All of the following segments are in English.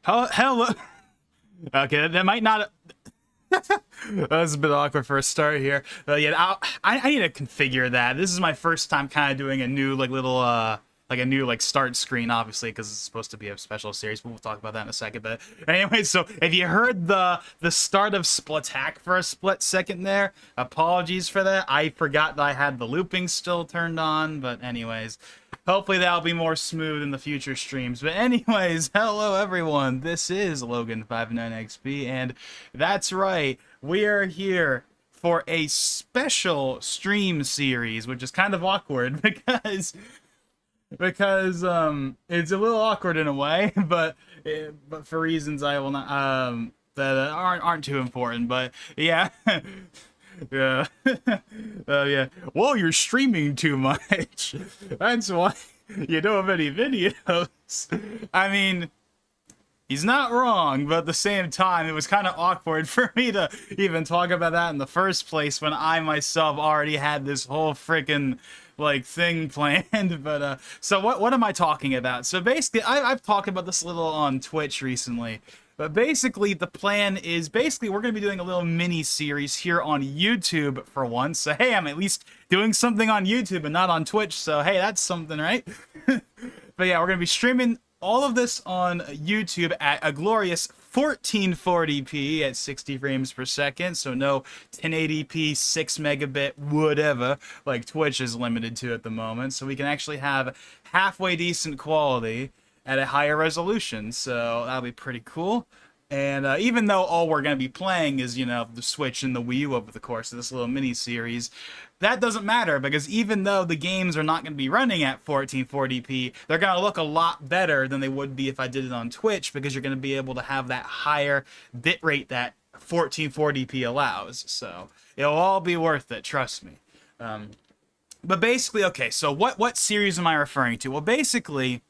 Hello. Okay, that might not. That was a bit awkward for a start here. Yeah, I need to configure that. This is my first time kind of doing a new like little like a new like start screen, obviously, because it's supposed to be a special series. But we'll talk about that in a second. But anyway, so if you heard the start of Splatack for a split second there, apologies for that. I forgot that I had the looping still turned on. But anyways. Hopefully that'll be more smooth in the future streams. But anyways, hello everyone. This is Logan59XP, and that's right. We are here for a special stream series, which is kind of awkward because it's a little awkward in a way, but for reasons I will not that aren't too important. But yeah. Yeah. Yeah. Well, you're streaming too much. That's why you don't have any videos. I mean, he's not wrong, but at the same time, it was kind of awkward for me to even talk about that in the first place when I myself already had this whole freaking like thing planned. But so what am I talking about? So basically, I've talked about this a little on Twitch recently. But basically, the plan is we're going to be doing a little mini series here on YouTube for once. So, hey, I'm at least doing something on YouTube and not on Twitch. So, hey, that's something, right? But yeah, we're going to be streaming all of this on YouTube at a glorious 1440p at 60 frames per second. So, no 1080p, 6 megabit, whatever, like Twitch is limited to at the moment. So, we can actually have halfway decent quality at a higher resolution, so that'll be pretty cool. And even though all we're going to be playing is, you know, the Switch and the Wii U over the course of this little mini-series, that doesn't matter, because even though the games are not going to be running at 1440p, they're going to look a lot better than they would be if I did it on Twitch, because you're going to be able to have that higher bitrate that 1440p allows. So it'll all be worth it, trust me. But basically, okay, so what series am I referring to? Well, basically,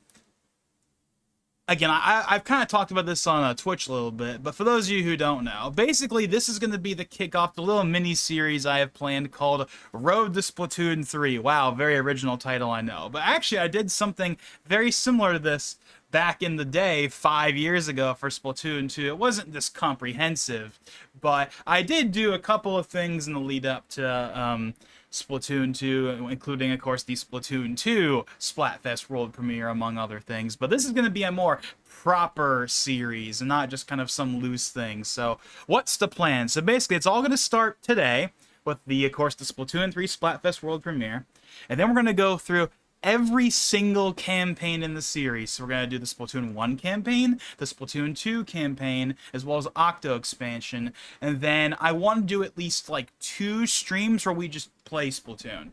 again, I've kind of talked about this on Twitch a little bit, but for those of you who don't know, basically this is going to be the kickoff to a little mini-series I have planned called Road to Splatoon 3. Wow, very original title, I know. But actually, I did something very similar to this back in the day, 5 years ago for Splatoon 2. It wasn't this comprehensive, but I did do a couple of things in the lead up to Splatoon 2, including, of course, the Splatoon 2 Splatfest world premiere, among other things. But this is going to be a more proper series and not just kind of some loose thing. So what's the plan? So basically, it's all going to start today with, of course, the Splatoon 3 Splatfest world premiere. And then we're going to go through every single campaign in the series. So we're going to do the Splatoon 1 campaign, the Splatoon 2 campaign, as well as Octo expansion. And then I want to do at least like 2 streams where we just play Splatoon.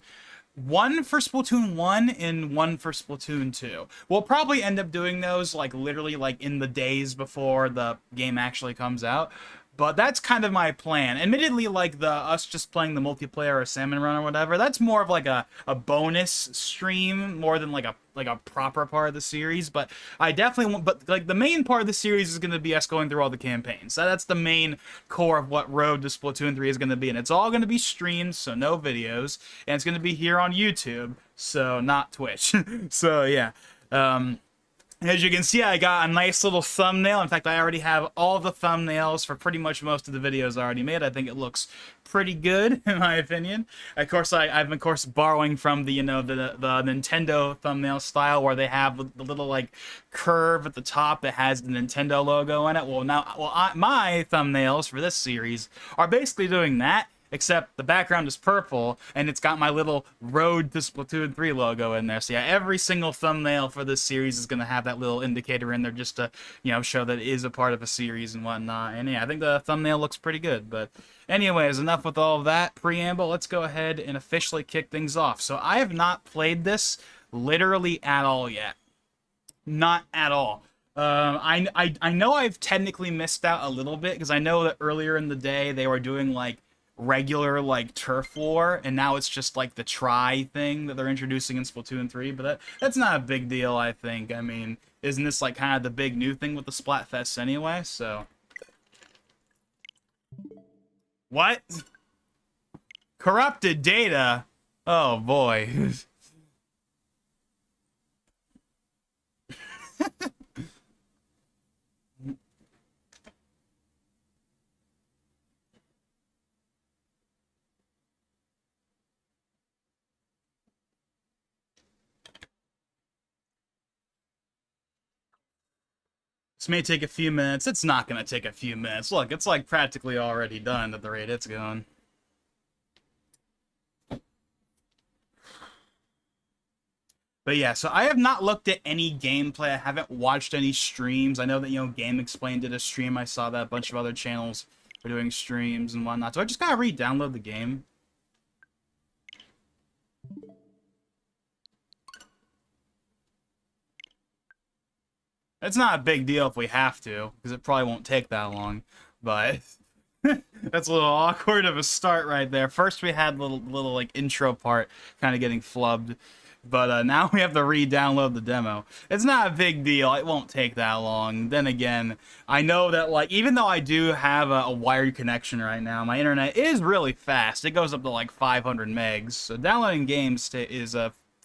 One for Splatoon 1 and one for Splatoon 2. We'll probably end up doing those like literally like in the days before the game actually comes out. But that's kind of my plan. Admittedly, like us just playing the multiplayer or salmon run or whatever, that's more of like a bonus stream more than like a proper part of the series. But I definitely want, but like the main part of the series is going to be us going through all the campaigns. So that's the main core of what Road to Splatoon 3 is going to be, and it's all going to be streamed, so no videos, and it's going to be here on YouTube, so not Twitch. So yeah. As you can see, I got a nice little thumbnail. In fact, I already have all the thumbnails for pretty much most of the videos I already made. I think it looks pretty good, in my opinion. Of course, I've been, of course, borrowing from the, you know, the Nintendo thumbnail style where they have the little, like, curve at the top that has the Nintendo logo in it. Well, my thumbnails for this series are basically doing that, except the background is purple, and it's got my little Road to Splatoon 3 logo in there. So yeah, every single thumbnail for this series is going to have that little indicator in there just to, you know, show that it is a part of a series and whatnot. And yeah, I think the thumbnail looks pretty good. But anyways, enough with all of that preamble. Let's go ahead and officially kick things off. So I have not played this literally at all yet. Not at all. I know I've technically missed out a little bit, because I know that earlier in the day they were doing, like, regular like turf war, and now it's just like the try thing that they're introducing in Splatoon 3, but that's not a big deal, I think. I mean, isn't this like kind of the big new thing with the Splatfest anyway? So what? Corrupted data? Oh boy. This may take a few minutes. It's not going to take a few minutes. Look, it's like practically already done at the rate it's going. But yeah, so I have not looked at any gameplay. I haven't watched any streams. I know that, Game Explained did a stream. I saw that a bunch of other channels were doing streams and whatnot. So I just gotta re-download the game. It's not a big deal if we have to, because it probably won't take that long. But that's a little awkward of a start right there. First we had little like intro part kind of getting flubbed. But now we have to re-download the demo. It's not a big deal. It won't take that long. Then again, I know that, like, even though I do have a wired connection right now, my internet is really fast. It goes up to, like, 500 megs. So downloading games is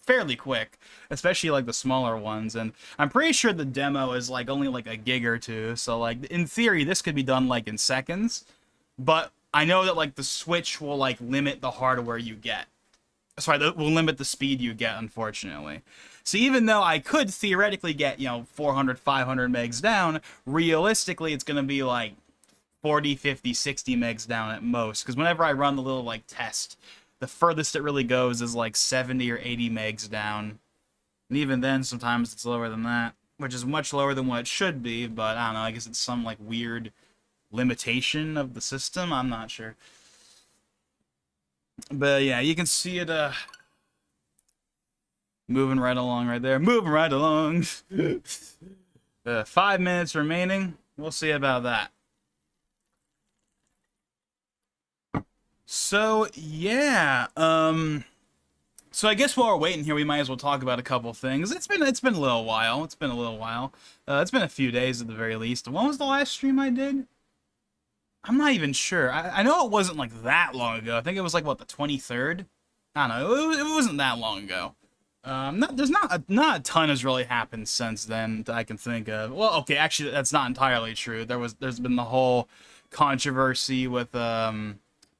fairly quick, especially, like, the smaller ones. And I'm pretty sure the demo is, like, only, like, a gig or two. So, like, in theory, this could be done, like, in seconds. But I know that, like, the Switch will, like, limit the hardware you get. Sorry, that will limit the speed you get, unfortunately. So even though I could theoretically get, 400, 500 megs down, realistically it's going to be like 40, 50, 60 megs down at most. Because whenever I run the little, like, test, the furthest it really goes is like 70 or 80 megs down. And even then, sometimes it's lower than that, which is much lower than what it should be. But I don't know, I guess it's some, like, weird limitation of the system. I'm not sure. But yeah, you can see it moving right along right there. Moving right along. 5 minutes remaining. We'll see about that. So yeah, so I guess while we're waiting here, we might as well talk about a couple things. It's been a little while. It's been a little while. It's been a few days at the very least. When was the last stream I did? I'm not even sure. I know it wasn't like that long ago. I think it was like, what, the 23rd? I don't know. It wasn't that long ago. There's not a ton has really happened since then that I can think of. Well, okay, actually, that's not entirely true. There's been the whole controversy with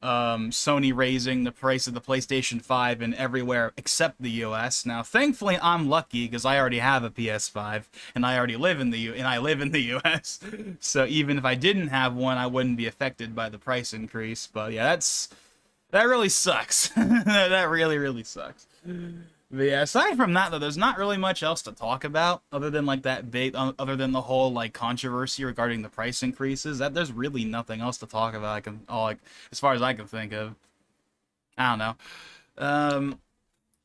Sony raising the price of the PlayStation 5 in everywhere except the US. Now, thankfully, I'm lucky because I already have a PS5 and I already live in the US. So even if I didn't have one, I wouldn't be affected by the price increase. But yeah, that really sucks. That really, really sucks. But yeah, aside from that, though, there's not really much else to talk about other than like other than the whole like controversy regarding the price increases. That there's really nothing else to talk about. As far as I can think of. I don't know.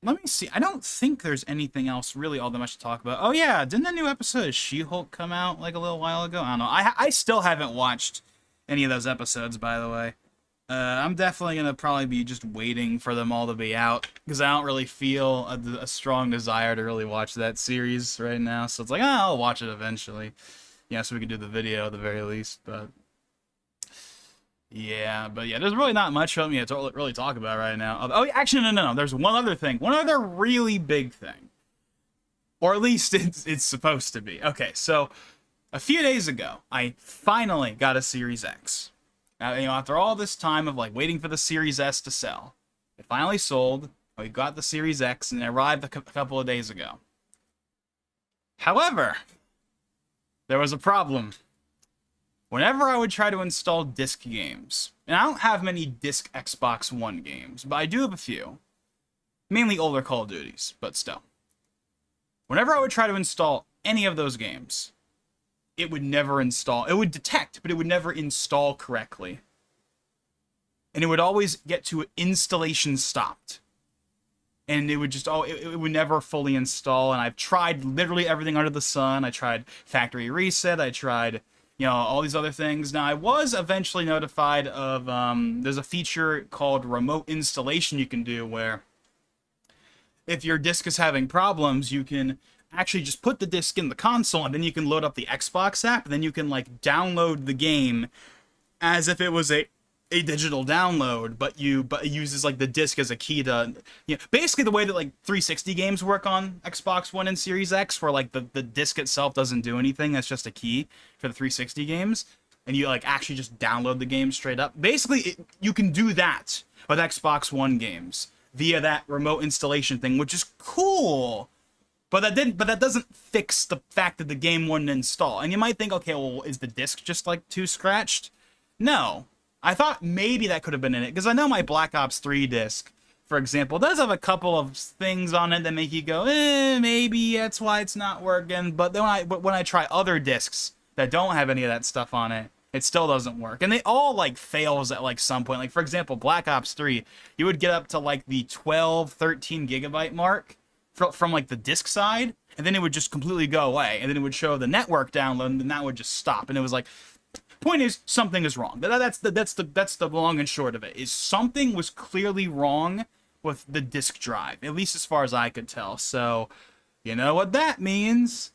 Let me see. I don't think there's anything else really all that much to talk about. Oh yeah, didn't the new episode of She-Hulk come out like a little while ago? I don't know. I still haven't watched any of those episodes, by the way. I'm definitely going to probably be just waiting for them all to be out, because I don't really feel a strong desire to really watch that series right now, so it's like, I'll watch it eventually. Yeah, so we can do the video at the very least, but yeah, there's really not much for me to really talk about right now. Oh, actually, no, there's one other thing, one other really big thing, or at least it's supposed to be. Okay, so a few days ago, I finally got a Series X. Now, after all this time of like waiting for the Series S to sell, it finally sold. We got the Series X, and it arrived a couple of days ago. However, there was a problem. Whenever I would try to install disc games, and I don't have many disc Xbox One games, but I do have a few. Mainly older Call of Duties, but still. Whenever I would try to install any of those games, it would never install. It would detect, but it would never install correctly. And it would always get to installation stopped. And it would just, it would never fully install. And I've tried literally everything under the sun. I tried factory reset. I tried, all these other things. Now, I was eventually notified of, there's a feature called remote installation you can do where if your disk is having problems, you can actually just put the disc in the console, and then you can load up the Xbox app, and then you can like download the game as if it was a digital download, but it uses like the disc as a key to, basically the way that like 360 games work on Xbox One and Series X, where like the disc itself doesn't do anything, that's just a key for the 360 games, and you like actually just download the game straight up. Basically, you can do that with Xbox One games via that remote installation thing, which is cool. But that doesn't fix the fact that the game wouldn't install. And you might think, okay, well, is the disc just like too scratched? No. I thought maybe that could have been in it, because I know my Black Ops 3 disc, for example, does have a couple of things on it that make you go, maybe that's why it's not working. But then when I try other discs that don't have any of that stuff on it, it still doesn't work. And they all like fails at like some point. Like for example, Black Ops 3, you would get up to like the 12, 13 gigabyte mark from like the disk side, and then it would just completely go away, and then it would show the network download, and then that would just stop. And it was like, point is, something is wrong. That's the long and short of it. Is something was clearly wrong with the disk drive, at least as far as I could tell. So, you know what that means?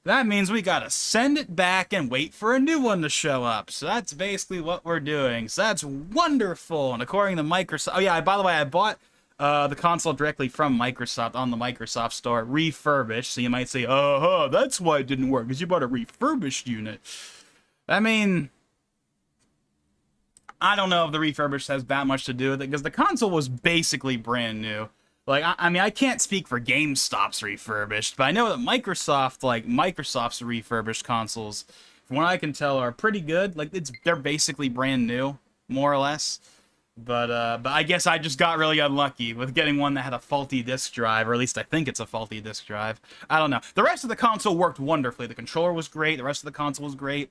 That means we gotta send it back and wait for a new one to show up. So that's basically what we're doing. So that's wonderful. And according to Microsoft, oh yeah, by the way, I bought the console directly from Microsoft on the Microsoft Store, refurbished. So you might say, that's why it didn't work, because you bought a refurbished unit. I mean, I don't know if the refurbished has that much to do with it, because the console was basically brand new. Like, I mean, I can't speak for GameStop's refurbished, but I know that Microsoft's refurbished consoles, from what I can tell, are pretty good. Like, they're basically brand new, more or less. But I guess I just got really unlucky with getting one that had a faulty disk drive, or at least I think it's a faulty disk drive. I don't know. The rest of the console worked wonderfully. The controller was great. The rest of the console was great.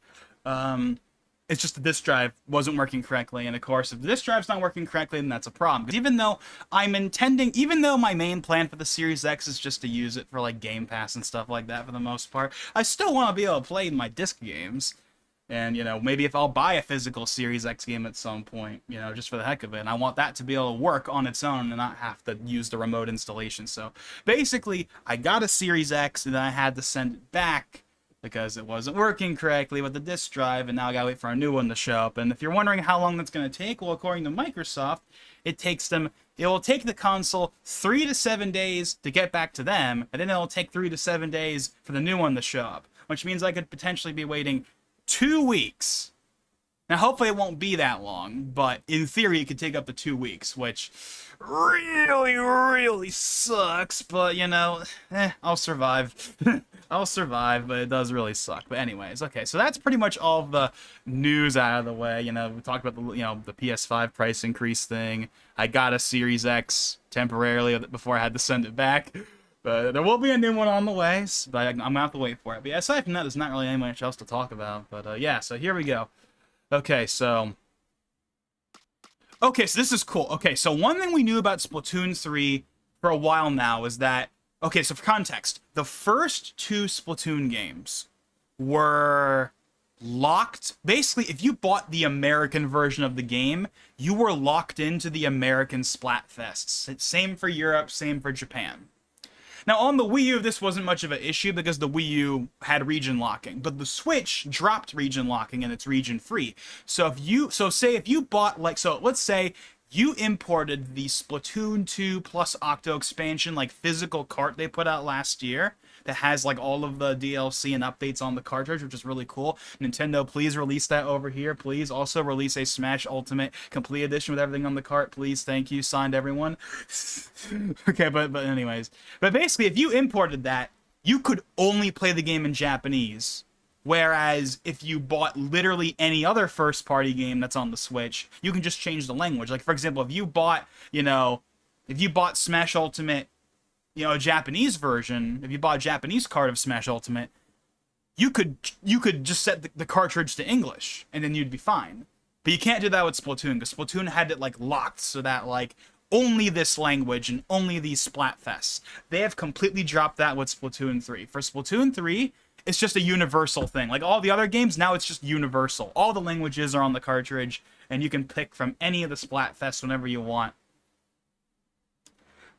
It's just the disk drive wasn't working correctly. And of course, if the disk drive's not working correctly, then that's a problem. Because even though my main plan for the Series X is just to use it for like Game Pass and stuff like that for the most part, I still want to be able to play my disc games. And, you know, maybe if I'll buy a physical Series X game at some point, you know, just for the heck of it, and I want that to be able to work on its own and not have to use the remote installation. So basically, I got a Series X and then I had to send it back because it wasn't working correctly with the disk drive, and now I gotta wait for a new one to show up. And if you're wondering how long that's going to take, well, according to Microsoft, it will take the console 3 to 7 days to get back to them, and then it'll take 3 to 7 days for the new one to show up, which means I could potentially be waiting 2 weeks. Now, hopefully it won't be that long, but in theory, it could take up to 2 weeks, which really, really sucks, but, you know, I'll survive. I'll survive, but it does really suck. But anyways, okay, so that's pretty much all of the news out of the way. You know, we talked about the PS5 price increase thing. I got a Series X temporarily before I had to send it back. But there will be a new one on the way, but I'm going to have to wait for it. But yeah, aside from that, there's not really any much else to talk about. But yeah, so here we go. Okay, so this is cool. Okay, so one thing we knew about Splatoon 3 for a while now is that, okay, so for context, the first 2 Splatoon games were locked. Basically, if you bought the American version of the game, you were locked into the American Splatfests. Same for Europe, same for Japan. Now, on the Wii U, this wasn't much of an issue because the Wii U had region locking, but the Switch dropped region locking and it's region free. So if you bought, like, so let's say you imported the Splatoon 2 plus Octo expansion, like physical cart they put out last year that has like all of the DLC and updates on the cartridge, which is really cool. Nintendo, please release that over here. Please also release a Smash Ultimate Complete Edition with everything on the cart. Please, thank you. Signed, everyone. Okay, but anyways. But basically, if you imported that, you could only play the game in Japanese. Whereas if you bought literally any other first-party game that's on the Switch, you can just change the language. Like, for example, if you bought Smash Ultimate, a Japanese version, if you bought a Japanese card of Smash Ultimate, you could just set the cartridge to English, and then you'd be fine. But you can't do that with Splatoon, because Splatoon had it, like, locked so that, like, only this language and only these Splatfests. They have completely dropped that with Splatoon 3. For Splatoon 3, it's just a universal thing. Like all the other games, now it's just universal. All the languages are on the cartridge, and you can pick from any of the Splatfests whenever you want.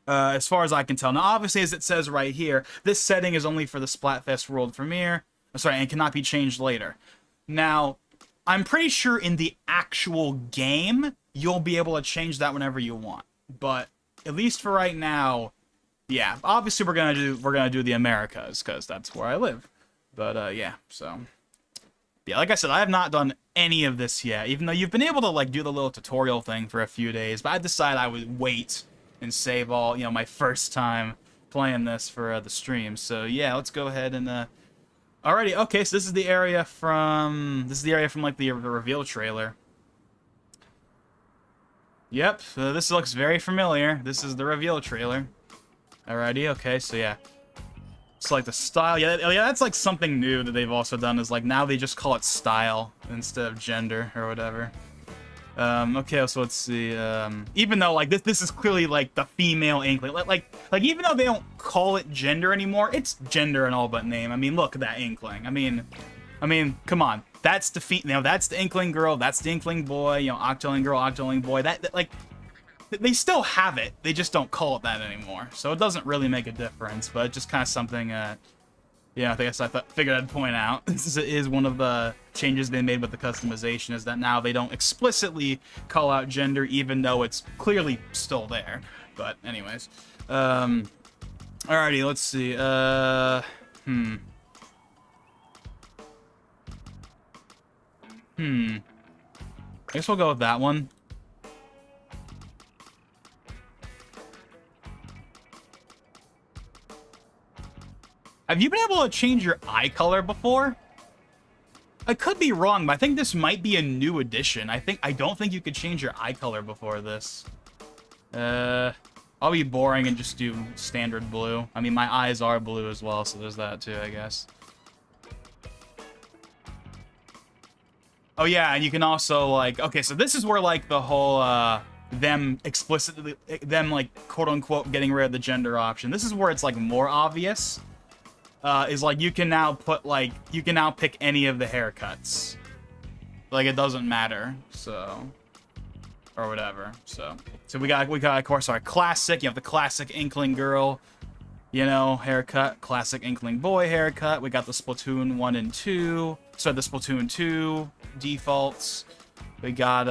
As far as I can tell. Now, obviously, as it says right here, this setting is only for the Splatfest World Premiere. And cannot be changed later. Now, I'm pretty sure in the actual game, you'll be able to change that whenever you want. But at least for right now, yeah. Obviously, we're gonna do the Americas because that's where I live. But yeah, so yeah, like I said, I have not done any of this yet. Even though you've been able to like do the little tutorial thing for a few days, but I decided I would wait and save all my first time playing this for the stream. So yeah, let's go ahead and alrighty. Okay, so this is the area from like the reveal trailer. Yep, so this looks very familiar. This is the reveal trailer. Alrighty, okay, so yeah. It's like the style. Yeah, that's like something new that they've also done, is like now they just call it style instead of gender or whatever. Okay, so let's see. Even though like this is clearly like the female Inkling. Like even though they don't call it gender anymore, it's gender in all but name. I mean, look at that Inkling. I mean, come on. That's the that's the Inkling girl, that's the Inkling boy, you know, Octoling girl, Octoling boy. That like they still have it. They just don't call it that anymore. So it doesn't really make a difference, but it's just kind of something yeah, I guess figured I'd point out. This is one of the changes they made with the customization, is that now they don't explicitly call out gender, even though it's clearly still there. But anyways, alrighty, let's see. I guess we'll go with that one. Have you been able to change your eye color before? I could be wrong, but I think this might be a new addition. I don't think you could change your eye color before this. I'll be boring and just do standard blue. I mean, my eyes are blue as well, so there's that too, I guess. Oh yeah, and you can also like, okay, so this is where like the whole them like quote unquote getting rid of the gender option. This is where it's like more obvious. Is like you can now pick any of the haircuts. Like it doesn't matter, so or whatever. So we got of course our classic, you have the classic Inkling girl, you know, haircut, classic Inkling boy haircut. We got the Splatoon 1 and 2. So the Splatoon 2 defaults. We got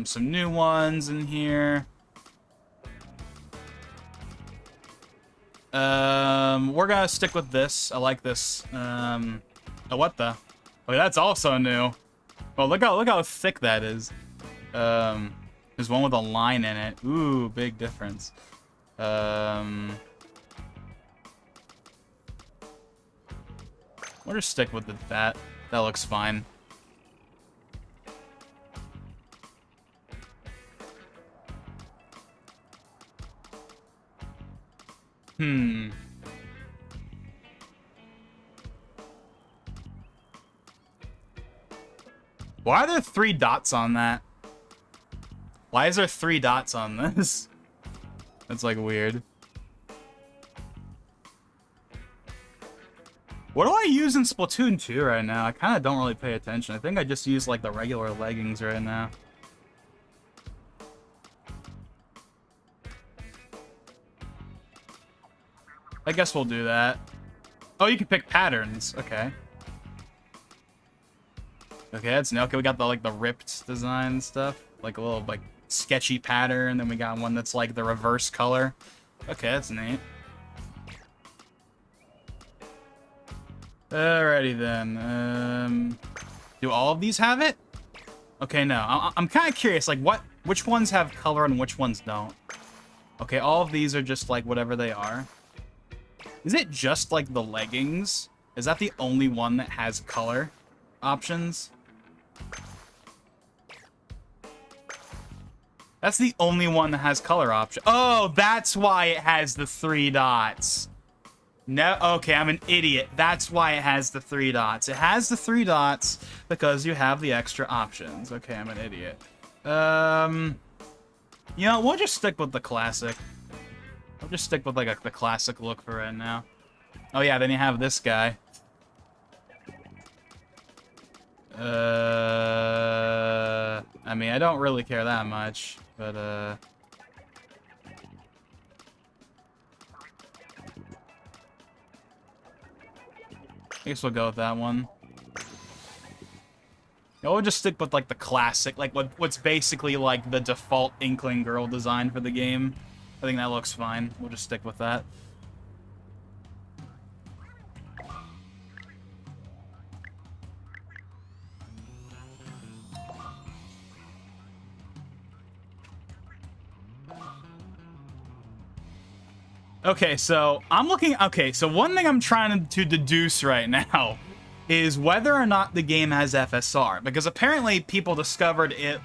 some new ones in here. We're gonna stick with this. I like this. Oh, what the? Oh, that's also new. Oh, look how thick that is. There's one with a line in it. Ooh, big difference. We'll just stick with that. That looks fine. Why are there 3 dots on that? Why is there 3 dots on this? That's like weird. What do I use in Splatoon 2 right now? I kind of don't really pay attention. I think I just use like the regular leggings right now. I guess we'll do that. Oh, you can pick patterns. Okay. Okay, that's new. Okay, we got the ripped design stuff, like a little like sketchy pattern. Then we got one that's like the reverse color. Okay, that's neat. Alrighty then. Do all of these have it? Okay, no. I'm kind of curious, like which ones have color and which ones don't. Okay, all of these are just like whatever they are. Is it just like the leggings? Is that the only one that has color options? That's the only one that has color option. Oh, that's why it has the 3 dots. No, okay, I'm an idiot. That's why it has the 3 dots. It has the 3 dots because you have the extra options. Okay, I'm an idiot. You know, we'll just stick with the classic. I'll just stick with like the classic look for right now. Oh yeah, then you have this guy. I mean, I don't really care that much, but I guess we'll go with that one. Yeah, we'll just stick with like the classic, like what's basically like the default Inkling girl design for the game. I think that looks fine. We'll just stick with that. Okay, so I'm looking. Okay, so one thing I'm trying to deduce right now is whether or not the game has FSR, because apparently people discovered it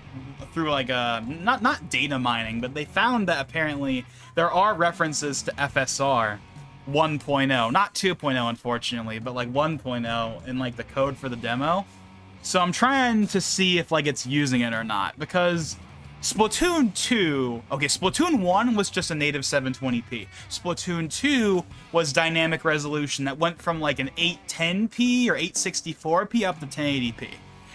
through like a not data mining, but they found that apparently there are references to FSR 1.0, not 2.0 unfortunately, but like 1.0 in like the code for the demo. So I'm trying to see if like it's using it or not, because Splatoon 2, okay, Splatoon 1 was just a native 720p. Splatoon 2 was dynamic resolution that went from like an 810p or 864p up to 1080p.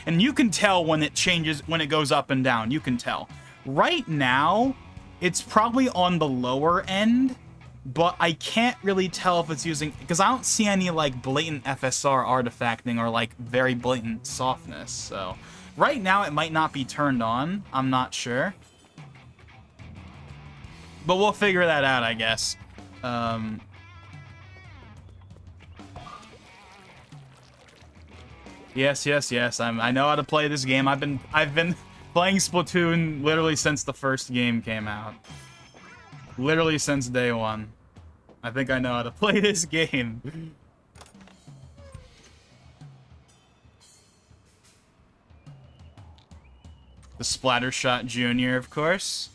And you can tell when it changes, when it goes up and down, you can tell. Right now, it's probably on the lower end, but I can't really tell if it's using, because I don't see any like blatant FSR artifacting or like very blatant softness, so right now it might not be turned on, I'm not sure, but we'll figure that out, I guess. Yes, I know how to play this game. I've been playing Splatoon literally since the first game came out, literally since day one. I think I know how to play this game. The Splattershot Jr., of course.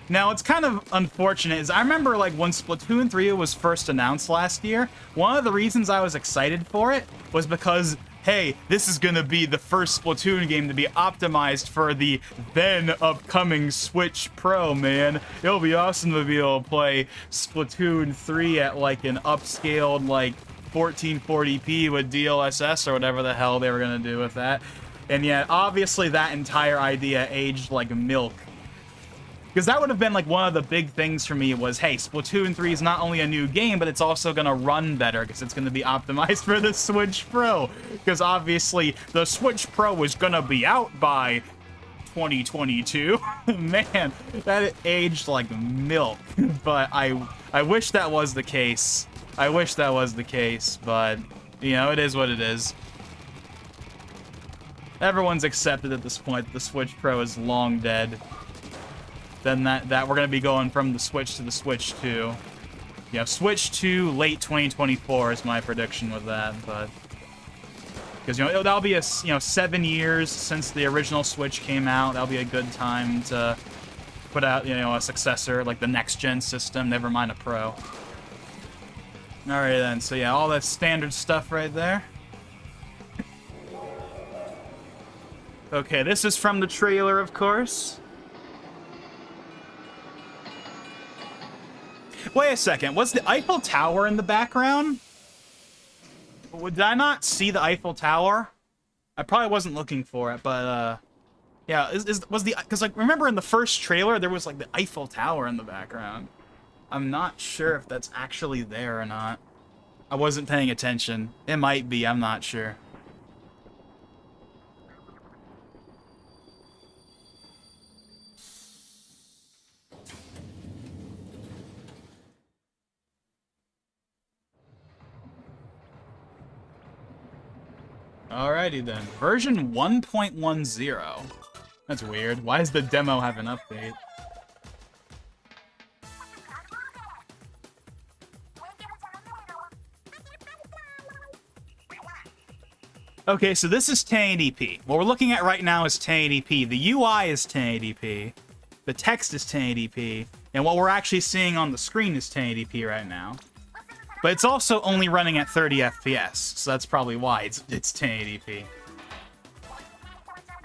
Now, it's kind of unfortunate is I remember like when Splatoon 3 was first announced last year, one of the reasons I was excited for it was because, hey, this is gonna be the first Splatoon game to be optimized for the then upcoming Switch Pro, man. It'll be awesome to be able to play Splatoon 3 at like an upscaled like 1440p with DLSS or whatever the hell they were gonna do with that. And yet, obviously that entire idea aged like milk. Because that would have been like one of the big things for me was, hey, Splatoon 3 is not only a new game, but it's also going to run better because it's going to be optimized for the Switch Pro. Because obviously the Switch Pro is going to be out by 2022. Man, that aged like milk. But I wish that was the case. I wish that was the case, but, you know, it is what it is. Everyone's accepted at this point that the Switch Pro is long dead. Then that we're going to be going from the Switch to the Switch 2. Yeah, Switch 2 late 2024 is my prediction with that, but because, you know, that'll be 7 years since the original Switch came out. That'll be a good time to put out, you know, a successor, like the next gen system, never mind a Pro. Alright then, so yeah, all that standard stuff right there. Okay, this is from the trailer, of course. Wait a second, was the Eiffel Tower in the background? Did I not see the Eiffel Tower? I probably wasn't looking for it, but yeah, because like remember in the first trailer there was like the Eiffel Tower in the background. I'm not sure if that's actually there or not. I wasn't paying attention. It might be, I'm not sure. Alrighty then. Version 1.10. That's weird. Why does the demo have an update? Okay, so this is 1080p. What we're looking at right now is 1080p. The UI is 1080p. The text is 1080p. And what we're actually seeing on the screen is 1080p right now. But it's also only running at 30 FPS, so that's probably why it's 1080p.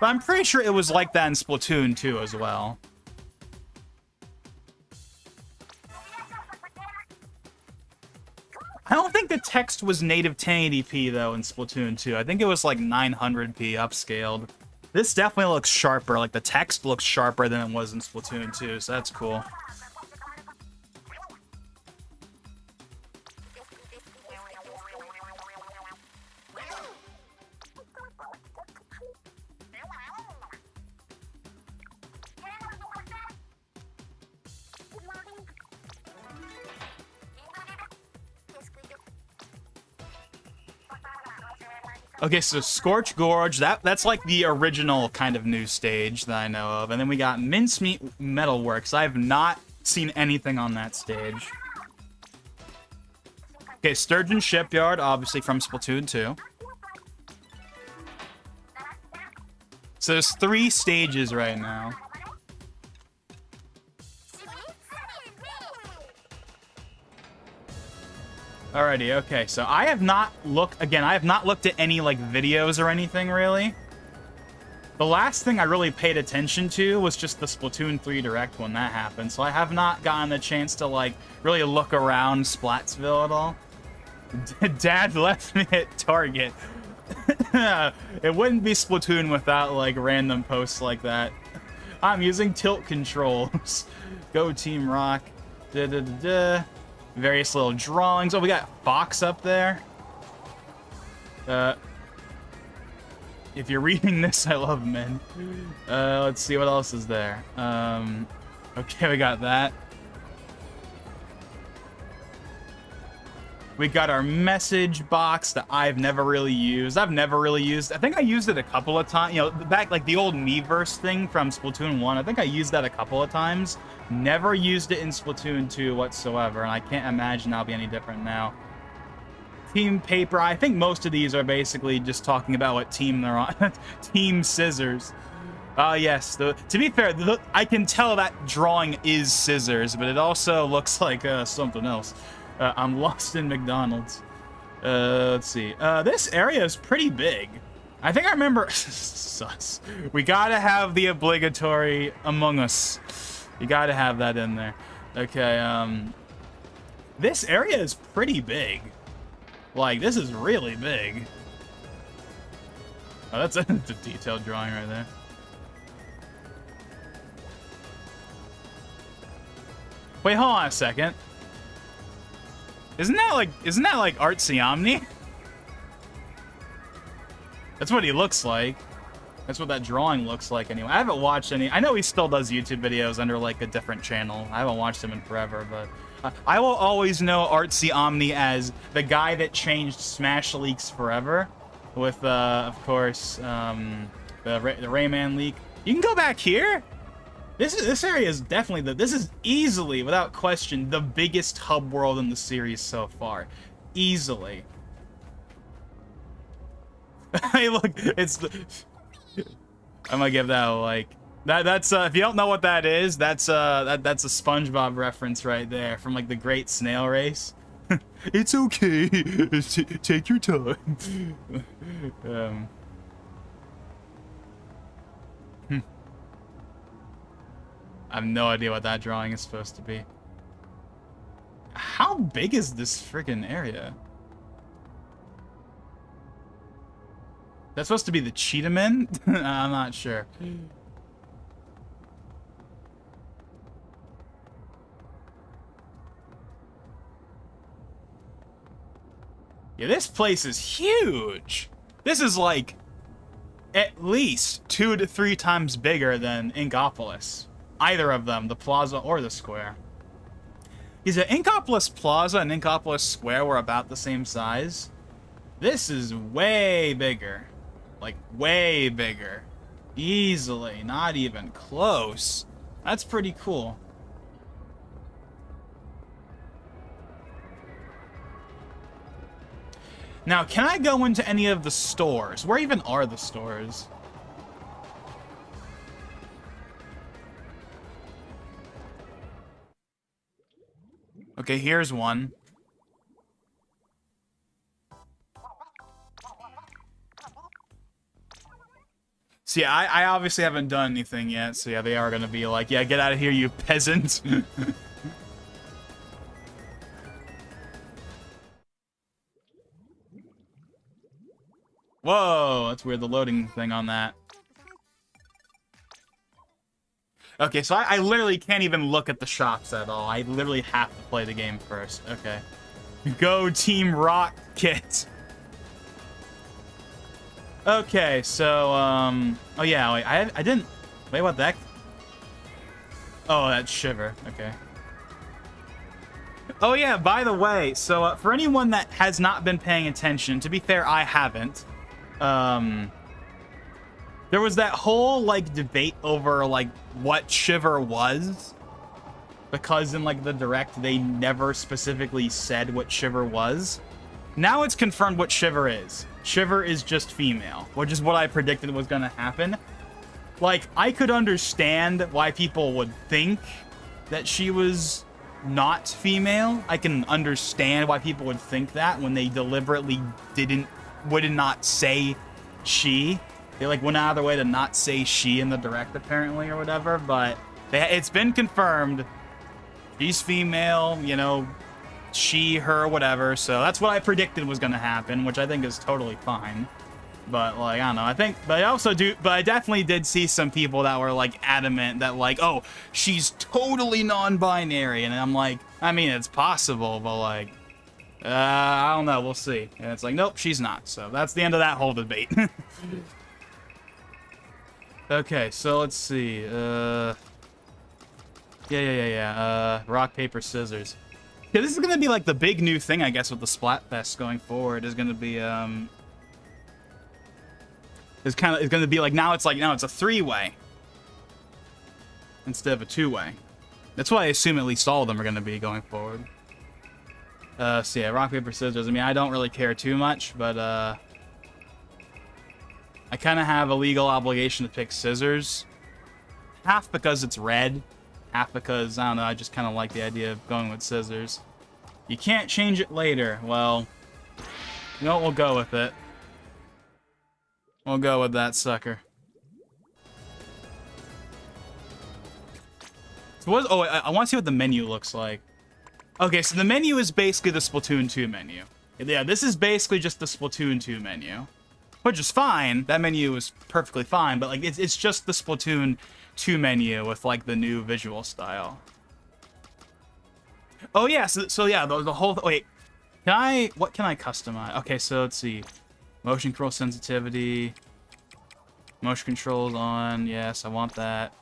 But I'm pretty sure it was like that in Splatoon 2 as well. I don't think the text was native 1080p though in Splatoon 2. I think it was like 900p upscaled. This definitely looks sharper. Like the text looks sharper than it was in Splatoon 2, so that's cool. Okay, so Scorch Gorge, that's like the original kind of new stage that I know of. And then we got Mincemeat Metalworks. I have not seen anything on that stage. Okay, Sturgeon Shipyard, obviously from Splatoon 2. So there's 3 stages right now. Alrighty, okay, so I have not looked at any, like, videos or anything, really. The last thing I really paid attention to was just the Splatoon 3 Direct when that happened, so I have not gotten the chance to, like, really look around Splatsville at all. Dad left me at Target. It wouldn't be Splatoon without, like, random posts like that. I'm using tilt controls. Go Team Rock. Da-da-da-da. Various little drawings. Oh, we got Fox up there. If you're reading this, I love men. Let's see what else is there. Okay, we got that. We got our message box that I've never really used. I think I used it a couple of times. You know, back like the old Miiverse thing from Splatoon 1. I think I used that a couple of times. Never used it in Splatoon 2 whatsoever, and I can't imagine that'll be any different now. Team Paper. I think most of these are basically just talking about what team they're on. Team Scissors. Yes. To be fair, I can tell that drawing is scissors, but it also looks like something else. I'm lost in McDonald's. Let's see. This area is pretty big. I think I remember... Sus. We gotta have the obligatory Among Us. You gotta have that in there. Okay, this area is pretty big. Like, this is really big. Oh, that's a detailed drawing right there. Wait, hold on a second. Isn't that like Artsy Omni? That's what he looks like. That's what that drawing looks like anyway. I haven't watched any. I know he still does YouTube videos under like a different channel. I haven't watched him in forever, but I will always know Artsy Omni as the guy that changed Smash Leaks forever with, of course, the Rayman leak. You can go back here. This area is definitely this is easily, without question, the biggest hub world in the series so far. Easily. Hey, look, it's the... I'm gonna give that a like. That's if you don't know what that is, that's a SpongeBob reference right there from like the Great Snail Race. It's okay. Take your time. I have no idea what that drawing is supposed to be. How big is this friggin' area? That's supposed to be the Cheetah-Men? I'm not sure. Yeah, this place is huge. This is like at least 2 to 3 times bigger than Inkopolis. Either of them, the plaza or the square. Is it Inkopolis Plaza and Inkopolis Square were about the same size? This is way bigger. Like, way bigger. Easily, not even close. That's pretty cool. Now, can I go into any of the stores? Where even are the stores? Okay, here's one. See, I obviously haven't done anything yet, so yeah, they are gonna be like, yeah, get out of here, you peasant. Whoa, that's weird, the loading thing on that. Okay, so I literally can't even look at the shops at all. I literally have to play the game first. Okay. Go Team Rocket. Okay, so, oh yeah, wait, I didn't, wait, what the heck? Oh, that's Shiver, okay. Oh yeah, by the way, so for anyone that has not been paying attention, to be fair, I haven't. There was that whole, like, debate over, like, what Shiver was. Because in, like, the Direct, they never specifically said what Shiver was. Now it's confirmed what Shiver is. Shiver is just female, which is what I predicted was gonna happen. Like, I could understand why people would think that she was not female. I can understand why people would think that when they deliberately would not say she. They, like, went out of their way to not say she in the Direct, apparently, or whatever. But it's been confirmed. She's female, you know, she, her, whatever. So that's what I predicted was going to happen, which I think is totally fine. But, like, I don't know. But I definitely did see some people that were, like, adamant that, like, oh, she's totally non-binary. And I'm like, I mean, it's possible, but, like, I don't know. We'll see. And it's like, nope, she's not. So that's the end of that whole debate. Okay, so let's see. Rock, paper, scissors. Yeah, this is gonna be like the big new thing, I guess, with the Splatfest going forward. Is gonna be it's gonna be like now it's a 3-way instead of a 2-way. That's what I assume at least all of them are gonna be going forward. So yeah, rock, paper, scissors. I mean, I don't really care too much, but I kind of have a legal obligation to pick scissors. Half because it's red, half because, I don't know, I just kind of like the idea of going with scissors. You can't change it later. Well, you know what? We'll go with it. We'll go with that sucker. So I want to see what the menu looks like. Okay, so the menu is basically the Splatoon 2 menu. Yeah, this is basically just the Splatoon 2 menu. Which is fine. That menu is perfectly fine, but like it's just the Splatoon 2 menu with like the new visual style. Oh yeah, so yeah, the whole wait. What can I customize? Okay, so let's see. Motion control sensitivity. Motion controls on. Yes, I want that.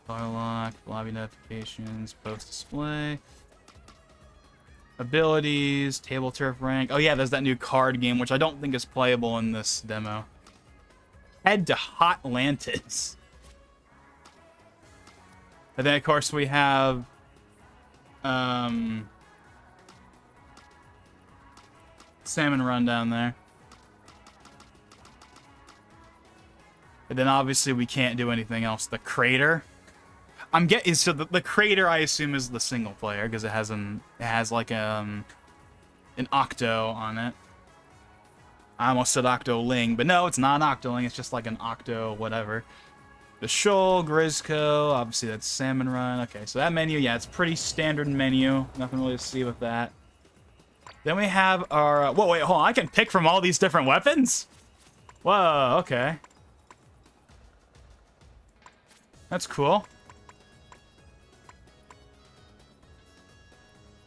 Auto lock, lobby notifications, post display. Abilities, table turf rank. Oh yeah, there's that new card game, which I don't think is playable in this demo. Head to Hot Atlantis. And then of course we have Salmon Run down there. And then obviously we can't do anything else. The Crater. So the Crater I assume is the single player because it has like an Octo on it. I almost said Octoling, but no, it's not an Octoling. It's just like an Octo whatever. The Shoal, Grisco, obviously that's Salmon Run. Okay, so that menu, yeah, it's pretty standard menu. Nothing really to see with that. Then we have our whoa, wait, hold on. I can pick from all these different weapons? Whoa, okay. That's cool.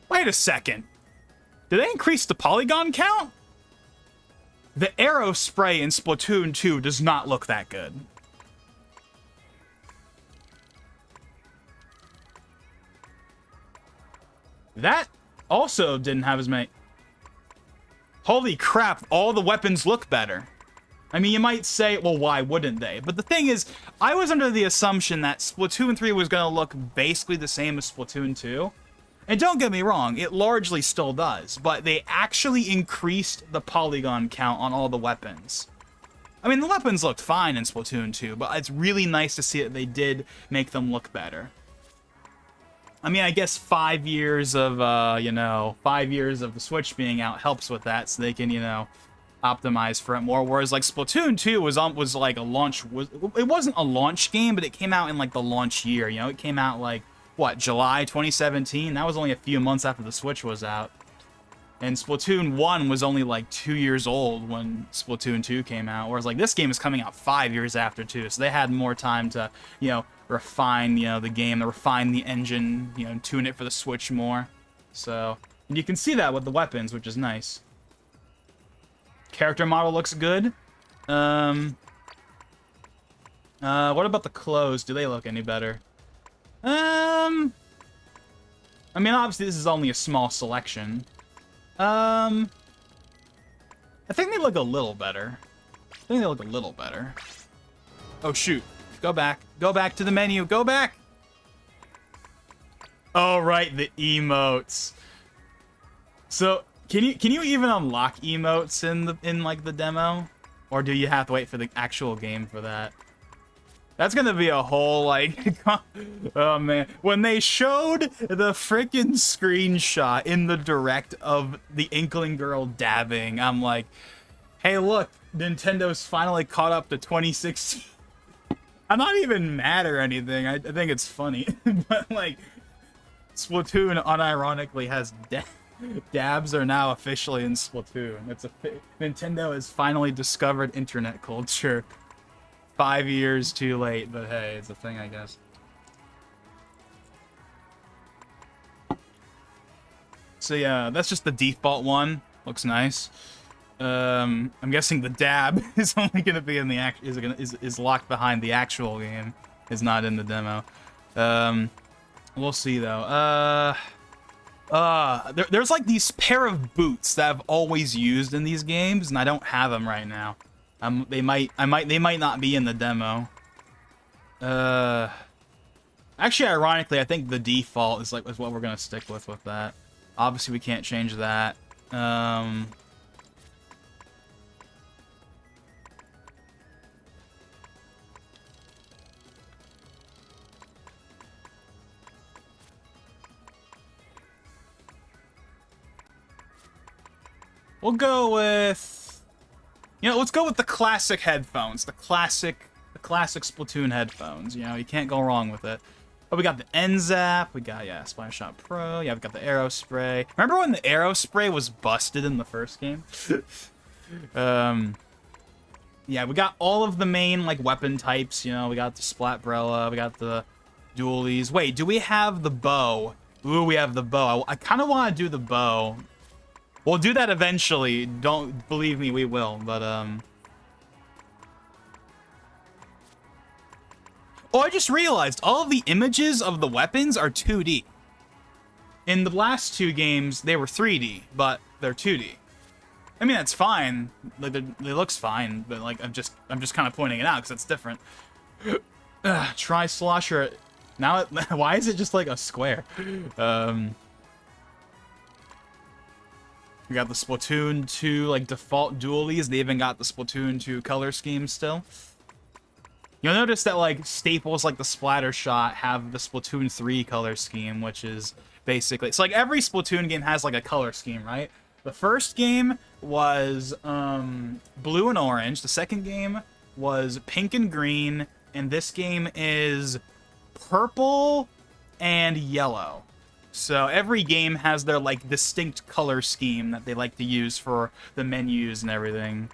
Wait a second. Did they increase the polygon count? The arrow spray in Splatoon 2 does not look that good. That also didn't have as many. Holy crap, all the weapons look better. I mean, you might say, well, why wouldn't they? But the thing is, I was under the assumption that Splatoon 3 was going to look basically the same as Splatoon 2. And don't get me wrong, it largely still does, but they actually increased the polygon count on all the weapons. I mean, the weapons looked fine in Splatoon 2, but it's really nice to see that they did make them look better. I mean, I guess 5 years of, 5 years of the Switch being out helps with that, so they can, optimize for it more. Whereas, like, Splatoon 2 was like a launch, it wasn't a launch game, but it came out in, like, the launch year, it came out, like, what, July 2017? That was only a few months after the Switch was out. And Splatoon 1 was only like 2 years old when Splatoon 2 came out. Whereas like this game is coming out 5 years after too. So they had more time to, refine, the game, to refine the engine, tune it for the Switch more. So, and you can see that with the weapons, which is nice. Character model looks good. What about the clothes? Do they look any better? I mean, obviously this is only a small selection. I think they look a little better. think they look a little better. Oh shoot. Go back. Go back to the menu. Go back! Oh right, the emotes. So can you even unlock emotes in like the demo? Or do you have to wait for the actual game for that? That's gonna be a whole, like, oh man. When they showed the freaking screenshot in the direct of the Inkling Girl dabbing, I'm like, hey look, Nintendo's finally caught up to 2016. I'm not even mad or anything, I think it's funny. But like, Splatoon unironically has dabs are now officially in Splatoon. Nintendo has finally discovered internet culture. 5 years too late, but hey, it's a thing, I guess. So yeah, that's just the default one. Looks nice. I'm guessing the dab is only gonna be in the is locked behind the actual game. Is not in the demo. We'll see though. There's like these pair of boots that I've always used in these games, and I don't have them right now. They might not be in the demo. Actually, ironically, I think the default is what we're gonna stick with that. Obviously, we can't change that. We'll go with. You know, let's go with the classic headphones. The classic Splatoon headphones. You know, you can't go wrong with it. Oh, we got the NZAP. We got, yeah, Splash Shot Pro. Yeah, we got the Aero Spray. Remember when the Aero Spray was busted in the first game? Yeah, we got all of the main, like, weapon types. You know, we got the Splatbrella. We got the dualies. Wait, do we have the bow? Ooh, we have the bow. I kind of want to do the bow. We'll do that eventually. Don't believe me, we will. But oh, I just realized all of the images of the weapons are 2D. In the last two games, they were 3D, but they're 2D. I mean, that's fine. Like, it looks fine, but like I'm just kind of pointing it out because it's different. Try Slosher. Now, why is it just like a square? We got the Splatoon 2, like, default dualies. They even got the Splatoon 2 color scheme still. You'll notice that, like, staples like the Splatter Shot have the Splatoon 3 color scheme, which is basically... It's like every Splatoon game has, like, a color scheme, right? The first game was blue and orange. The second game was pink and green. And this game is purple and yellow. So every game has their, like, distinct color scheme that they like to use for the menus and everything.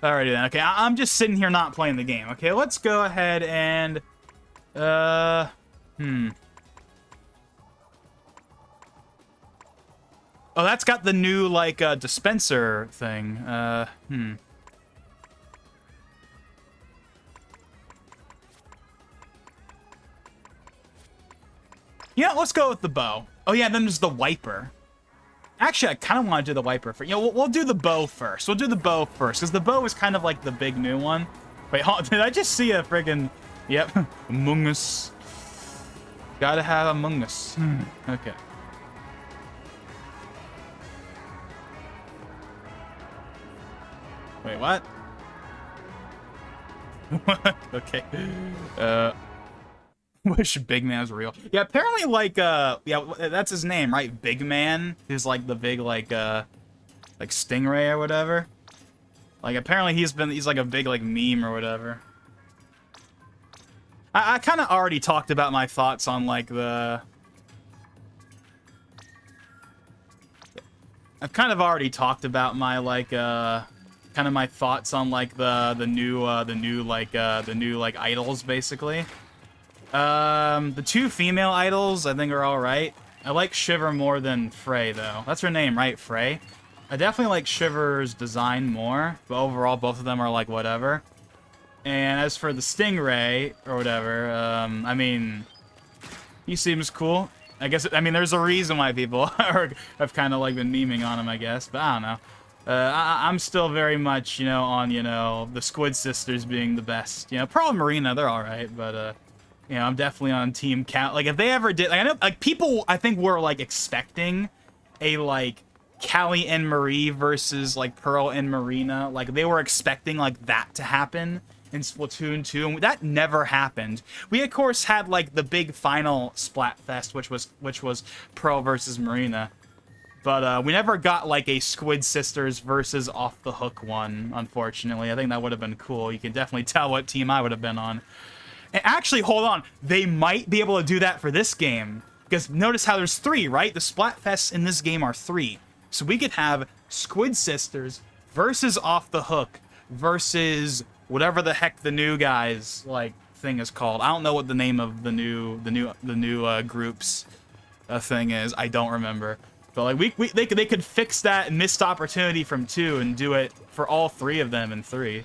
Alrighty then. Okay, I'm just sitting here not playing the game. Okay, let's go ahead and... Oh, that's got the new, like, dispenser thing. Yeah, let's go with the bow. Oh yeah, then there's the wiper. Actually, I kind of want to do the wiper first. You know, we'll do the bow first. We'll do the bow first, because the bow is kind of like the big new one. Wait, did I just see a friggin'... Yep, Among Us. Gotta have Among Us. Okay. Wait, what? Okay. Wish Big Man was real. Yeah, apparently, like, yeah, that's his name, right? Big Man, who's, like, the big, like Stingray or whatever. Like, apparently he's like, a big, like, meme or whatever. I kind of already talked about my thoughts on, like, I've kind of already talked about my, like, kind of my thoughts on, like, the new idols, basically. The two female idols, I think, are alright. I like Shiver more than Frey, though. That's her name, right? Frey? I definitely like Shiver's design more, but overall, both of them are, like, whatever. And as for the Stingray, or whatever, I mean, he seems cool. I guess, I mean, there's a reason why people have kind of like been memeing on him, I guess, but I don't know. I'm still very much, you know, on, you know, the Squid Sisters being the best. You know, Pearl and Marina, they're all right, but, you know, I'm definitely on Team Cal. Like, if they ever did, like, I know, like, people, I think, were, like, expecting a, like, Callie and Marie versus, like, Pearl and Marina. Like, they were expecting, like, that to happen in Splatoon 2, and that never happened. We, of course, had, like, the big final Splatfest, which was Pearl versus Marina. But we never got, like, a Squid Sisters versus Off the Hook one, unfortunately. I think that would have been cool. You can definitely tell what team I would have been on. And actually, hold on. They might be able to do that for this game. Because notice how there's 3, right? The Splatfests in this game are 3. So we could have Squid Sisters versus Off the Hook versus whatever the heck the new guys, like, thing is called. I don't know what the name of the new groups thing is. I don't remember. But like they could fix that missed opportunity from 2 and do it for all 3 of them in 3.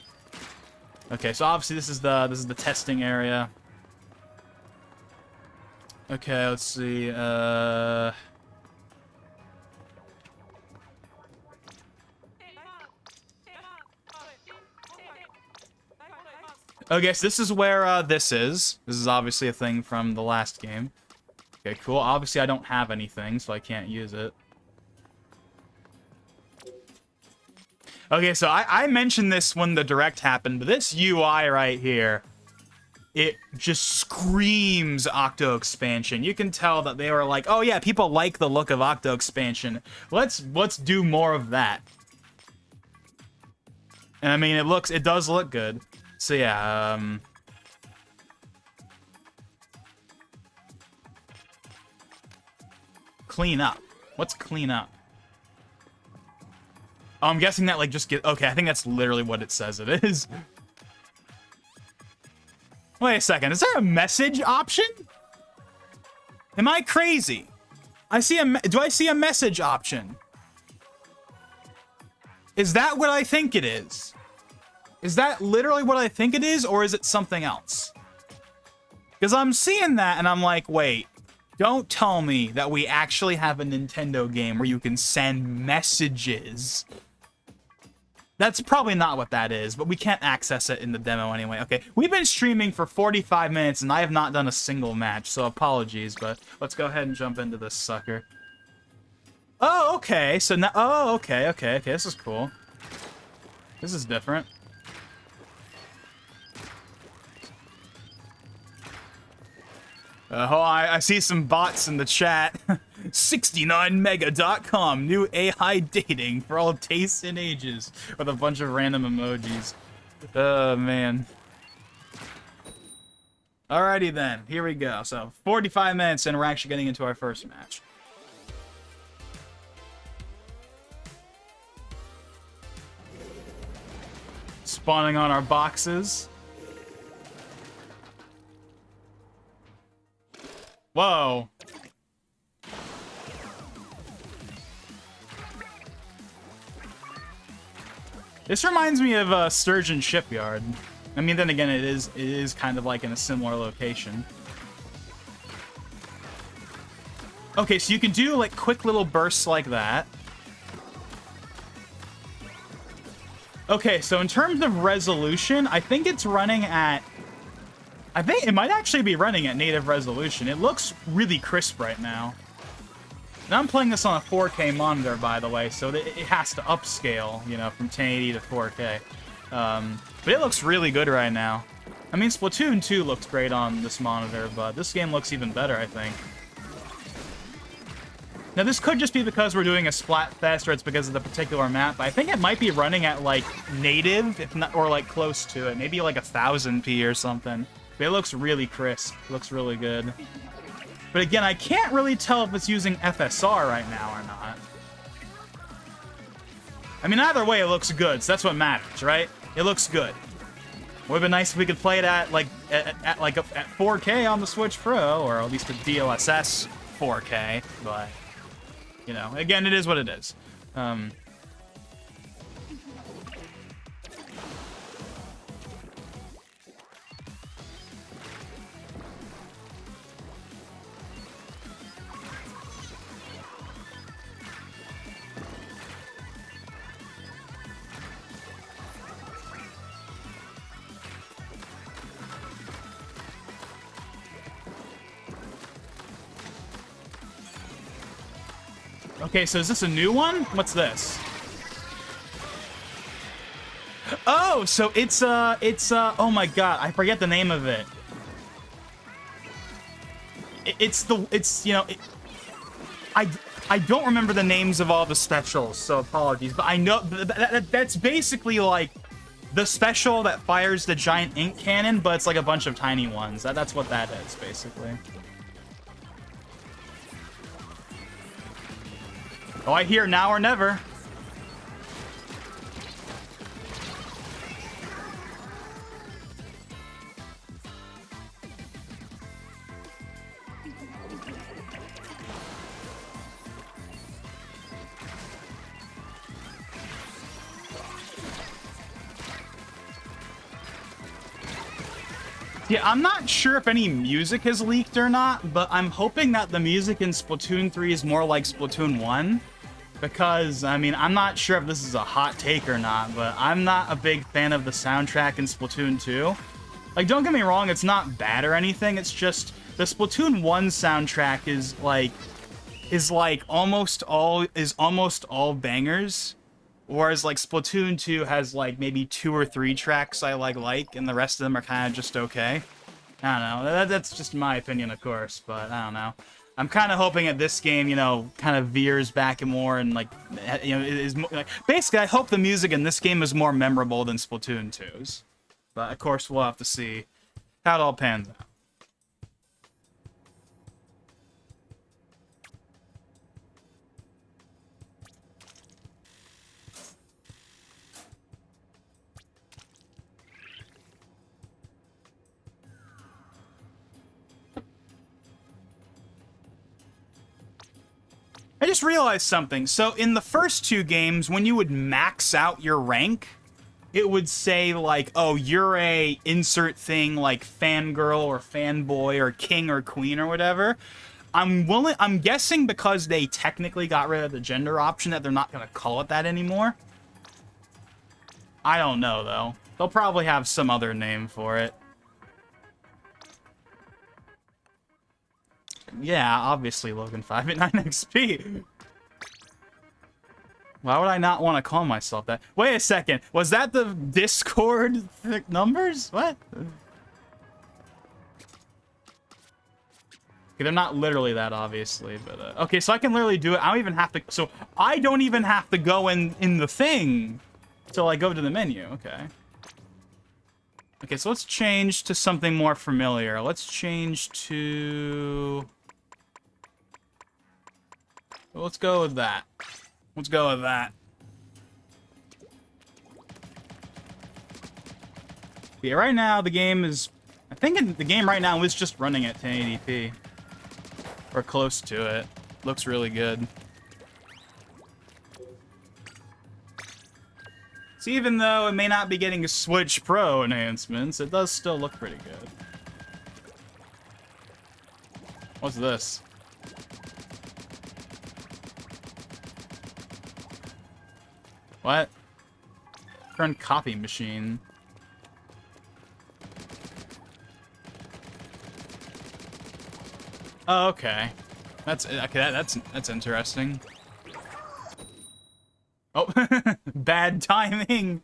Okay, so obviously this is the testing area. Okay, let's see. Okay, so this is where this is. This is obviously a thing from the last game. Okay, cool. Obviously, I don't have anything, so I can't use it. Okay, so I mentioned this when the direct happened, but this UI right here, it just screams Octo expansion. You can tell that they were like, oh yeah, people like the look of Octo expansion. Let's do more of that. And I mean, it does look good. So yeah, clean up. What's clean up? Oh, I'm guessing that, like, just get... Okay, I think that's literally what it says it is. Wait a second. Is there a message option? Am I crazy? Do I see a message option? Is that what I think it is? Is that literally what I think it is, or is it something else? Because I'm seeing that, and I'm like, wait. Don't tell me that we actually have a Nintendo game where you can send messages. That's probably not what that is, but we can't access it in the demo anyway. Okay, we've been streaming for 45 minutes, and I have not done a single match, so apologies, but let's go ahead and jump into this sucker. Oh, okay, so now... Oh, okay, this is cool. This is different. I see some bots in the chat. 69mega.com, new AI dating for all tastes and ages, with a bunch of random emojis. Oh, man. Alrighty then, here we go. So, 45 minutes and we're actually getting into our first match. Spawning on our boxes. Whoa. This reminds me of Sturgeon Shipyard. I mean, then again, it is kind of like in a similar location. Okay, so you can do like quick little bursts like that. Okay, so in terms of resolution, I think it's running at... I think it might actually be running at native resolution. It looks really crisp right now. Now I'm playing this on a 4K monitor, by the way, so it has to upscale, you know, from 1080 to 4K. But it looks really good right now. I mean, Splatoon 2 looks great on this monitor, but this game looks even better, I think. Now, this could just be because we're doing a Splatfest, or it's because of the particular map, but I think it might be running at, like, native, if not, or, like, close to it. Maybe, like, 1000p or something. But it looks really crisp. It looks really good. But again, I can't really tell if it's using FSR right now or not. I mean, either way, it looks good, so that's what matters, right? It looks good. Would have been nice if we could play it at 4K on the Switch Pro, or at least a DLSS 4K, but, you know, again, it is what it is. Okay, so is this a new one? What's this? Oh, so it's oh my god, I forget the name of it. I don't remember the names of all the specials, so apologies, but I know that's basically like the special that fires the giant ink cannon, but it's like a bunch of tiny ones. That's what that is, basically. Oh, I hear now or never. Yeah, I'm not sure if any music has leaked or not, but I'm hoping that the music in Splatoon 3 is more like Splatoon 1. Because, I mean, I'm not sure if this is a hot take or not, but I'm not a big fan of the soundtrack in Splatoon 2. Like, don't get me wrong, it's not bad or anything, it's just the Splatoon 1 soundtrack is almost all bangers. Whereas, like, Splatoon 2 has, like, maybe 2 or 3 tracks I like, and the rest of them are kind of just okay. I don't know. That's just my opinion, of course, but I don't know. I'm kind of hoping that this game, you know, kind of veers back and more and, like, you know, is more, like, basically, I hope the music in this game is more memorable than Splatoon 2's. But, of course, we'll have to see how it all pans out. I just realized something. So in the first 2 games, when you would max out your rank, it would say like, oh, you're a insert thing like fangirl or fanboy or king or queen or whatever. I'm guessing because they technically got rid of the gender option that they're not going to call it that anymore. I don't know though. They'll probably have some other name for it. Yeah, obviously Logan 5 at 9 XP. Why would I not want to call myself that? Wait a second. Was that the Discord numbers? What? Okay, they're not literally that, obviously, but okay, so I can literally do it. I don't even have to. So I don't even have to go in the thing till I go to the menu. Okay. Okay, so let's change to something more familiar. Let's change to. Well, let's go with that. Let's go with that. Yeah, right now the game is. I think the game right now is just running at 1080p. Or close to it. Looks really good. So even though it may not be getting Switch Pro enhancements, it does still look pretty good. What's this? What? Current copy machine. Oh, okay. That's interesting. Oh, bad timing.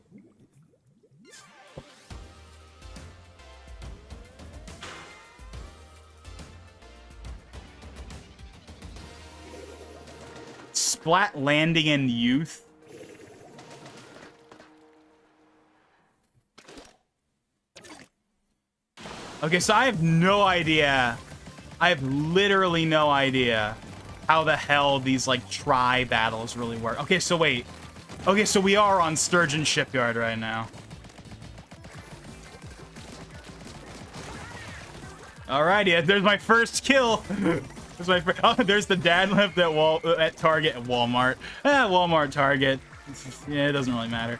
Splat landing in youth. Okay, so I have no idea. I have literally no idea how the hell these, like, tri-battles really work. Okay, so wait. Okay, so we are on Sturgeon Shipyard right now. Alrighty, there's my first kill. There's my oh, there's the dad lift at Target at Walmart. Walmart, Target. Yeah, it doesn't really matter.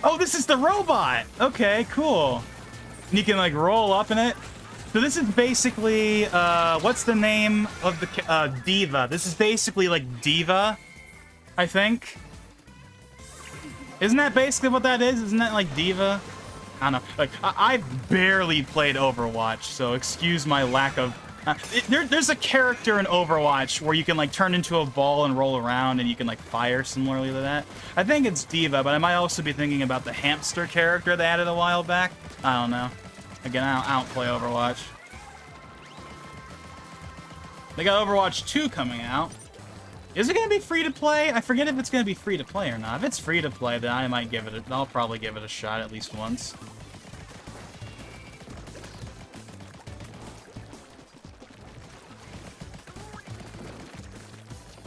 Oh, this is the robot! Okay, cool. And you can, like, roll up in it. So this is basically, what's the name of the, Diva. This is basically, like, Diva, I think. Isn't that basically what that is? Isn't that, like, Diva? I don't know. Like, I've barely played Overwatch, so excuse my lack of... there's a character in Overwatch where you can, like, turn into a ball and roll around, and you can, like, fire similarly to that. I think it's D.Va, but I might also be thinking about the hamster character they added a while back. I don't know. Again, I don't play Overwatch. They got Overwatch 2 coming out. Is it going to be free to play? I forget if it's going to be free to play or not. If it's free to play, then I might give it I'll probably give it a shot at least once.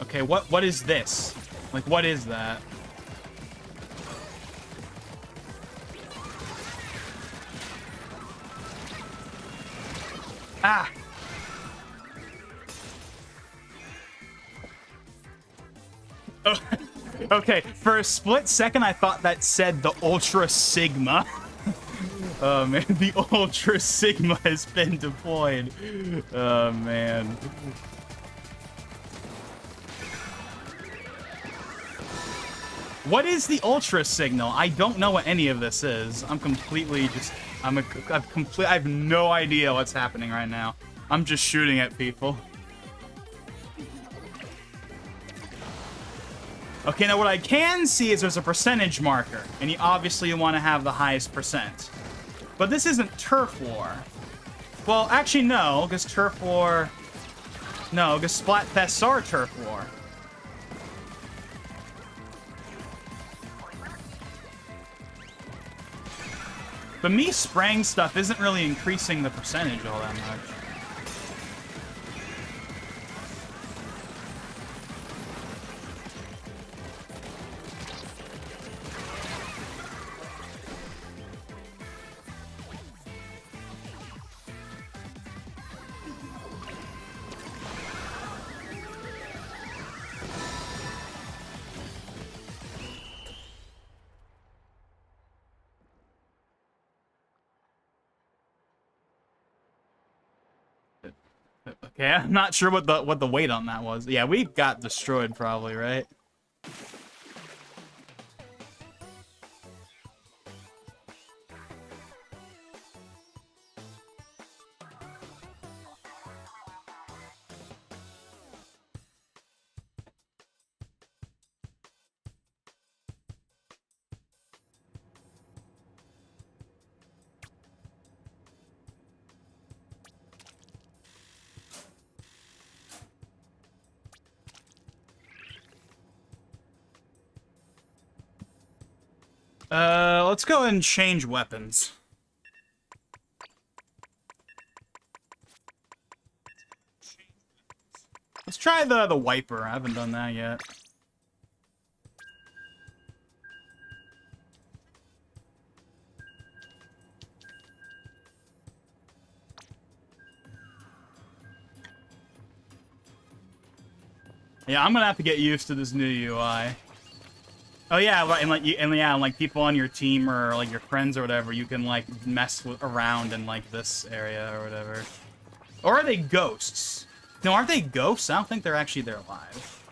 Okay, what is this? Like, what is that? Ah! Oh, okay, for a split second, I thought that said the Ultra Sigma. Oh, man, the Ultra Sigma has been deployed. Oh, man. What is the Ultra Signal? I don't know what any of this is. I'm completely just... I have no idea what's happening right now. I'm just shooting at people. Okay, now what I can see is there's a percentage marker, and you obviously want to have the highest percent. But this isn't Turf War. Well, actually, no, because Turf War... No, because Splatfests are Turf War. But me spraying stuff isn't really increasing the percentage all that much. Okay, I'm not sure what the weight on that was. Yeah, we got destroyed probably, right? Let's go and change weapons. Let's try the wiper. I haven't done that yet. Yeah, I'm gonna have to get used to this new UI. Oh yeah, and like people on your team or like your friends or whatever, you can like mess around in like this area or whatever. Or are they ghosts? No, aren't they ghosts? I don't think they're actually alive.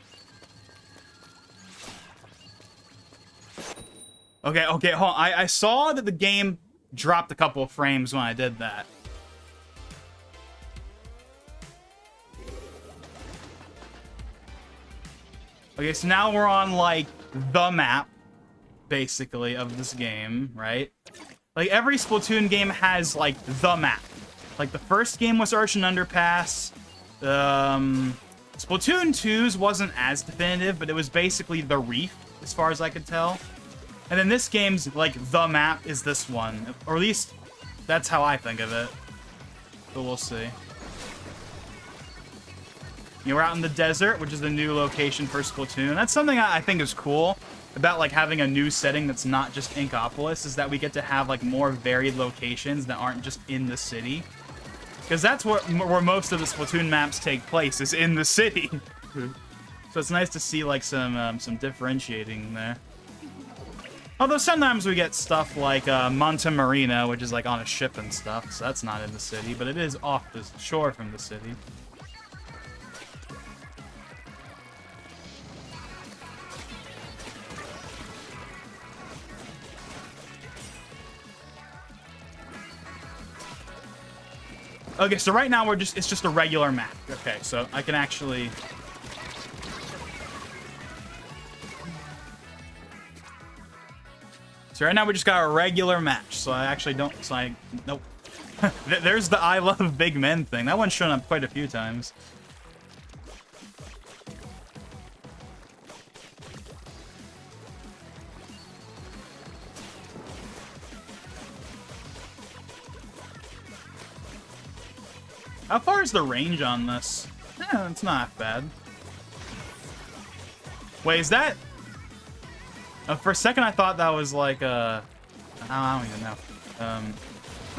Okay, hold on. I saw that the game dropped a couple of frames when I did that. Okay, so now we're on, like, the map, basically, of this game, right? Like, every Splatoon game has, like, the map. Like, the first game was Ocean Underpass. Splatoon 2's wasn't as definitive, but it was basically the reef, as far as I could tell. And then this game's, like, the map is this one. Or at least, that's how I think of it. But we'll see. We're out in the desert, which is the new location for Splatoon. That's something I think is cool about, like, having a new setting that's not just Inkopolis, is that we get to have, like, more varied locations that aren't just in the city. Because that's where most of the Splatoon maps take place, is in the city. So it's nice to see, like, some differentiating there. Although sometimes we get stuff like Monte Marina, which is, like, on a ship and stuff, so that's not in the city, but it is off the shore from the city. Okay, so right now it's just a regular map. Okay, so I can actually... So right now we just got a regular match, so I actually don't... Nope. There's the I love big men thing. That one's shown up quite a few times. How far is the range on this? It's not bad. Wait, is that... for a second, I thought that was like I don't even know.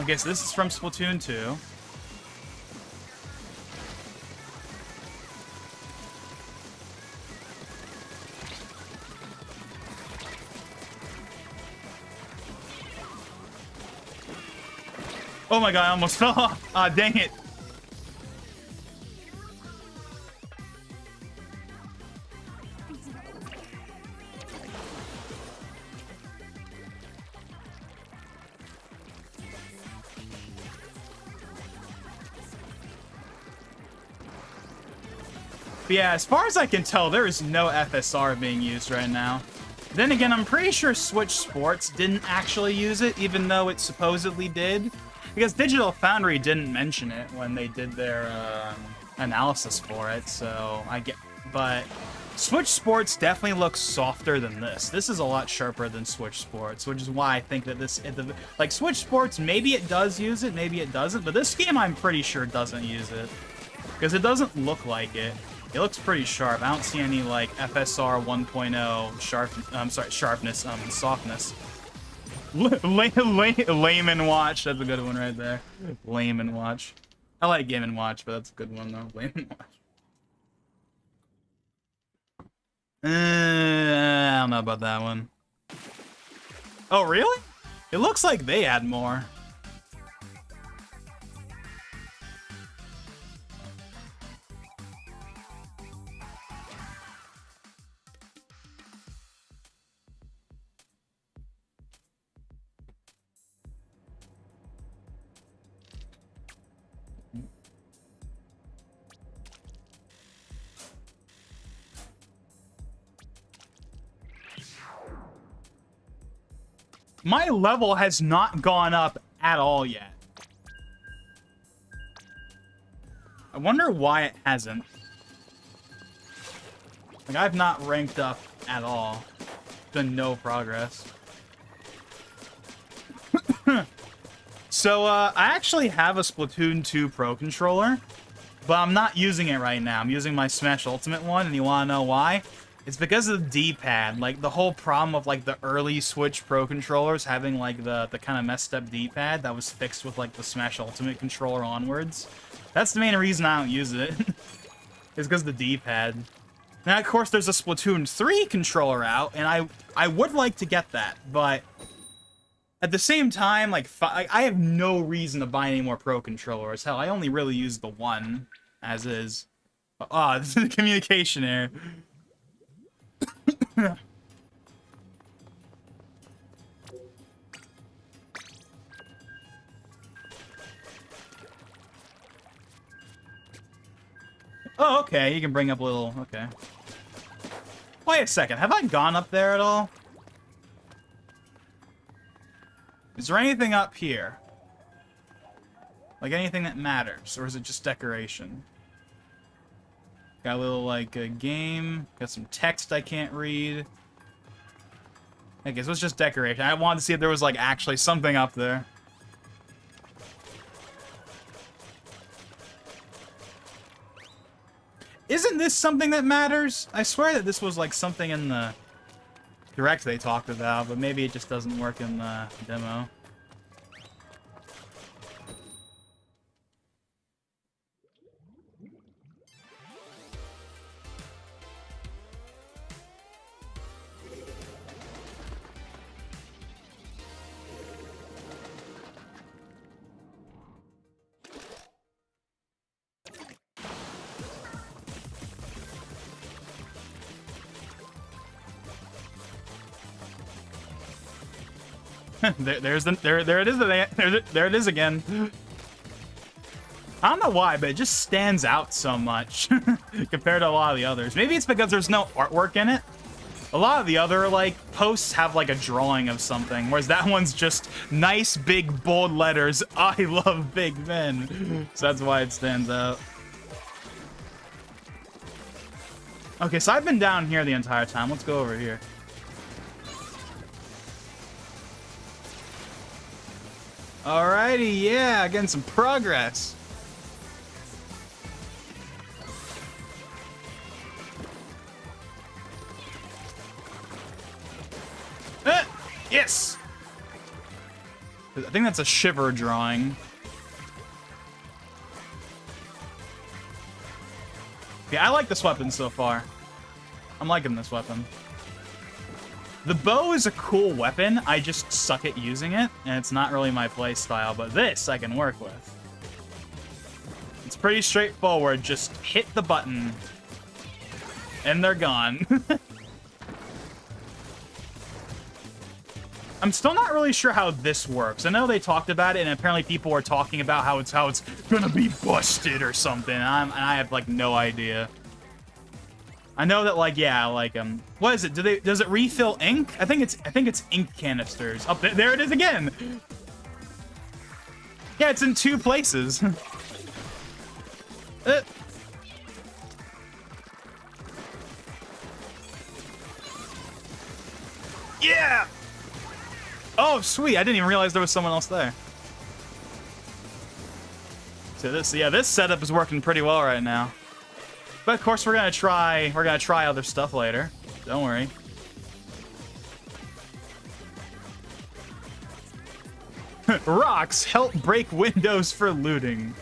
Okay, so this is from Splatoon 2. Oh my god, I almost fell off. Ah, dang it. But yeah, as far as I can tell, there is no FSR being used right now. Then again, I'm pretty sure Switch Sports didn't actually use it, even though it supposedly did. Because Digital Foundry didn't mention it when they did their analysis for it, so I get... But Switch Sports definitely looks softer than this. This is a lot sharper than Switch Sports, which is why I think that this... Like, Switch Sports, maybe it does use it, maybe it doesn't, but this game I'm pretty sure doesn't use it. Because it doesn't look like it. It looks pretty sharp. I don't see any, like, FSR 1.0 sharpness, softness. Layman Watch. That's a good one right there. Layman Watch. I like Game & Watch, but that's a good one, though. Layman Watch. I don't know about that one. Oh, really? It looks like they add more. My level has not gone up at all yet. I wonder why it hasn't. Like, I've not ranked up at all. Been no progress. So, I actually have a Splatoon 2 Pro Controller, but I'm not using it right now. I'm using my Smash Ultimate one, and you wanna know why? It's because of the D-pad. Like, the whole problem of, like, the early Switch Pro controllers having, like, the kind of messed up D-pad that was fixed with, like, the Smash Ultimate controller onwards. That's the main reason I don't use it. It's because of the D-pad. Now, of course, there's a Splatoon 3 controller out, and I would like to get that, but at the same time, like, I have no reason to buy any more Pro controllers. Hell, I only really use the one, as is. Ah, this is a communication error. Oh, okay, you can bring up a little... Okay. Wait a second, have I gone up there at all? Is there anything up here? Like, anything that matters? Or is it just decoration? Got a little, like, a game. Got some text I can't read. Okay, so it's just decoration. I wanted to see if there was, like, actually something up there. Isn't this something that matters? I swear that this was, like, something in the Direct they talked about, but maybe it just doesn't work in the demo. there it is again. I don't know why, but it just stands out so much compared to a lot of the others. Maybe it's because there's no artwork in it. A lot of the other, like, posts have, like, a drawing of something, whereas that one's just nice, big, bold letters, I love big men. So that's why it stands out. Okay, so I've been down here the entire time. Let's go over here. Alrighty, yeah, getting some progress. Yes! I think that's a shiver drawing. Yeah, I like this weapon so far. I'm liking this weapon. The bow is a cool weapon, I just suck at using it, and it's not really my play style, but this I can work with. It's pretty straightforward, just hit the button, and they're gone. I'm still not really sure how this works. I know they talked about it, and apparently people were talking about how it's gonna be busted or something, and I have, like, no idea. I know that, like, yeah, like, what is it? Does it refill ink? I think it's ink canisters. Oh, there it is again. Yeah, it's in 2 places. Yeah. Oh, sweet! I didn't even realize there was someone else there. So this setup is working pretty well right now. But of course, we're gonna try other stuff later. Don't worry. Rocks help break windows for looting.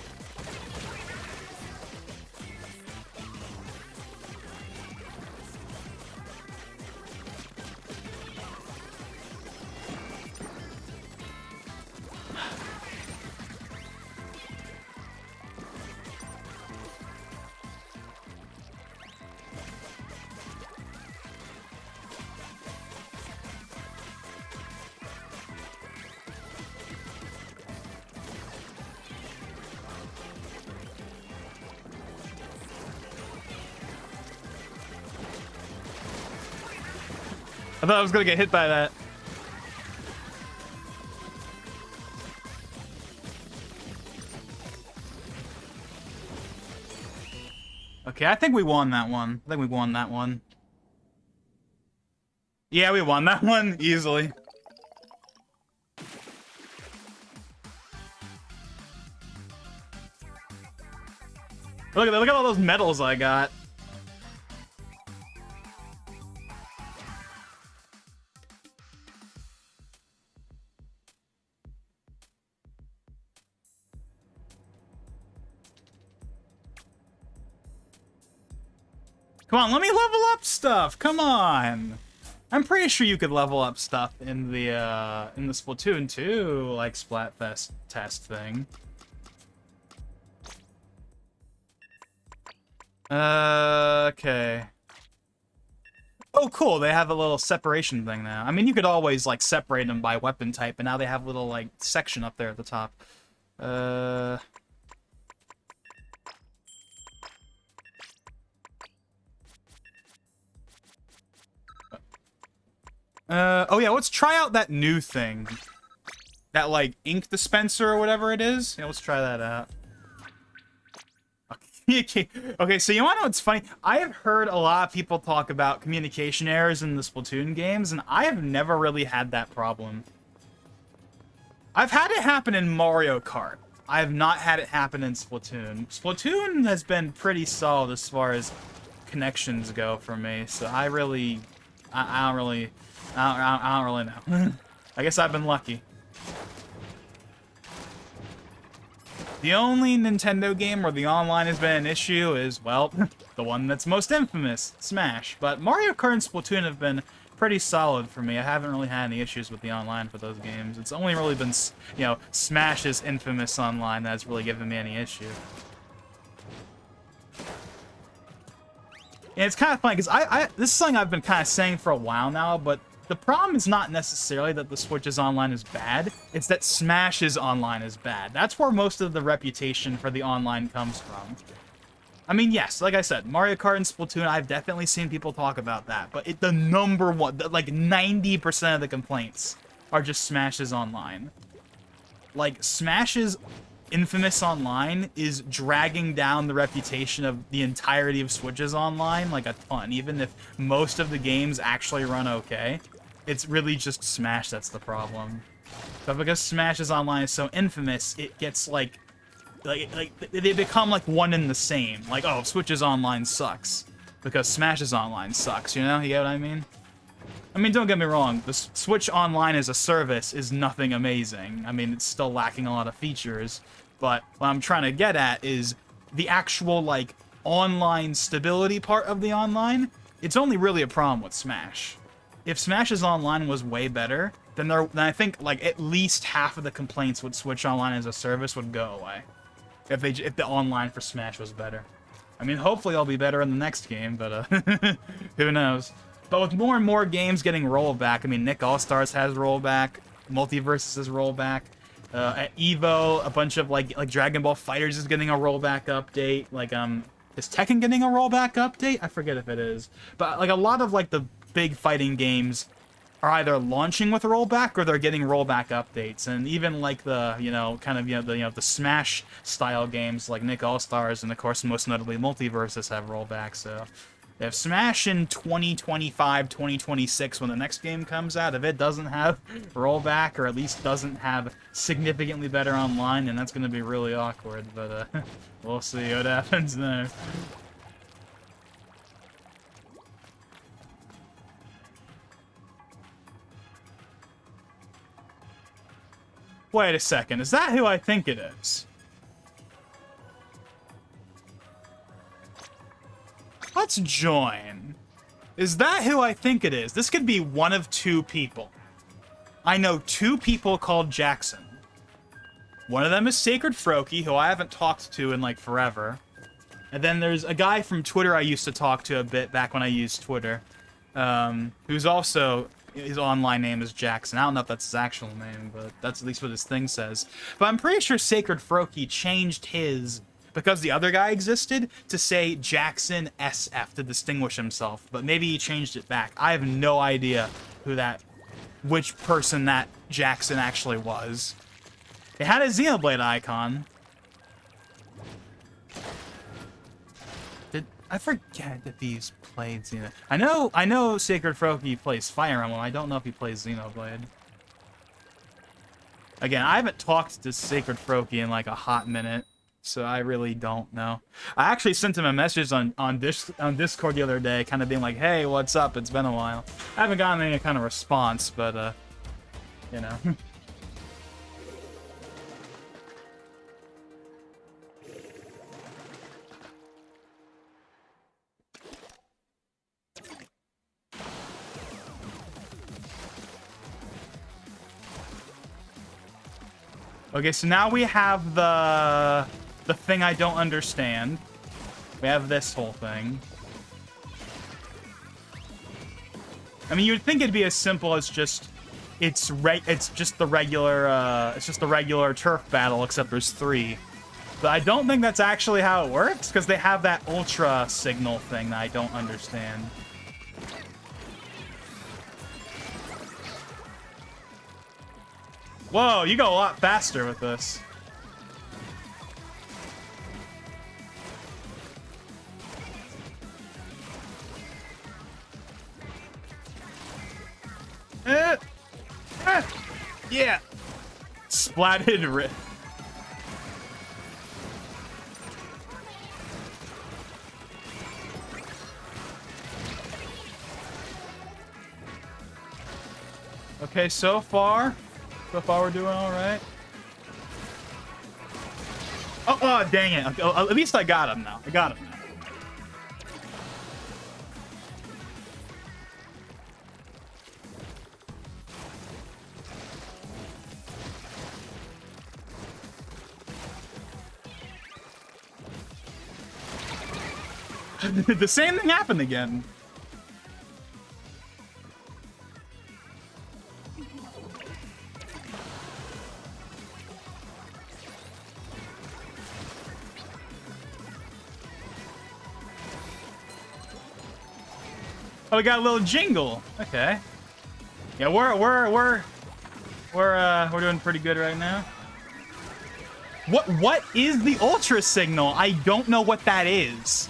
I thought I was gonna get hit by that. Okay, I think we won that one. Yeah, we won that one easily. Look at all those medals I got. Come on, let me level up stuff. Come on. I'm pretty sure you could level up stuff in the Splatoon 2, like, Splatfest test thing. Okay. Oh, cool. They have a little separation thing now. I mean, you could always, like, separate them by weapon type, but now they have a little, like, section up there at the top. Oh yeah, let's try out that new thing. That, like, ink dispenser or whatever it is. Yeah, let's try that out. Okay, so you wanna know what's funny? I have heard a lot of people talk about communication errors in the Splatoon games, and I have never really had that problem. I've had it happen in Mario Kart. I have not had it happen in Splatoon. Splatoon has been pretty solid as far as connections go for me, so I don't really know. I guess I've been lucky. The only Nintendo game where the online has been an issue is, well, the one that's most infamous, Smash. But Mario Kart and Splatoon have been pretty solid for me. I haven't really had any issues with the online for those games. It's only really been, you know, Smash's infamous online that's really given me any issue. And it's kind of funny, because this is something I've been kind of saying for a while now, but the problem is not necessarily that the Switch's online is bad, it's that Smash's online is bad. That's where most of the reputation for the online comes from. I mean, yes, like I said, Mario Kart and Splatoon, I've definitely seen people talk about that, but the number one, like 90% of the complaints are just Smash's online. Like, Smash's infamous online is dragging down the reputation of the entirety of Switch's online, like, a ton. Even if most of the games actually run okay, it's really just Smash that's the problem. But because Smash's online is so infamous, it gets, like they become, like, one and the same. Like, oh, Switch's online sucks because Smash's online sucks, you know? You get what I mean? I mean, don't get me wrong, the Switch Online as a service is nothing amazing. I mean, it's still lacking a lot of features, but what I'm trying to get at is the actual, like, online stability part of the online, it's only really a problem with Smash. If Smash's online was way better, then I think, like, at least half of the complaints with Switch Online as a service would go away. If the online for Smash was better. I mean, hopefully I'll be better in the next game, but who knows. But with more and more games getting rollback, I mean, Nick All-Stars has rollback, Multiverses has rollback. At EVO, a bunch of like Dragon Ball FighterZ is getting a rollback update. Like, is Tekken getting a rollback update? I forget if it is. But like a lot of like the big fighting games are either launching with rollback or they're getting rollback updates. And even like the, the Smash style games like Nick All-Stars and of course most notably Multiverses have rollback. So if Smash in 2025, 2026, when the next game comes out, if it doesn't have rollback or at least doesn't have significantly better online, then that's going to be really awkward. But we'll see what happens there. Wait a second, is that who I think it is? Let's join. Is that who I think it is? This could be one of two people. I know two people called Jackson. One of them is Sacred Froakie, who I haven't talked to in like forever. And then there's a guy from Twitter I used to talk to a bit back when I used Twitter. Who's also, his online name is Jackson. I don't know if that's his actual name, but that's at least what his thing says. But I'm pretty sure Sacred Froakie changed his, because the other guy existed, to say Jackson SF to distinguish himself. But maybe he changed it back. I have no idea which person that Jackson actually was. It had a Xenoblade icon. I forget if he's played Xenoblade. I know Sacred Froakie plays Fire Emblem. I don't know if he plays Xenoblade. Again, I haven't talked to Sacred Froakie in like a hot minute, so I really don't know. I actually sent him a message on Discord the other day, kind of being like, "Hey, what's up? It's been a while." I haven't gotten any kind of response, but you know. Okay, so now we have the thing I don't understand. We have this whole thing. I mean, you'd think it'd be as simple as just it's just the regular turf battle, except there's 3. But I don't think that's actually how it works, because they have that ultra signal thing that I don't understand. Whoa, you go a lot faster with this. Yeah. Splatted rip. Okay, so far we're doing all right. Oh, dang it. Okay, at least I got him now. The same thing happened again. Oh, we got a little jingle. Okay. Yeah, we're doing pretty good right now. What is the ultra signal? I don't know what that is.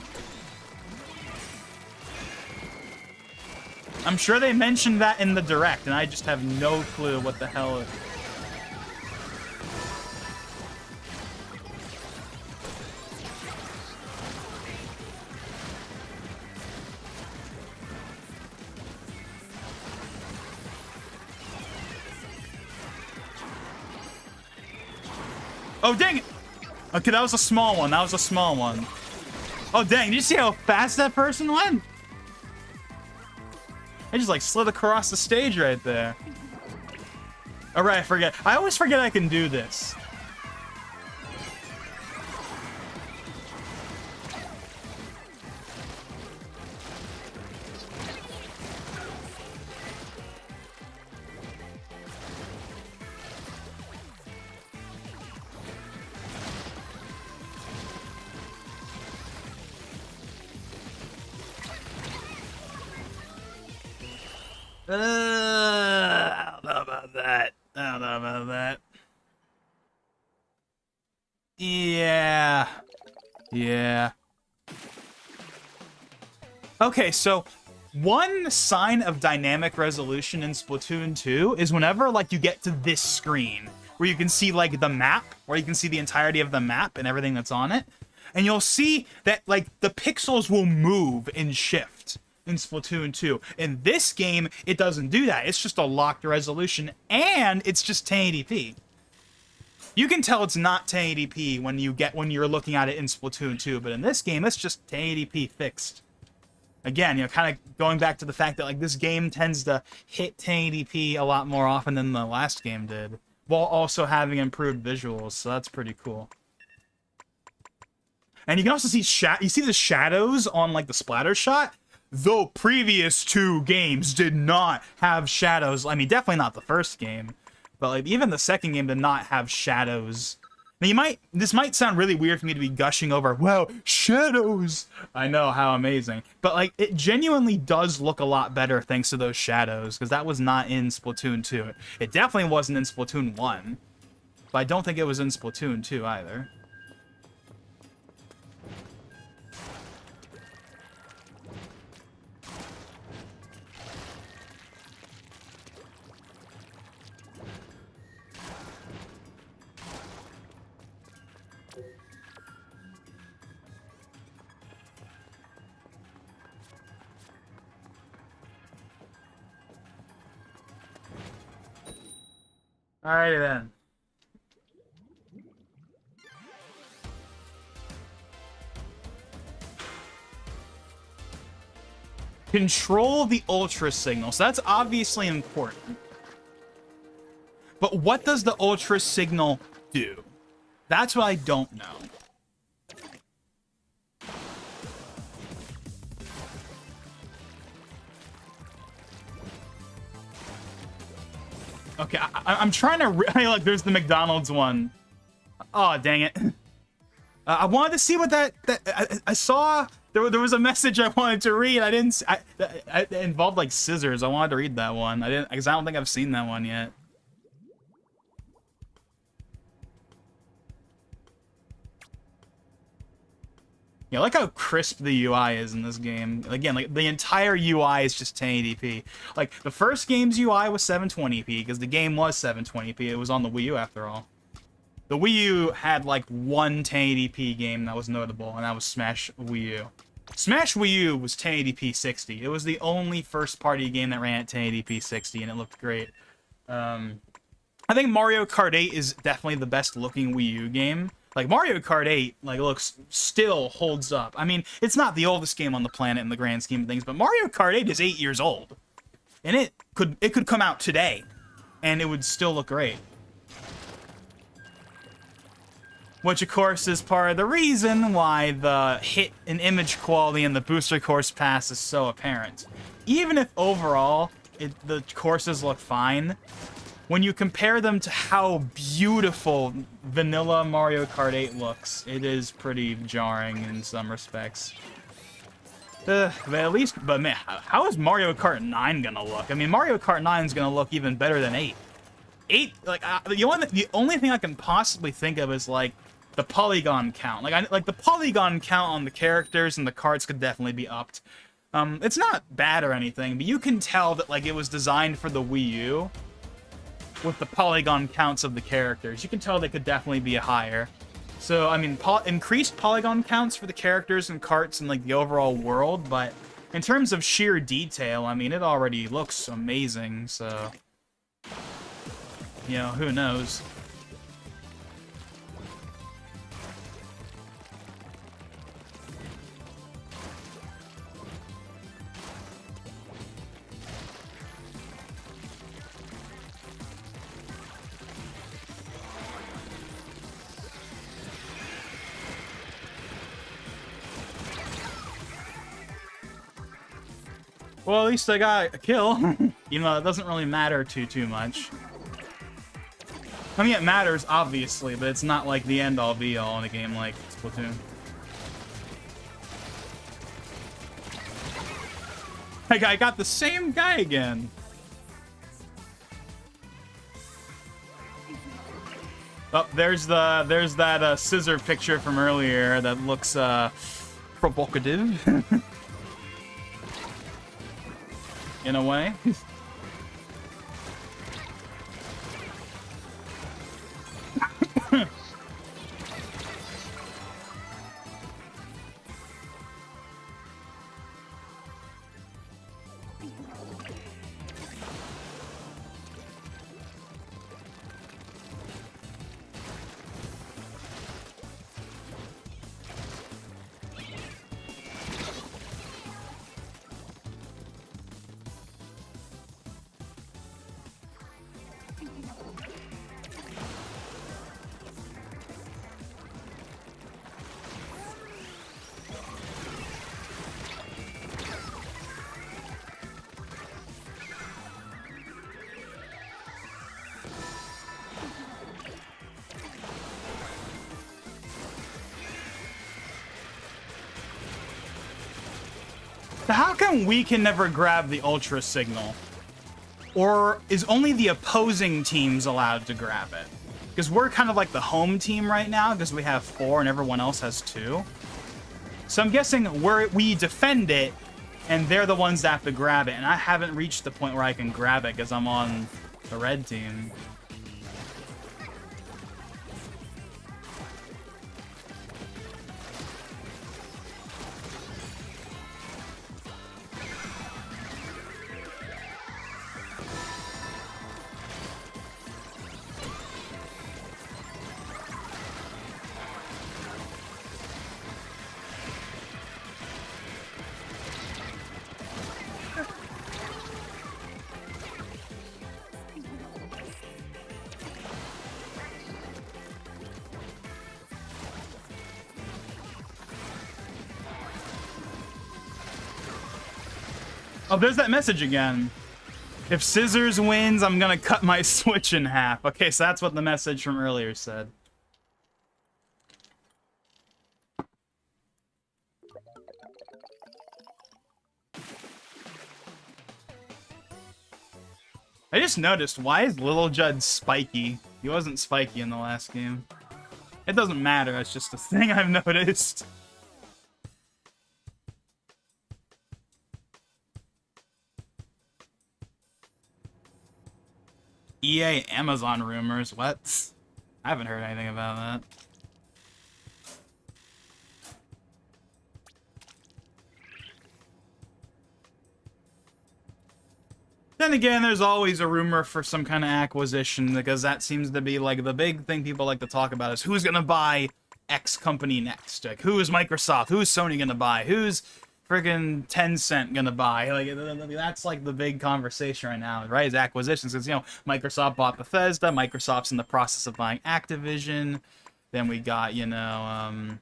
I'm sure they mentioned that in the direct, and I just have no clue what the hell it is. Oh, dang it! Okay, that was a small one. That was a small one. Oh, dang. Did you see how fast that person went? I just, like, slid across the stage right there. Alright, I forget. I always forget I can do this. I don't know about that. I don't know about that. Yeah. Yeah. Okay, so one sign of dynamic resolution in Splatoon 2 is whenever, like, you get to this screen where you can see, like, the map, where you can see the entirety of the map and everything that's on it, and you'll see that, like, the pixels will move and shift in Splatoon 2. In this game, it doesn't do that. It's just a locked resolution, and it's just 1080p. You can tell it's not 1080p when you're looking at it in Splatoon 2, but in this game, it's just 1080p fixed. Again, you know, kind of going back to the fact that, like, this game tends to hit 1080p a lot more often than the last game did, while also having improved visuals, so that's pretty cool. And you can also see you see the shadows on, like, the splatter shot. Though previous two games did not have shadows. I mean, definitely not the first game, but, like, even the second game did not have shadows. Now, this might sound really weird for me to be gushing over, wow, shadows! I know, how amazing. But, like, it genuinely does look a lot better thanks to those shadows, because that was not in Splatoon 2. It definitely wasn't in Splatoon 1, but I don't think it was in Splatoon 2 either. Alrighty then. Control the ultra signal. So that's obviously important. But what does the ultra signal do? That's what I don't know. Okay, I'm trying to... Look, there's the McDonald's one. Oh, dang it. I wanted to see what I saw... There was a message I wanted to read. I didn't... It involved, like, scissors. I wanted to read that one. I didn't... Because I don't think I've seen that one yet. Yeah, look how crisp the UI is in this game. Again, like, the entire UI is just 1080p. Like, the first game's UI was 720p, because the game was 720p. It was on the Wii U, after all. The Wii U had, like, one 1080p game that was notable, and that was Smash Wii U. Smash Wii U was 1080p 60. It was the only first-party game that ran at 1080p 60, and it looked great. I think Mario Kart 8 is definitely the best-looking Wii U game. Like, Mario Kart 8, like, still holds up. I mean, it's not the oldest game on the planet in the grand scheme of things, but Mario Kart 8 is 8 years old. And it could come out today, and it would still look great. Which, of course, is part of the reason why the hit and image quality in the Booster Course Pass is so apparent. Even if, overall, the courses look fine, when you compare them to how beautiful vanilla Mario Kart 8 looks, it is pretty jarring in some respects. But at least, but man, how is Mario Kart 9 gonna look? I mean, Mario Kart 9 is gonna look even better than 8. 8, like, the only thing I can possibly think of is, like, the polygon count. Like the polygon count on the characters and the carts could definitely be upped. It's not bad or anything, but you can tell that, like, it was designed for the Wii U with the polygon counts of the characters. You can tell they could definitely be higher. So, I mean, increased polygon counts for the characters and carts and, like, the overall world, but in terms of sheer detail, I mean, it already looks amazing, so... You know, who knows? Well, at least I got a kill. You know, it doesn't really matter too much. I mean, it matters, obviously, but it's not like the end-all be-all in a game like Splatoon. I got the same guy again. Oh, there's that scissor picture from earlier that looks provocative. In a way. How come we can never grab the Ultra Signal? Or is only the opposing teams allowed to grab it? Because we're kind of like the home team right now, because we have 4 and everyone else has 2. So I'm guessing we defend it, and they're the ones that have to grab it. And I haven't reached the point where I can grab it, because I'm on the red team. Oh, there's that message again. If Scissors wins, I'm gonna cut my Switch in half. Okay, so that's what the message from earlier said. I just noticed, why is Little Judd spiky? He wasn't spiky in the last game. It doesn't matter, it's just a thing I've noticed. EA Amazon rumors, what? I haven't heard anything about that. Then again, there's always a rumor for some kind of acquisition, because that seems to be like the big thing people like to talk about is who's gonna buy X company next? Like, who is Microsoft? Who is Sony gonna buy? Who's friggin' Tencent gonna buy? Like, that's like the big conversation right now, right? Is acquisitions, because, you know, Microsoft bought Bethesda, Microsoft's in the process of buying Activision, then we got, you know,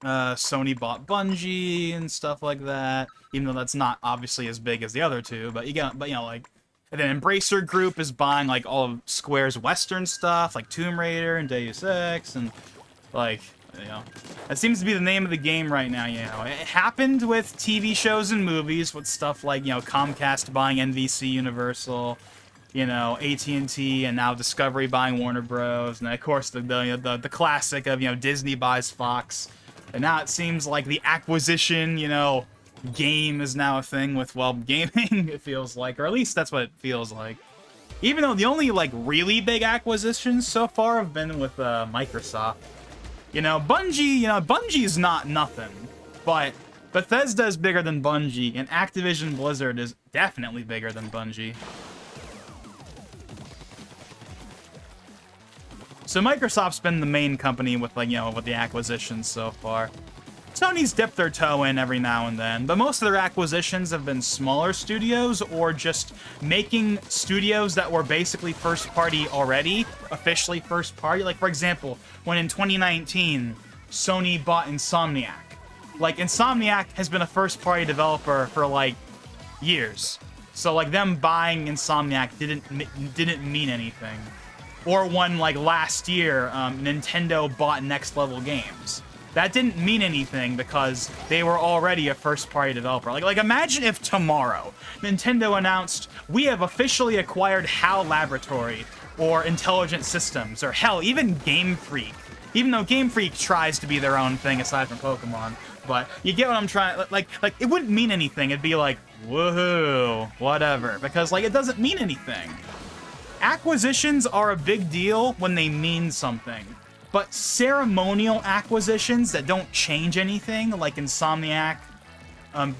Sony bought Bungie and stuff like that, even though that's not obviously as big as the other two, but you know, like, and then Embracer Group is buying, like, all of Square's Western stuff, like Tomb Raider and Deus Ex, and, like, You know, that seems to be the name of the game right now. You know, it happened with TV shows and movies with stuff like, you know, Comcast buying NBC Universal, you know, AT&T, and now Discovery buying Warner Bros. And of course the classic of, you know, Disney buys Fox. And now it seems like the acquisition, you know, game is now a thing with, well, gaming, it feels like, or at least that's what it feels like. Even though the only, like, really big acquisitions so far have been with Microsoft. You know, Bungie's not nothing, but Bethesda is bigger than Bungie, and Activision Blizzard is definitely bigger than Bungie. So Microsoft's been the main company with, like, you know, with the acquisitions so far. Sony's dipped their toe in every now and then, but most of their acquisitions have been smaller studios or just making studios that were basically first party already, officially first party. Like, for example, when in 2019, Sony bought Insomniac. Like, Insomniac has been a first party developer for, like, years. So, like, them buying Insomniac didn't mean anything. Or when, like, last year, Nintendo bought Next Level Games. That didn't mean anything because they were already a first-party developer. Like imagine if tomorrow Nintendo announced, we have officially acquired HAL Laboratory, or Intelligent Systems, or hell, even Game Freak. Even though Game Freak tries to be their own thing aside from Pokemon. But you get what I'm trying, like it wouldn't mean anything. It'd be like, woohoo, whatever. Because, like, it doesn't mean anything. Acquisitions are a big deal when they mean something. But ceremonial acquisitions that don't change anything, like Insomniac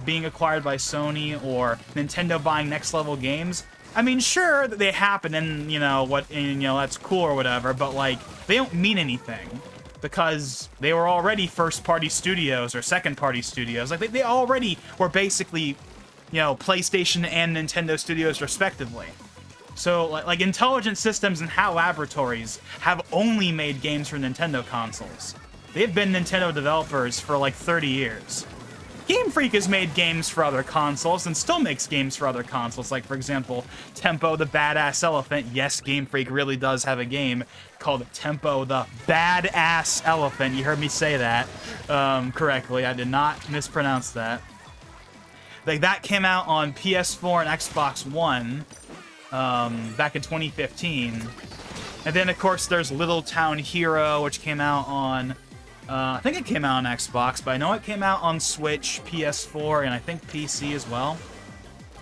being acquired by Sony, or Nintendo buying Next Level Games, I mean, sure, they happen, and, you know, that's cool or whatever, but, like, they don't mean anything. Because they were already first-party studios or second-party studios. Like, they already were basically, you know, PlayStation and Nintendo studios, respectively. So, like Intelligent Systems and HAL Laboratories have only made games for Nintendo consoles. They've been Nintendo developers for, like, 30 years. Game Freak has made games for other consoles and still makes games for other consoles. Like, for example, Tempo the Badass Elephant. Yes, Game Freak really does have a game called Tempo the Badass Elephant. You heard me say that correctly. I did not mispronounce that. Like, that came out on PS4 and Xbox One. Back in 2015. And then, of course, there's Little Town Hero, which came out on, I think it came out on Xbox, but I know it came out on Switch, PS4, and I think PC as well.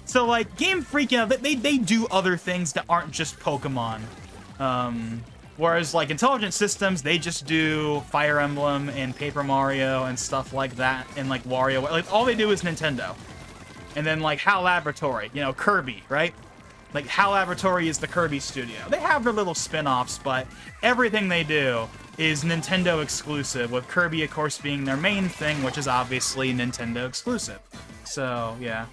So, like, Game Freak, you know, they do other things that aren't just Pokemon. Whereas, like, Intelligent Systems, they just do Fire Emblem and Paper Mario and stuff like that, and, like, Wario. Like, all they do is Nintendo. And then, like, HAL Laboratory, you know, Kirby, right? Like, HAL Laboratory is the Kirby studio. They have their little spin-offs, but everything they do is Nintendo exclusive, with Kirby, of course, being their main thing, which is obviously Nintendo exclusive. So, yeah.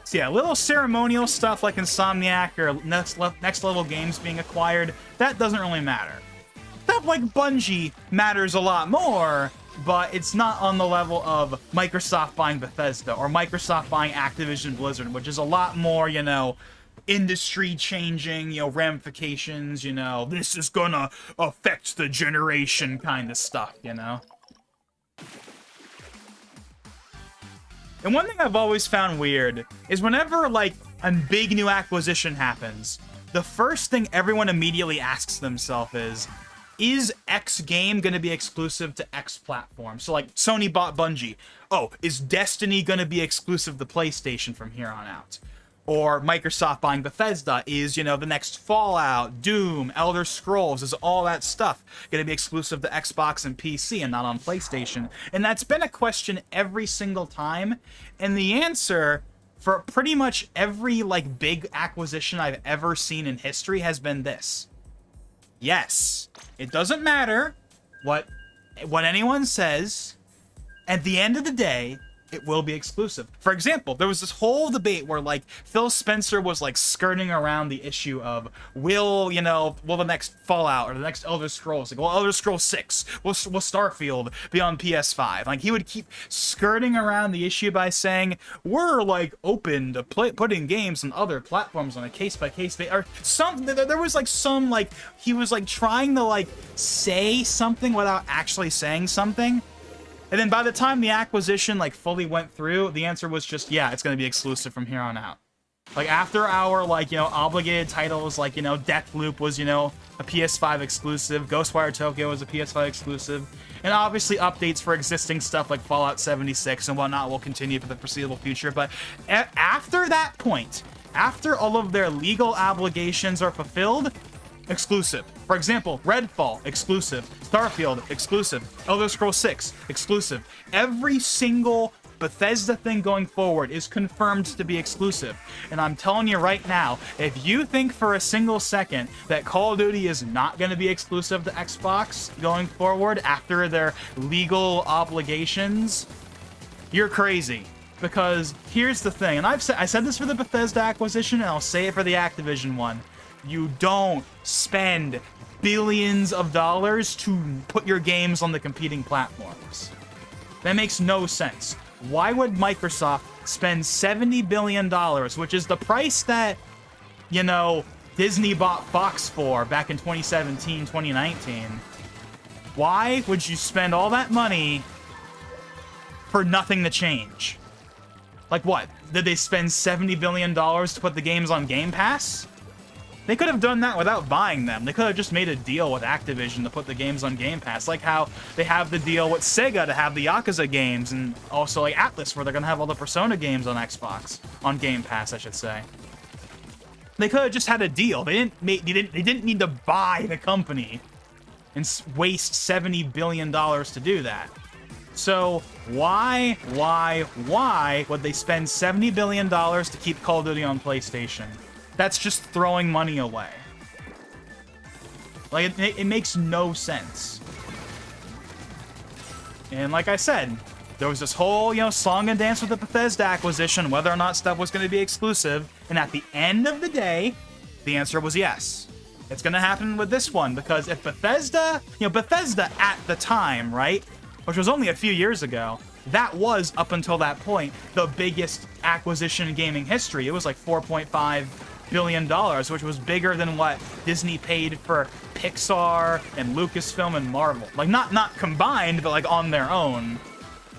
So, yeah, little ceremonial stuff like Insomniac or Next Level Games being acquired, that doesn't really matter. Stuff like Bungie matters a lot more, but it's not on the level of Microsoft buying Bethesda or Microsoft buying Activision Blizzard, which is a lot more, you know, industry-changing, you know, ramifications, you know, this is gonna affect the generation kind of stuff, you know? And one thing I've always found weird is whenever, like, a big new acquisition happens, the first thing everyone immediately asks themselves is X game going to be exclusive to X platform? So, like, Sony bought Bungie. Oh, is Destiny going to be exclusive to PlayStation from here on out? Or Microsoft buying Bethesda. Is, you know, the next Fallout, Doom, Elder Scrolls, is all that stuff going to be exclusive to Xbox and PC and not on PlayStation? And that's been a question every single time. And the answer for pretty much every, like, big acquisition I've ever seen in history has been this. Yes, it doesn't matter what anyone says. At the end of the day, it will be exclusive. For example, there was this whole debate where like Phil Spencer was like skirting around the issue of will the next Fallout or the next Elder Scrolls, like, will Elder Scrolls 6, will Starfield be on PS5? Like he would keep skirting around the issue by saying we're like open to putting games on other platforms on a case-by-case basis, or some. There was like some like he was like trying to like say something without actually saying something. And then by the time the acquisition like fully went through, the answer was just, yeah, it's going to be exclusive from here on out. Like after our like, obligated titles, like, Deathloop was, a PS5 exclusive, Ghostwire Tokyo was a PS5 exclusive, and obviously updates for existing stuff like Fallout 76 and whatnot will continue for the foreseeable future. But after that point, after all of their legal obligations are fulfilled, exclusive. For example, Redfall, exclusive. Starfield, exclusive. Elder Scrolls 6, exclusive. Every single Bethesda thing going forward is confirmed to be exclusive. And I'm telling you right now, if you think for a single second that Call of Duty is not going to be exclusive to Xbox going forward after their legal obligations, you're crazy. Because here's the thing, and I said this for the Bethesda acquisition, and I'll say it for the Activision one. You don't spend billions of dollars to put your games on the competing platforms. That makes no sense. Why would Microsoft spend $70 billion, which is the price that, Disney bought Fox for back in 2017, 2019? Why would you spend all that money for nothing to change? Like what? Did they spend $70 billion to put the games on Game Pass? They could have done that without buying them. They could have just made a deal with Activision to put the games on Game Pass, like how they have the deal with Sega to have the Yakuza games, and also like Atlas, where they're gonna have all the Persona games on Xbox, on Game Pass, I should say. They could have just had a deal. They didn't need to buy the company and waste $70 billion to do that. So why would they spend $70 billion to keep Call of Duty on PlayStation? That's just throwing money away. Like, it makes no sense. And like I said, there was this whole, song and dance with the Bethesda acquisition, whether or not stuff was going to be exclusive. And at the end of the day, the answer was yes. It's going to happen with this one, because if Bethesda, Bethesda at the time, right, which was only a few years ago, that was, up until that point, the biggest acquisition in gaming history. It was like $4.5 billion, which was bigger than what Disney paid for Pixar and Lucasfilm and Marvel. Like, not combined, but like on their own.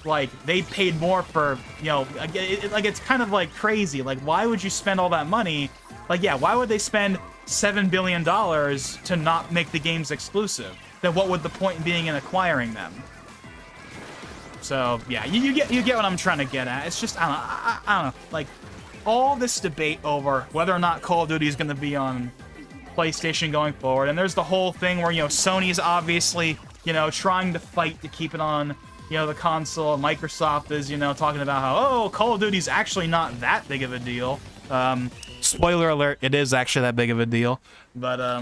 Like, they paid more for, it's kind of like crazy. Like, why would you spend all that money? Like, yeah, why would they spend $7 billion to not make the games exclusive? Then what would the point being in acquiring them? So, yeah, you get what I'm trying to get at. It's just, I don't know, like, all this debate over whether or not Call of Duty is going to be on PlayStation going forward, and there's the whole thing where, Sony's obviously, trying to fight to keep it on, the console. Microsoft is, talking about how, Call of Duty's actually not that big of a deal. Spoiler alert, it is actually that big of a deal. But, I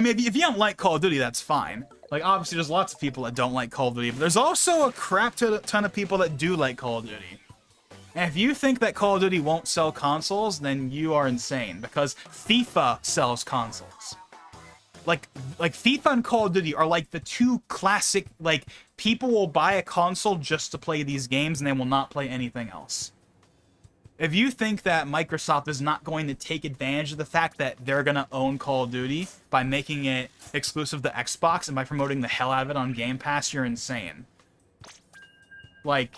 mean, if you don't like Call of Duty, that's fine. Like, obviously, there's lots of people that don't like Call of Duty, but there's also a crap ton of people that do like Call of Duty. And if you think that Call of Duty won't sell consoles, then you are insane, because FIFA sells consoles. Like FIFA and Call of Duty are like the two classic, like, people will buy a console just to play these games and they will not play anything else. If you think that Microsoft is not going to take advantage of the fact that they're going to own Call of Duty by making it exclusive to Xbox and by promoting the hell out of it on Game Pass, you're insane. Like,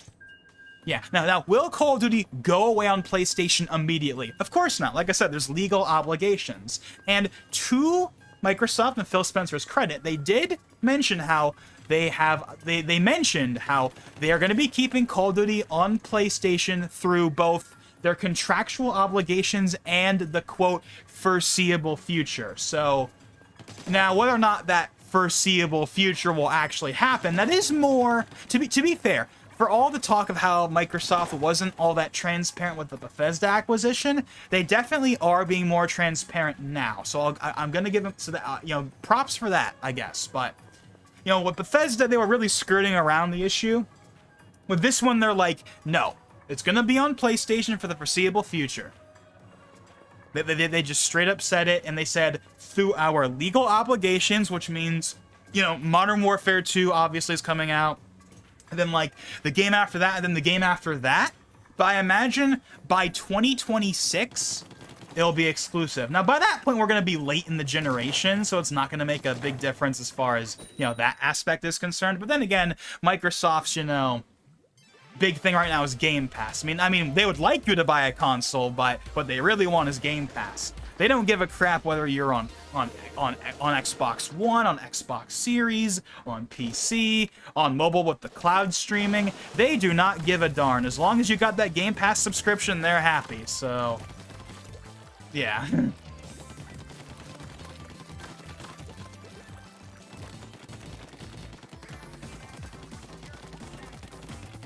yeah. Now, will Call of Duty go away on PlayStation immediately? Of course not. Like I said, there's legal obligations. And to Microsoft and Phil Spencer's credit, they did mention how they mentioned how they are going to be keeping Call of Duty on PlayStation through both their contractual obligations and the, quote, foreseeable future. So, now, whether or not that foreseeable future will actually happen, that is more, to be fair, for all the talk of how Microsoft wasn't all that transparent with the Bethesda acquisition, they definitely are being more transparent now. So I'm going to give them, props for that, I guess. But, with Bethesda, they were really skirting around the issue. With this one, they're like, no, it's gonna be on PlayStation for the foreseeable future. They just straight up said it, and they said, through our legal obligations, which means, you know, Modern Warfare 2 obviously is coming out, and then, like, the game after that, and then the game after that. But I imagine by 2026, it'll be exclusive. Now, by that point, we're going to be late in the generation, so it's not going to make a big difference as far as, you know, that aspect is concerned. But then again, Microsoft's, you know, big thing right now is Game Pass. I mean, they would like you to buy a console, but what they really want is Game Pass. They don't give a crap whether you're on Xbox One, on Xbox Series, on PC, on mobile with the cloud streaming. They do not give a darn. As long as you got that Game Pass subscription, they're happy. So, yeah.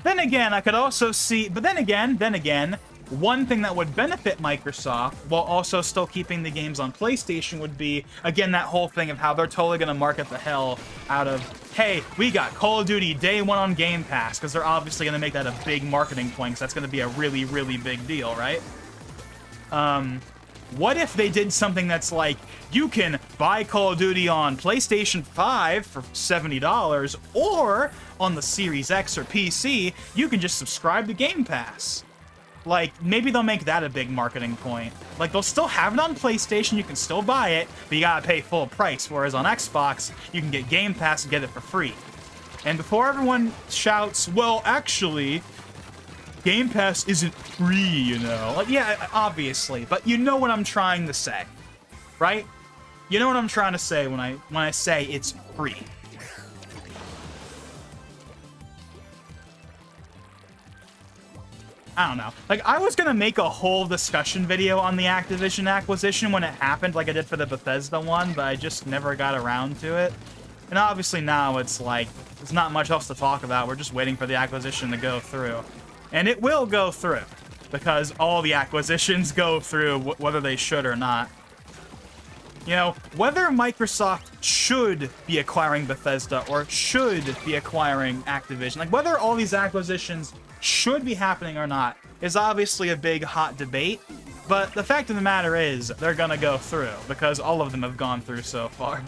Then again, I could also see, but then again, one thing that would benefit Microsoft while also still keeping the games on PlayStation would be, again, that whole thing of how they're totally going to market the hell out of, hey, we got Call of Duty Day 1 on Game Pass, because they're obviously going to make that a big marketing point, because that's going to be a really, really big deal, right? What if they did something that's like, you can buy Call of Duty on PlayStation 5 for $70, or on the Series X or PC, you can just subscribe to Game Pass. Like, maybe they'll make that a big marketing point. Like, they'll still have it on PlayStation, you can still buy it, but you gotta pay full price, whereas on Xbox, you can get Game Pass and get it for free. And before everyone shouts, well, actually, Game Pass isn't free, you know. Like, yeah, obviously, but you know what I'm trying to say, right? You know what I'm trying to say when I say it's free. I don't know. Like, I was gonna make a whole discussion video on the Activision acquisition when it happened, like I did for the Bethesda one, but I just never got around to it. And obviously now it's like, there's not much else to talk about. We're just waiting for the acquisition to go through. And it will go through, because all the acquisitions go through, whether they should or not. You know, whether Microsoft should be acquiring Bethesda or should be acquiring Activision, like whether all these acquisitions should be happening or not, is obviously a big hot debate. But the fact of the matter is, they're gonna go through, because all of them have gone through so far.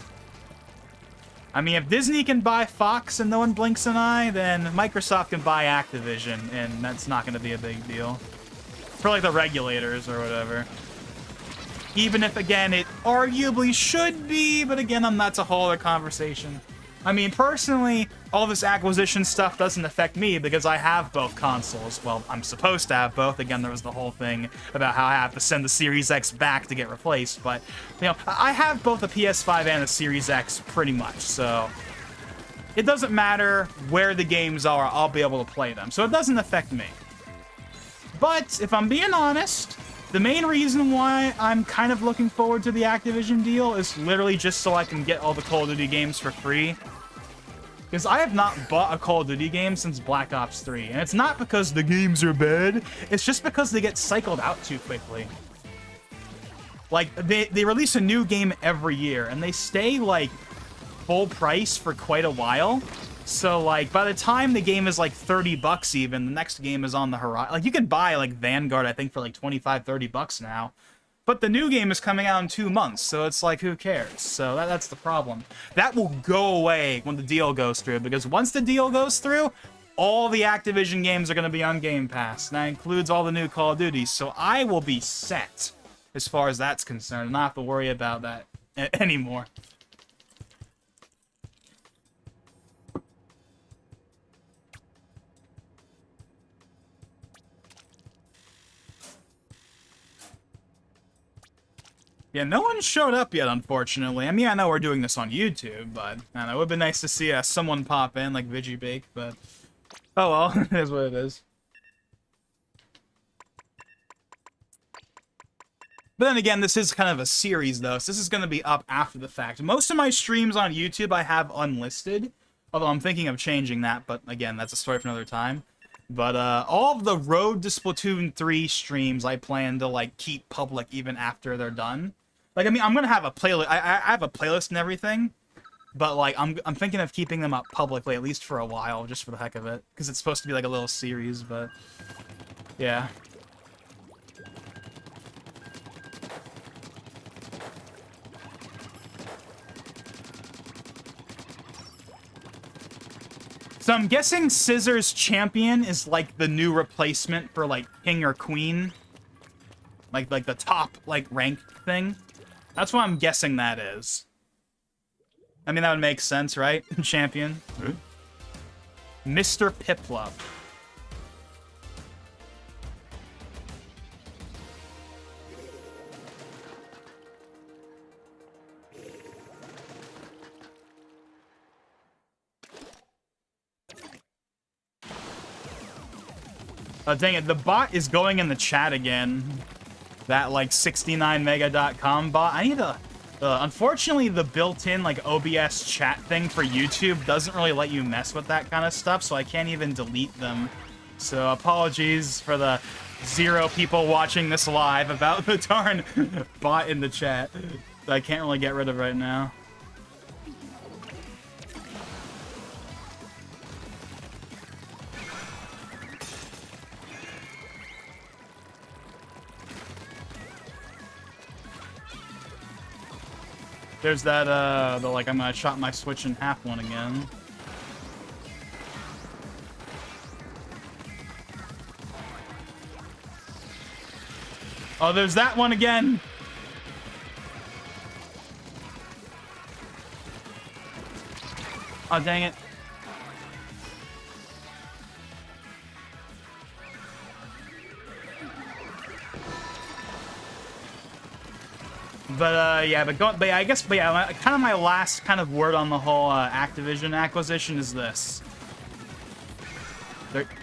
I mean, if Disney can buy Fox and no one blinks an eye, then Microsoft can buy Activision, and that's not gonna be a big deal. For, like, the regulators or whatever. Even if, again, it arguably should be, but again, that's a whole other conversation. I mean, personally, all this acquisition stuff doesn't affect me because I have both consoles. Well, I'm supposed to have both. Again, there was the whole thing about how I have to send the Series X back to get replaced. But, you know, I have both a PS5 and a Series X pretty much. So it doesn't matter where the games are, I'll be able to play them. So it doesn't affect me. But if I'm being honest, the main reason why I'm kind of looking forward to the Activision deal is literally just so I can get all the Call of Duty games for free. Because I have not bought a Call of Duty game since Black Ops 3. And it's not because the games are bad, it's just because they get cycled out too quickly. Like, they release a new game every year, and they stay, like, full price for quite a while. So, like, by the time the game is, like, 30 bucks even, the next game is on the horizon. Like, you can buy, like, Vanguard, I think, for, like, 25, 30 bucks now. But the new game is coming out in 2 months, so it's like, who cares? So that's the problem. That will go away when the deal goes through, because once the deal goes through, all the Activision games are going to be on Game Pass. And that includes all the new Call of Duty, so I will be set as far as that's concerned, and not have to worry about that anymore. Yeah, no one showed up yet, unfortunately. I mean, I know we're doing this on YouTube, but I don't know, it would have been nice to see someone pop in, like VigiBake, but oh well, it is what it is. But then again, this is kind of a series, though, so this is going to be up after the fact. Most of my streams on YouTube I have unlisted, although I'm thinking of changing that, but again, that's a story for another time. But all of the Road to Splatoon 3 streams I plan to, like, keep public even after they're done. Like, I mean, I'm gonna have a playlist. I have a playlist and everything. but like I'm thinking of keeping them up publicly at least for a while, just for the heck of it, because it's supposed to be like a little series. But yeah. So I'm guessing Scissors Champion is like the new replacement for like King or Queen, like the top like rank thing. That's what I'm guessing that is. I mean, that would make sense, right? Champion. Mr. Piplup. Oh, dang it. The bot is going in the chat again. That, like, 69mega.com bot. I need to... unfortunately, the built-in, like, OBS chat thing for YouTube doesn't really let you mess with that kind of stuff, so I can't even delete them. So, apologies for the 0 people watching this live about the darn bot in the chat that I can't really get rid of right now. There's that, the, like, I'm gonna chop my Switch in half one again. Oh, there's that one again! Oh, dang it. But yeah, but yeah, I guess, but yeah, kind of my last kind of word on the whole Activision acquisition is this: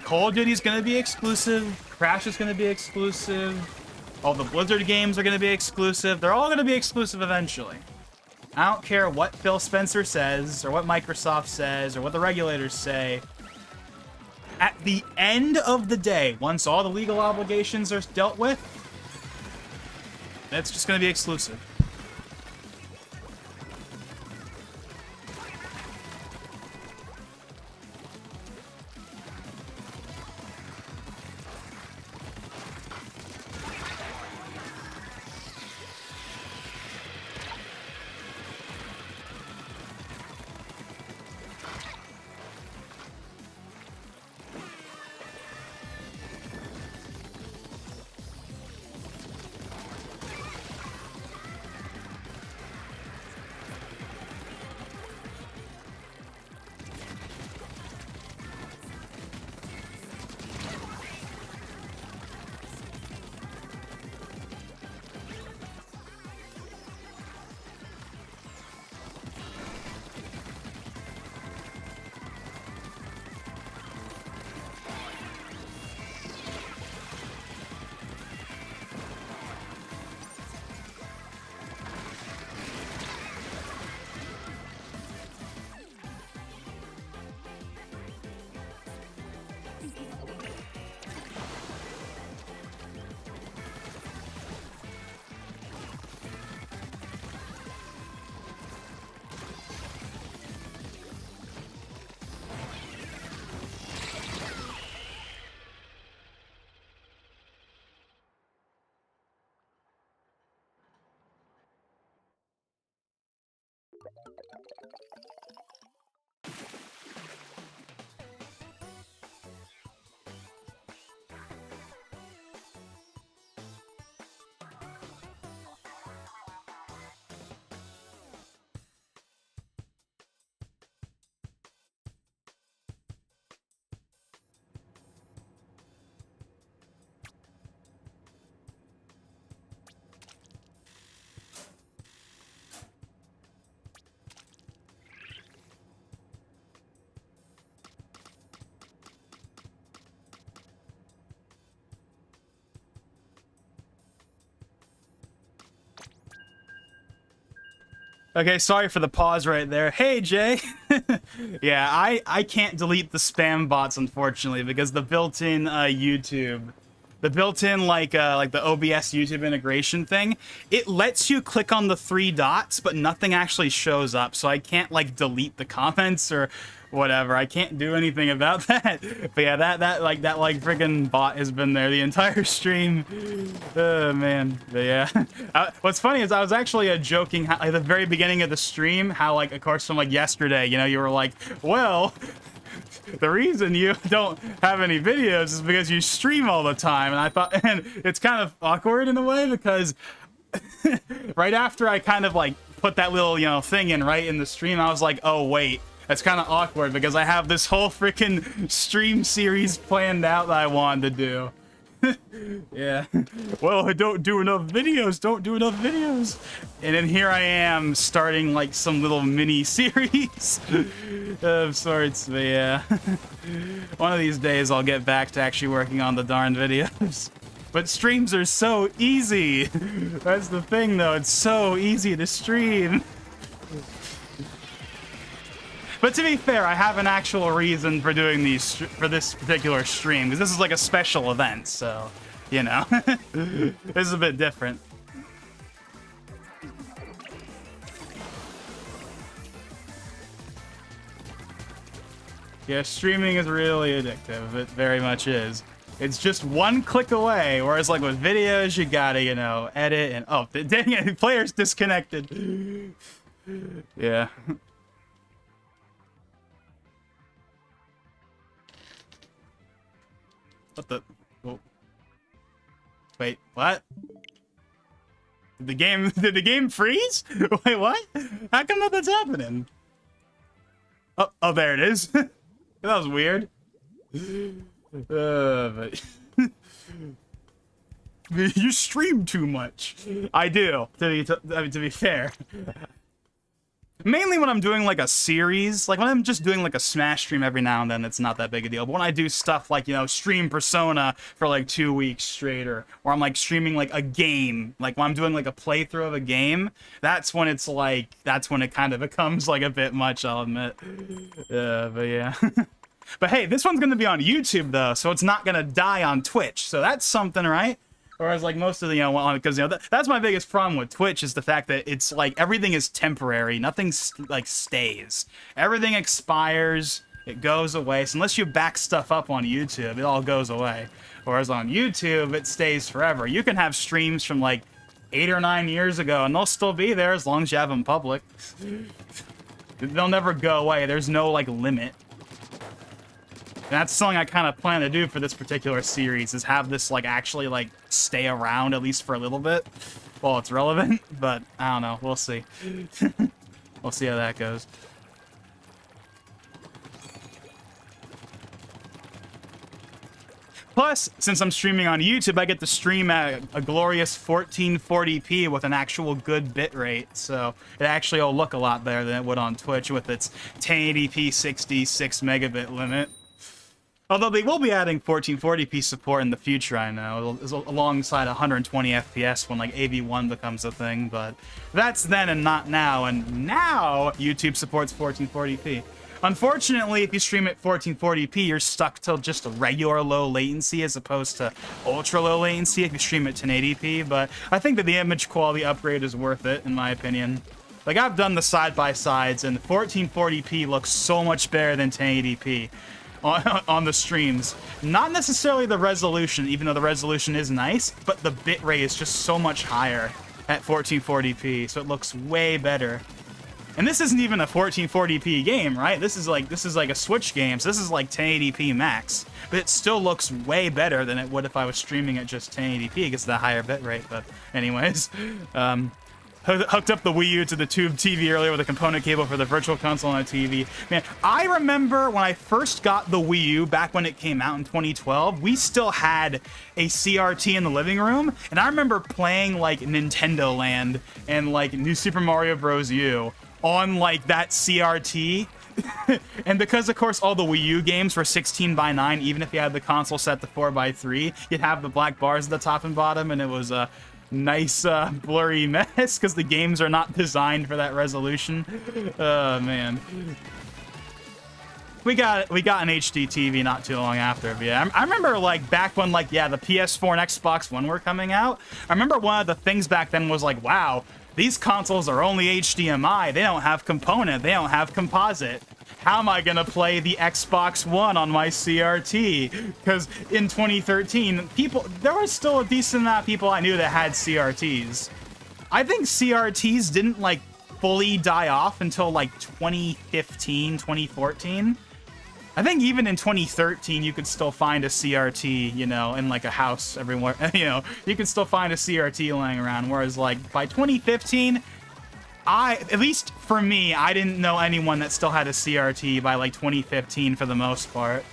Call of Duty's gonna be exclusive, Crash is gonna be exclusive, all the Blizzard games are gonna be exclusive. They're all gonna be exclusive eventually. I don't care what Phil Spencer says, or what Microsoft says, or what the regulators say. At the end of the day, once all the legal obligations are dealt with, it's just going to be exclusive. Okay, sorry for the pause right there. Hey, Jay! Yeah, I can't delete the spam bots, unfortunately, because the built-in YouTube the built-in like the OBS YouTube integration thing, it lets you click on the 3 dots, but nothing actually shows up. So I can't like delete the comments or whatever. I can't do anything about that. But yeah, that freaking bot has been there the entire stream. Oh man. But yeah. What's funny is I was actually joking how, at the very beginning of the stream, how like of course from like yesterday, you know, you were like, well, the reason you don't have any videos is because you stream all the time. And I thought, and it's kind of awkward in a way because right after I kind of like put that little, you know, thing in right in the stream, I was like, oh wait, that's kind of awkward because I have this whole freaking stream series planned out that I wanted to do. Yeah. Well, I don't do enough videos. And then here I am starting like some little mini series of sorts. But yeah. One of these days I'll get back to actually working on the darn videos. But streams are so easy. That's the thing though, it's so easy to stream. But to be fair, I have an actual reason for doing these for this particular stream, because this is like a special event, so, you know, this is a bit different. Yeah, streaming is really addictive. It very much is. It's just one click away, whereas like with videos, you gotta, you know, edit and, oh, dang it, player's disconnected. Yeah. What the? Oh. Wait, what? Did the game freeze? Wait, what? How come that's happening? Oh, there it is. That was weird. But you stream too much. I do. To be fair. Mainly when I'm doing like a series, like when I'm just doing like a Smash stream every now and then, it's not that big a deal. But when I do stuff like, you know, stream Persona for like 2 weeks straight, or I'm like streaming like a game, like when I'm doing like a playthrough of a game, that's when it's like, that's when it kind of becomes like a bit much, I'll admit. But yeah. But hey, this one's gonna be on YouTube though, so it's not gonna die on Twitch. So that's something, right? Whereas like most of the, you know, because, you know, that's my biggest problem with Twitch is the fact that it's like everything is temporary. Nothing like stays. Everything expires. It goes away. So unless you back stuff up on YouTube, it all goes away. Whereas on YouTube, it stays forever. You can have streams from like 8 or 9 years ago and they'll still be there as long as you have them public. They'll never go away. There's no like limit. And that's something I kind of plan to do for this particular series, is have this, like, actually, like, stay around at least for a little bit while it's relevant. But, I don't know. We'll see. We'll see how that goes. Plus, since I'm streaming on YouTube, I get to stream at a glorious 1440p with an actual good bitrate. So it actually will look a lot better than it would on Twitch with its 1080p 66 megabit limit. Although they will be adding 1440p support in the future, I know, alongside 120 FPS when like AV1 becomes a thing, but that's then and not now, and now YouTube supports 1440p. Unfortunately, if you stream at 1440p, you're stuck to just a regular low latency as opposed to ultra low latency if you stream at 1080p, but I think that the image quality upgrade is worth it, in my opinion. Like, I've done the side-by-sides, and 1440p looks so much better than 1080p. On the streams. Not necessarily the resolution, even though the resolution is nice, but the bitrate is just so much higher at 1440p, so it looks way better. And this isn't even a 1440p game, right? This is like a Switch game, so this is like 1080p max. But it still looks way better than it would if I was streaming at just 1080p because of the higher bitrate. But anyways, hooked up the Wii U to the tube TV earlier with a component cable for the virtual console on a TV. Man, I remember when I first got the Wii U back when it came out in 2012, we still had a CRT in the living room, and I remember playing like Nintendo Land and like New Super Mario Bros. U on like that CRT. And because of course all the Wii U games were 16:9, even if you had the console set to 4:3, you'd have the black bars at the top and bottom, and it was a nice blurry mess because the games are not designed for that resolution. Oh man. we got an HD TV not too long after. But yeah, I remember like back when like the PS4 and Xbox One were coming out. I remember one of the things back then was like, wow, these consoles are only HDMI. They don't have component. They don't have composite. How am I gonna play the Xbox One on my CRT? Because in 2013, there was still a decent amount of people I knew that had CRTs. I think CRTs didn't like fully die off until like 2015, 2014. I think even in 2013, you could still find a CRT, you know, in like a house everywhere. You know, you could still find a CRT laying around. Whereas like by 2015, at least for me, I didn't know anyone that still had a CRT by like 2015 for the most part.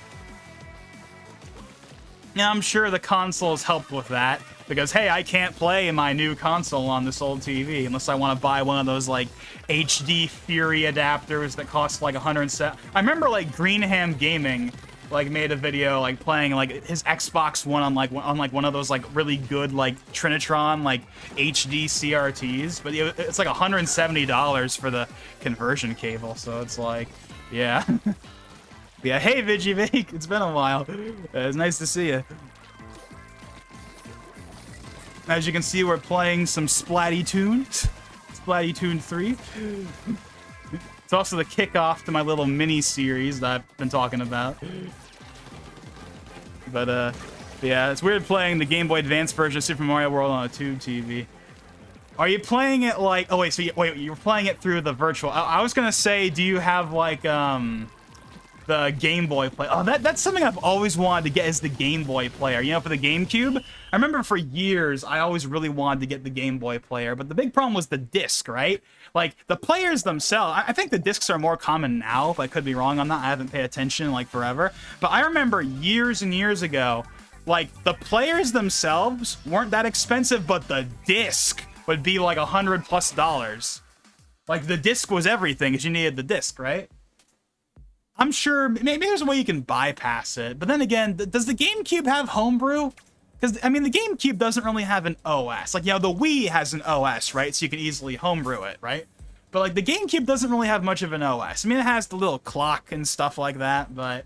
Now, I'm sure the consoles helped with that, because, hey, I can't play my new console on this old TV unless I want to buy one of those, like, HD Fury adapters that cost, like, 107. I remember, like, Greenham Gaming, like, made a video, like, playing, like, his Xbox One on one of those, like, really good, like, Trinitron, like, HD CRTs, but it's, like, $170 for the conversion cable, so it's like, yeah. Yeah, hey, Vigivake, it's been a while. It's nice to see you. As you can see, we're playing some Splatty-Toon. Splatty-Toon 3. It's also the kickoff to my little mini-series that I've been talking about. But, yeah, it's weird playing the Game Boy Advance version of Super Mario World on a tube TV. Are you playing it like... Oh, wait, so you're playing it through the virtual... I was gonna say, do you have, like, the Game Boy Player? Oh, that's something I've always wanted to get, is the Game Boy Player. You know, for the GameCube? I remember for years, I always really wanted to get the Game Boy Player, but the big problem was the disc, right? Like, the players themselves, I think the discs are more common now, but I could be wrong on that. I haven't paid attention, like, forever. But I remember years and years ago, like, the players themselves weren't that expensive, but the disc would be like $100+. Like, the disc was everything, because you needed the disc, right? I'm sure maybe there's a way you can bypass it, but then again, does the GameCube have homebrew? Because, I mean, the GameCube doesn't really have an OS. Like, you know, the Wii has an OS, right? So you can easily homebrew it, right? But, like, the GameCube doesn't really have much of an OS. I mean, it has the little clock and stuff like that, but...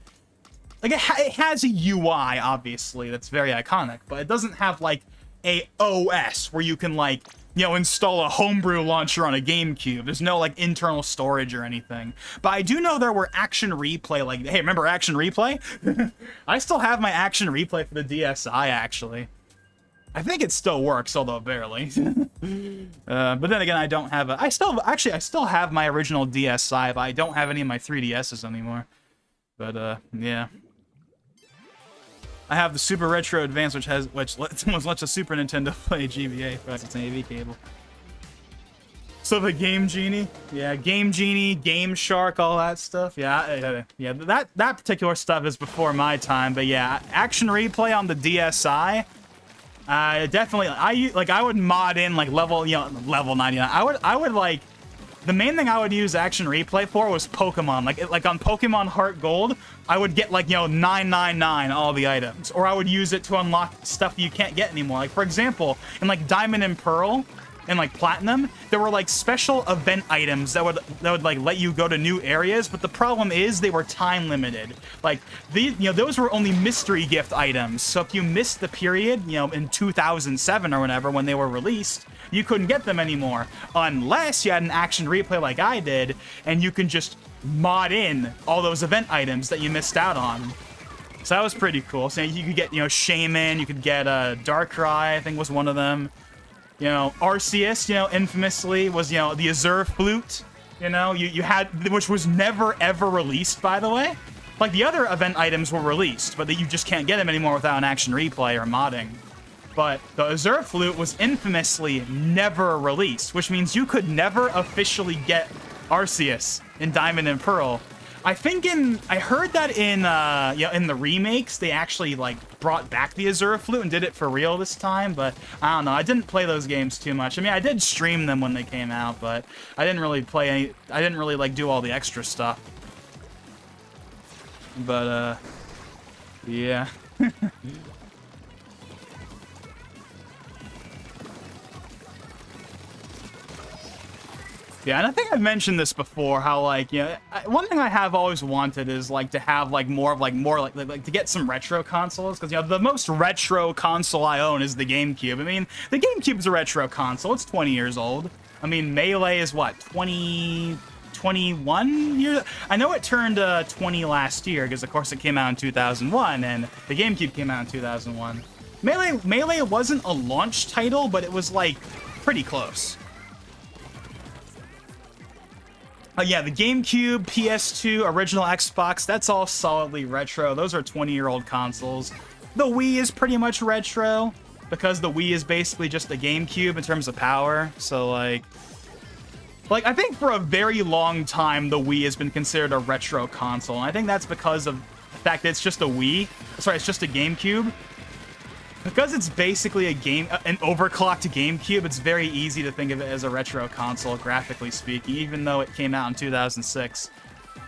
Like, it has a UI, obviously, that's very iconic, but it doesn't have, like, a OS where you can, like, you know, install a homebrew launcher on a GameCube. There's no, like, internal storage or anything. But I do know there were Action Replay, like, hey, remember Action Replay? I still have my Action Replay for the DSi, actually. I think it still works, although barely. But then again, I don't have I still have my original DSi, but I don't have any of my 3DSs anymore. But, yeah. I have the Super Retro Advance, which lets a Super Nintendo play GBA, but it's an AV cable. So the Game Genie, yeah, Game Genie, Game Shark, all that stuff, yeah. That particular stuff is before my time, but yeah, Action Replay on the DSi, definitely. I would mod in like level 99. I would like. The main thing I would use Action Replay for was Pokemon. Like on Pokemon Heart Gold, I would get, like, you know, 999 all the items. Or I would use it to unlock stuff that you can't get anymore. Like, for example, in, like, Diamond and Pearl and, like, Platinum, there were, like, special event items that would like, let you go to new areas. But the problem is they were time limited. Like, those were only mystery gift items. So if you missed the period, you know, in 2007 or whenever when they were released, you couldn't get them anymore, unless you had an Action Replay like I did, and you can just mod in all those event items that you missed out on. So that was pretty cool. So you could get, you know, Shaman, you could get Darkrai, I think was one of them. You know, Arceus, you know, infamously was, you know, the Azure Flute, you know, you had, which was never ever released, by the way. Like, the other event items were released, but you just can't get them anymore without an Action Replay or modding. But the Azure Flute was infamously never released, which means you could never officially get Arceus in Diamond and Pearl. I heard that in the remakes, they actually, like, brought back the Azure Flute and did it for real this time, but I don't know, I didn't play those games too much. I mean, I did stream them when they came out, but I didn't really like, do all the extra stuff. But, yeah. Yeah, and I think I've mentioned this before, how, like, you know, one thing I have always wanted is, like, to have, like, more to get some retro consoles, because, you know, the most retro console I own is the GameCube. I mean, the GameCube's a retro console. It's 20 years old. I mean, Melee is, what, 21 years? I know it turned 20 last year, because, of course, it came out in 2001, and the GameCube came out in 2001. Melee wasn't a launch title, but it was, like, pretty close. Yeah, the GameCube, PS2, original Xbox, that's all solidly retro. Those are 20-year-old consoles. The Wii is pretty much retro, because the Wii is basically just a GameCube in terms of power. So, like, I think for a very long time, the Wii has been considered a retro console. And I think that's because of the fact that it's just a Wii. Sorry, it's just a GameCube. Because it's basically an overclocked GameCube, it's very easy to think of it as a retro console, graphically speaking, even though it came out in 2006.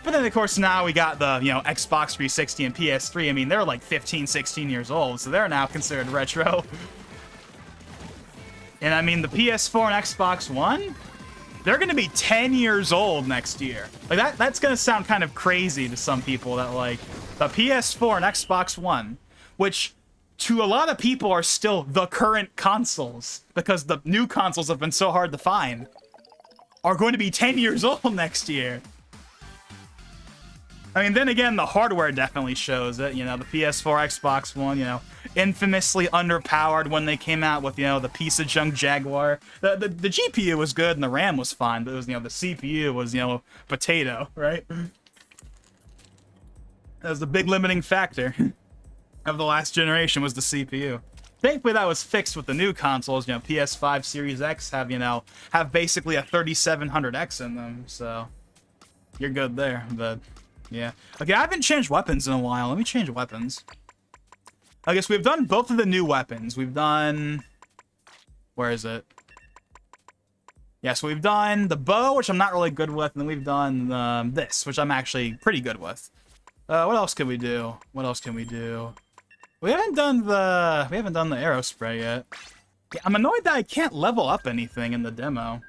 But then, of course, now we got the, you know, Xbox 360 and PS3. I mean, they're like 15, 16 years old, so they're now considered retro. And I mean, the PS4 and Xbox One, they're going to be 10 years old next year. Like, that's going to sound kind of crazy to some people, that, like, the PS4 and Xbox One, which to a lot of people are still the current consoles, because the new consoles have been so hard to find, are going to be 10 years old next year. I mean, then again, the hardware definitely shows it. You know, the PS4, Xbox One, you know, infamously underpowered when they came out with, you know, the piece of junk Jaguar. The GPU was good and the RAM was fine, but it was, you know, the CPU was, you know, potato, right? That was the big limiting factor of the last generation, was the CPU. Thankfully, that was fixed with the new consoles. You know, PS5, Series X have basically a 3700X in them, so you're good there. But yeah, okay, I haven't changed weapons in a while. Let me change weapons. I guess we've done both of the new weapons. We've done, where is it? Yeah, so we've done the bow, which I'm not really good with, and then we've done this, which I'm actually pretty good with. What else can we do? What else can we do? We haven't done the arrow spray yet. Yeah, I'm annoyed that I can't level up anything in the demo.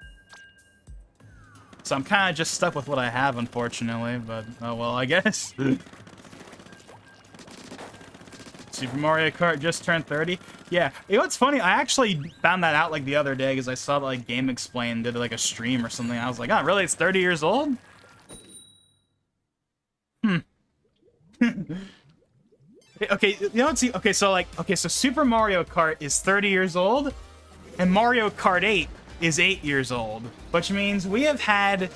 So I'm kind of just stuck with what I have, unfortunately, but oh well, I guess. Super Mario Kart just turned 30. Yeah, you know what's funny? I actually found that out like the other day because I saw that like Game Explain did like a stream or something. I was like, oh, really? It's 30 years old? Okay, you know, so Super Mario Kart is 30 years old, and Mario Kart 8 is 8 years old, which means we have had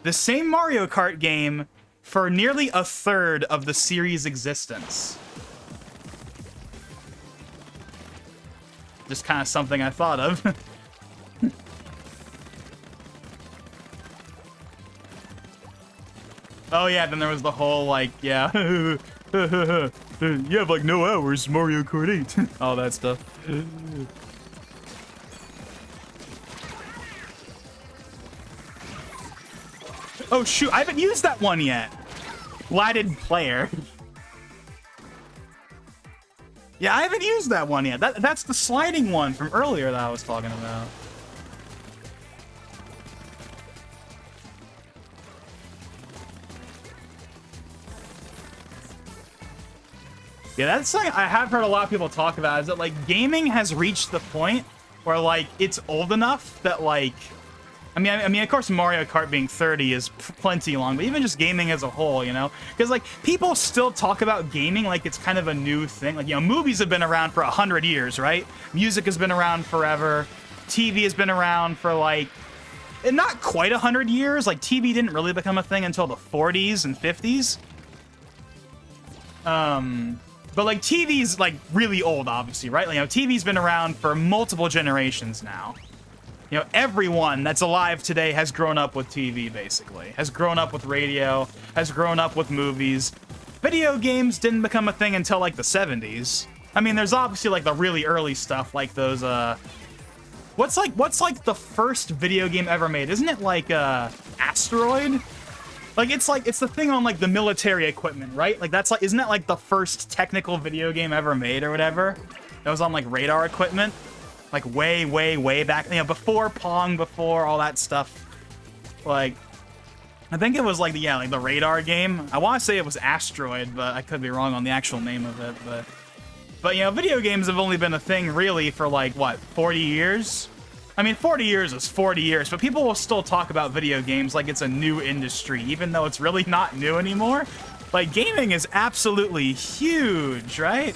the same Mario Kart game for nearly a third of the series' existence. Just kind of something I thought of. Oh yeah, then there was the whole, like, yeah. You have, like, no hours, Mario Kart 8. All that stuff. Oh, shoot, I haven't used that one yet. Lighted player. Yeah, I haven't used that one yet. That's the sliding one from earlier that I was talking about. Yeah, that's something I have heard a lot of people talk about, is that, like, gaming has reached the point where, like, it's old enough that, like, I mean, of course, Mario Kart being 30 is plenty long, but even just gaming as a whole, you know? Because, like, people still talk about gaming like it's kind of a new thing. Like, you know, movies have been around for 100 years, right? Music has been around forever. TV has been around for, like, not quite 100 years. Like, TV didn't really become a thing until the 40s and 50s. But, like, TV's, like, really old, obviously, right? Like, you know, TV's been around for multiple generations now. You know, everyone that's alive today has grown up with TV, basically. Has grown up with radio, has grown up with movies. Video games didn't become a thing until, like, the 70s. I mean, there's obviously, like, the really early stuff, like those, What's the first video game ever made? Isn't it, like, Asteroid? Like, it's the thing on, like, the military equipment, right? Like, that's, like, isn't that, like, the first technical video game ever made or whatever? That was on, like, radar equipment? Like, way, way, way back, you know, before Pong, before all that stuff. Like, I think it was like the, yeah, like the radar game. I want to say it was Asteroid, but I could be wrong on the actual name of it. But you know, video games have only been a thing really for like, what, 40 years? I mean, 40 years is 40 years, but people will still talk about video games like it's a new industry, even though it's really not new anymore. Like, gaming is absolutely huge, right?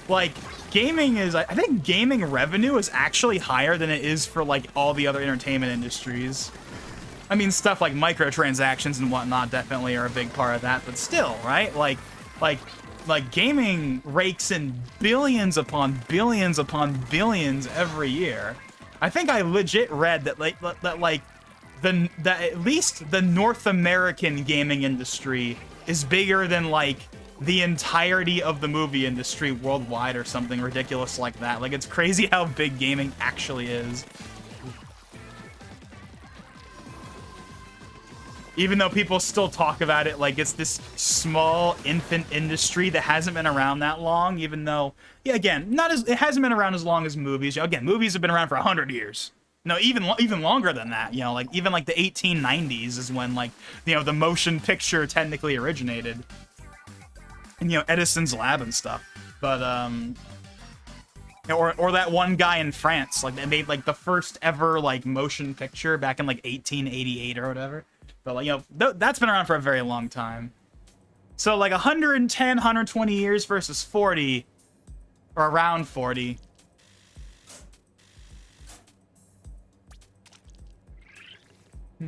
Like, gaming is, I think gaming revenue is actually higher than it is for like all the other entertainment industries. I mean, stuff like microtransactions and whatnot definitely are a big part of that, but still, right? Like gaming rakes in billions upon billions upon billions every year. I think I legit read that that at least the North American gaming industry is bigger than like the entirety of the movie industry worldwide or something ridiculous like that. Like, it's crazy how big gaming actually is. Even though people still talk about it like it's this small infant industry that hasn't been around that long, even though, yeah, again, it hasn't been around as long as movies. You know, again, movies have been around for 100 years. No, even longer than that. You know, like even like the 1890s is when like, you know, the motion picture technically originated. And, you know, Edison's lab and stuff. But or that one guy in France, like they made like the first ever like motion picture back in like 1888 or whatever. But, like, you know, that's been around for a very long time. So, like, 110, 120 years versus 40, or around 40. Hmm.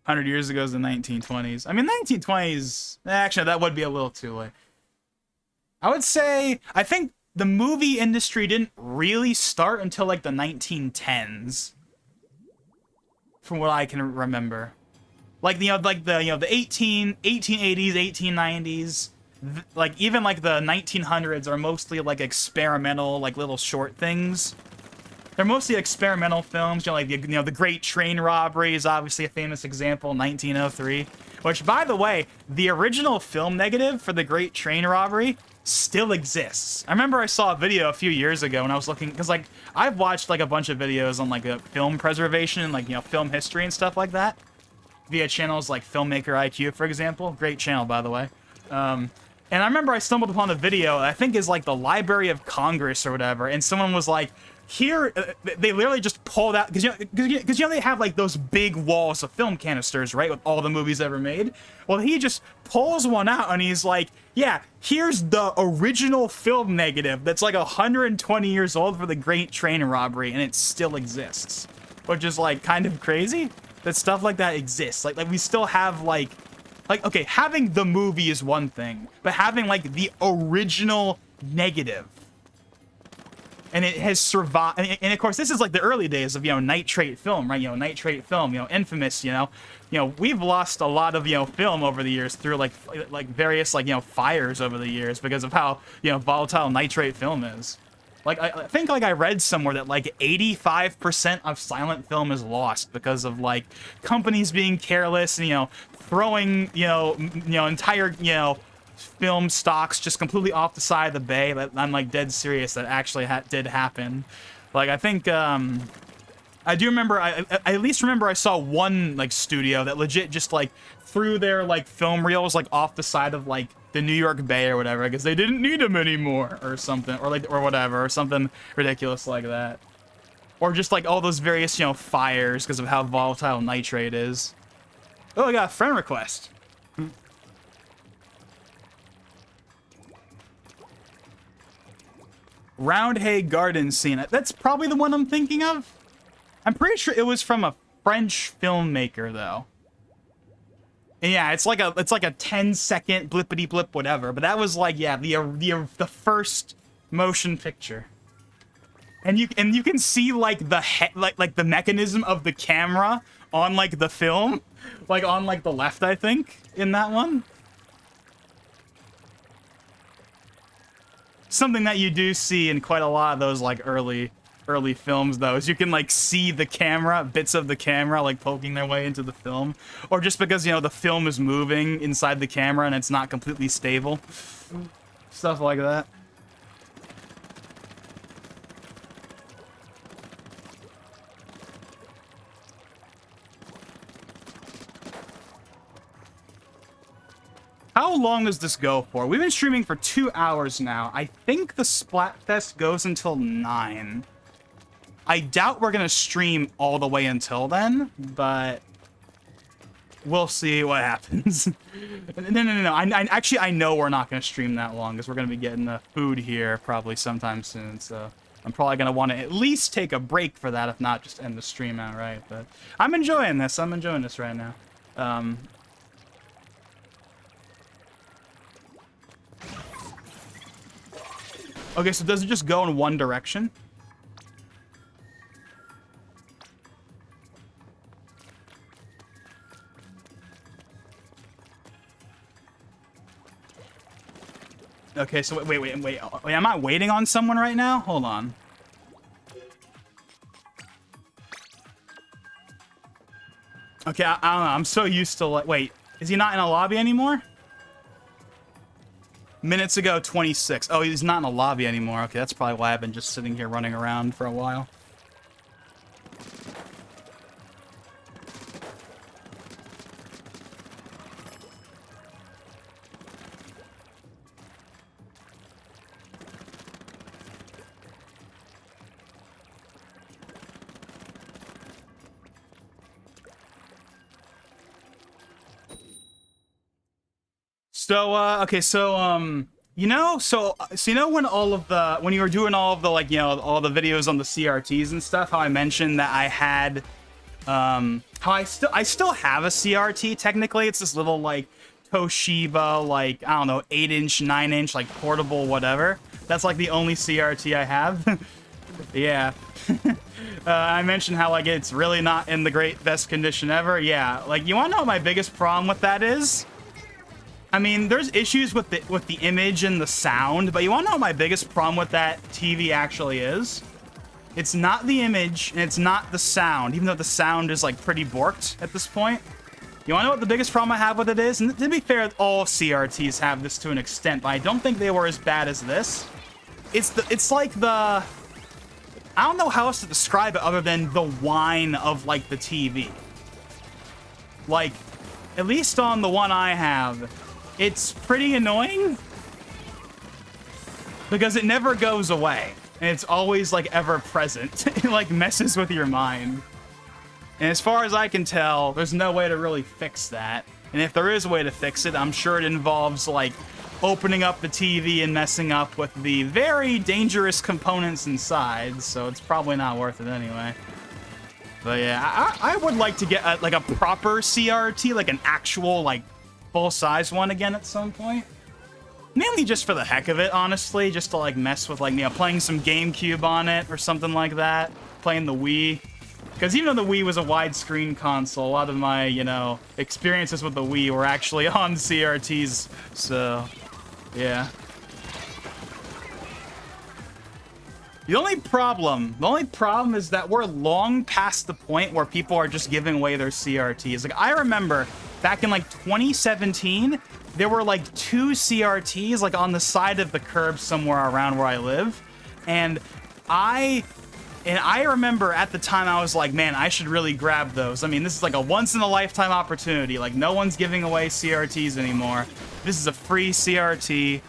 100 years ago is the 1920s. I mean, 1920s, actually, that would be a little too late. I would say, I think the movie industry didn't really start until, like, the 1910s. From what I can remember. Like, you know, like the 1880s, 1890s, like even like the 1900s are mostly like experimental, like little short things. They're mostly experimental films, you know, like the Great Train Robbery is obviously a famous example, 1903. Which, by the way, the original film negative for the Great Train Robbery still exists. I remember I saw a video a few years ago when I was looking, because like I've watched like a bunch of videos on like film preservation and like, you know, film history and stuff like that via channels like Filmmaker IQ, for example. Great channel, by the way. And I remember I stumbled upon a video I think is like the Library of Congress or whatever, and someone was like, here, they literally just pulled out, because you know they have like those big walls of film canisters, right, with all the movies ever made. Well, he just pulls one out and he's like, yeah, here's the original film negative that's like 120 years old for the Great Train Robbery, and it still exists, which is like kind of crazy that stuff like that exists. Like we still have like okay, having the movie is one thing, but having like the original negative. And it has survived, and of course, this is like the early days of, you know, nitrate film, right? You know, nitrate film, you know, infamous, you know, we've lost a lot of, you know, film over the years through like various, like, you know, fires over the years because of how, you know, volatile nitrate film is. Like, I think, like, I read somewhere that, like, 85% of silent film is lost because of, like, companies being careless and, you know, throwing, you know, entire, you know, film stocks just completely off the side of the bay. I'm like dead serious, that actually did happen. Like, I think I do remember, I at least remember I saw one like studio that legit just like threw their like film reels like off the side of like the New York Bay or whatever because they didn't need them anymore or something, or like, or whatever, or something ridiculous like that. Or just like all those various, you know, fires because of how volatile nitrate is. Oh, I got a friend request. Roundhay Garden Scene. That's probably the one I'm thinking of. I'm pretty sure it was from a French filmmaker, though. And yeah, it's like a 10-second blippity blip whatever. But that was like, yeah, the first motion picture. And you can see like the mechanism of the camera on like the film, like on like the left, I think, in that one. Something that you do see in quite a lot of those like early films, though, is you can like see the camera, bits of the camera like poking their way into the film, or just because, you know, the film is moving inside the camera and it's not completely stable, stuff like that. How long does this go for? We've been streaming for 2 hours now. I think the Splatfest goes until 9. I doubt we're going to stream all the way until then, but we'll see what happens. No. Actually, I know we're not going to stream that long because we're going to be getting the food here probably sometime soon, so I'm probably going to want to at least take a break for that, if not just end the stream outright. But I'm enjoying this. I'm enjoying this right now. Okay, so does it just go in one direction? Okay, so wait. Am I waiting on someone right now? Hold on. Okay, I don't know. I'm so used to, like, wait. Is he not in a lobby anymore? Minutes ago, 26. Oh, he's not in a lobby anymore. Okay, that's probably why I've been just sitting here running around for a while. So, okay, so, you know, so you know when when you were doing all of the, like, you know, all the videos on the CRTs and stuff, how I mentioned that I had, how I still have a CRT, technically. It's this little, like, Toshiba, like, I don't know, 8-inch, 9-inch, like, portable whatever. That's, like, the only CRT I have. Yeah. I mentioned how, like, it's really not in the best condition ever. Yeah, like, you wanna know what my biggest problem with that is? I mean, there's issues with the image and the sound, but you want to know what my biggest problem with that TV actually is? It's not the image, and it's not the sound, even though the sound is, like, pretty borked at this point. You want to know what the biggest problem I have with it is? And to be fair, all CRTs have this to an extent, but I don't think they were as bad as this. It's like the... I don't know how else to describe it other than the whine of, like, the TV. Like, at least on the one I have... It's pretty annoying because it never goes away and it's always, like, ever present. It, like, messes with your mind. And as far as I can tell, there's no way to really fix that. And if there is a way to fix it, I'm sure it involves, like, opening up the TV and messing up with the very dangerous components inside. So it's probably not worth it anyway. But yeah, I would like to get like a proper CRT, like an actual, like, full-size one again at some point. Mainly just for the heck of it, honestly. Just to, like, mess with, like, you know, playing some GameCube on it or something like that. Playing the Wii. Because even though the Wii was a widescreen console, a lot of my, you know, experiences with the Wii were actually on CRTs. So, yeah. The only problem is that we're long past the point where people are just giving away their CRTs. Like, I remember back in, like, 2017, there were, like, 2 CRTs, like, on the side of the curb somewhere around where I live. And I remember at the time I was like, man, I should really grab those. I mean, this is like a once-in-a-lifetime opportunity. Like, no one's giving away CRTs anymore. This is a free CRT.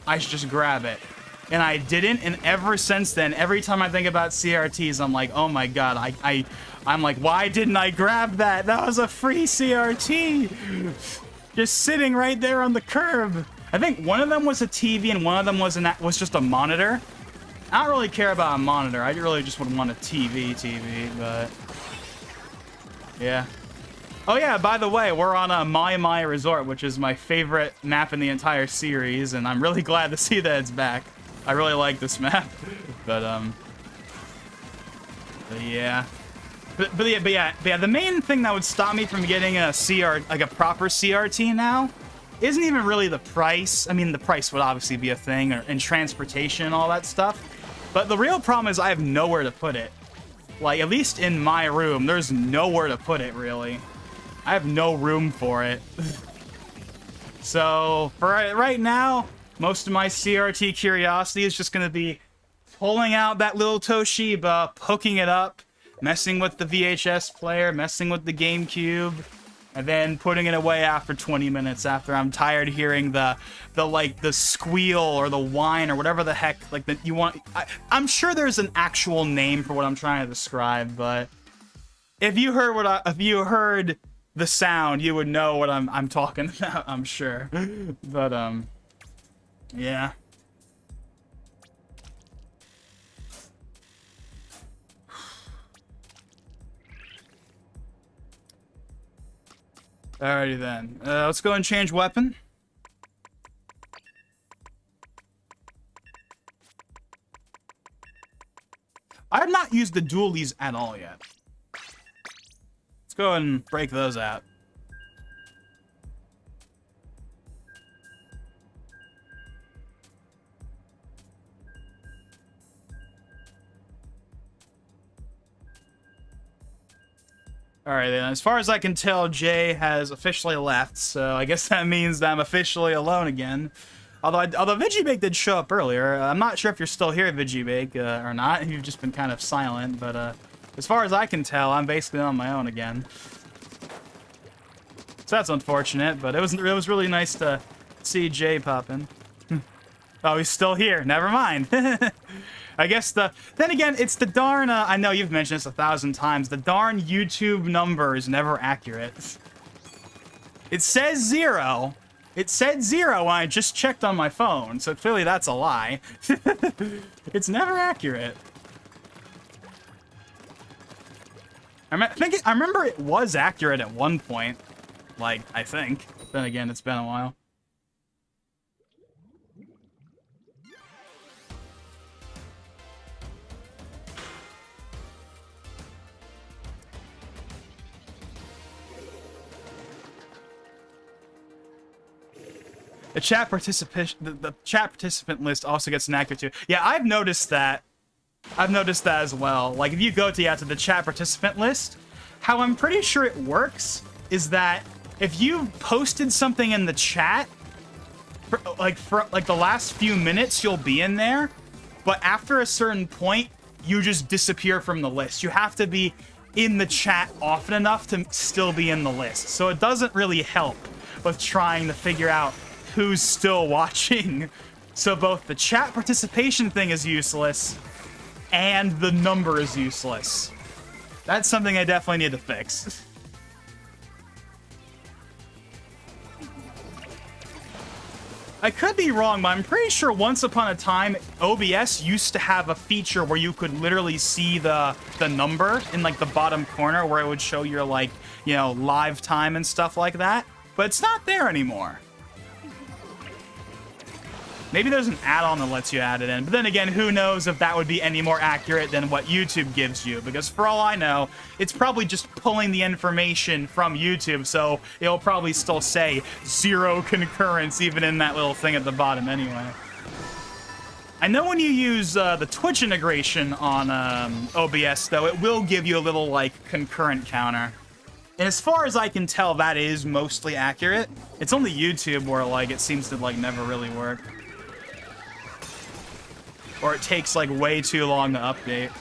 I should just grab it. And I didn't, and ever since then, every time I think about CRTs, I'm like, oh my god, I'm like, why didn't I grab that? That was a free CRT! Just sitting right there on the curb. I think one of them was a TV and one of them was just a monitor. I don't really care about a monitor, I really just would want a TV, but... yeah. Oh yeah, by the way, we're on a My Resort, which is my favorite map in the entire series, and I'm really glad to see that it's back. I really like this map, but yeah. But yeah, the main thing that would stop me from getting a like a proper CRT now isn't even really the price. I mean, the price would obviously be a thing, and transportation and all that stuff. But the real problem is I have nowhere to put it. Like, at least in my room, there's nowhere to put it, really. I have no room for it. So, for right now, most of my CRT curiosity is just going to be pulling out that little Toshiba, hooking it up, messing with the VHS player, messing with the GameCube, and then putting it away after 20 minutes after I'm tired hearing the squeal or the whine or whatever the heck like that you want. I'm sure there's an actual name for what I'm trying to describe, but if you heard the sound, you would know what I'm talking about, I'm sure. But yeah. Alrighty then. Let's go and change weapon. I have not used the dualies at all yet. Let's go and break those out. Alright then, as far as I can tell, Jay has officially left, so I guess that means that I'm officially alone again. Although Vigibake did show up earlier. I'm not sure if you're still here, Vigibake, or not. You've just been kind of silent, but as far as I can tell, I'm basically on my own again. So that's unfortunate, but it was really nice to see Jay pop in. Oh, he's still here. Never mind. I guess then again, it's the darn, I know you've mentioned this 1,000 times, the darn YouTube number is never accurate. It says 0. It said 0 when I just checked on my phone, so clearly that's a lie. It's never accurate. I remember it was accurate at one point. Like, I think. Then again, it's been a while. The chat participant list also gets inaccurate too. Yeah, I've noticed that. I've noticed that as well. Like, if you go to the chat participant list, how I'm pretty sure it works is that if you've posted something in the chat, for the last few minutes, you'll be in there, but after a certain point, you just disappear from the list. You have to be in the chat often enough to still be in the list. So it doesn't really help with trying to figure out who's still watching. So both the chat participation thing is useless and the number is useless. That's something I definitely need to fix. I could be wrong, but I'm pretty sure once upon a time, OBS used to have a feature where you could literally see the number in like the bottom corner where it would show your like, you know, live time and stuff like that. But it's not there anymore. Maybe there's an add-on that lets you add it in. But then again, who knows if that would be any more accurate than what YouTube gives you. Because for all I know, it's probably just pulling the information from YouTube. So it'll probably still say 0 concurrence even in that little thing at the bottom anyway. I know when you use the Twitch integration on OBS, though, it will give you a little, like, concurrent counter. And as far as I can tell, that is mostly accurate. It's only YouTube where, like, it seems to, like, never really work. Or it takes, like, way too long to update.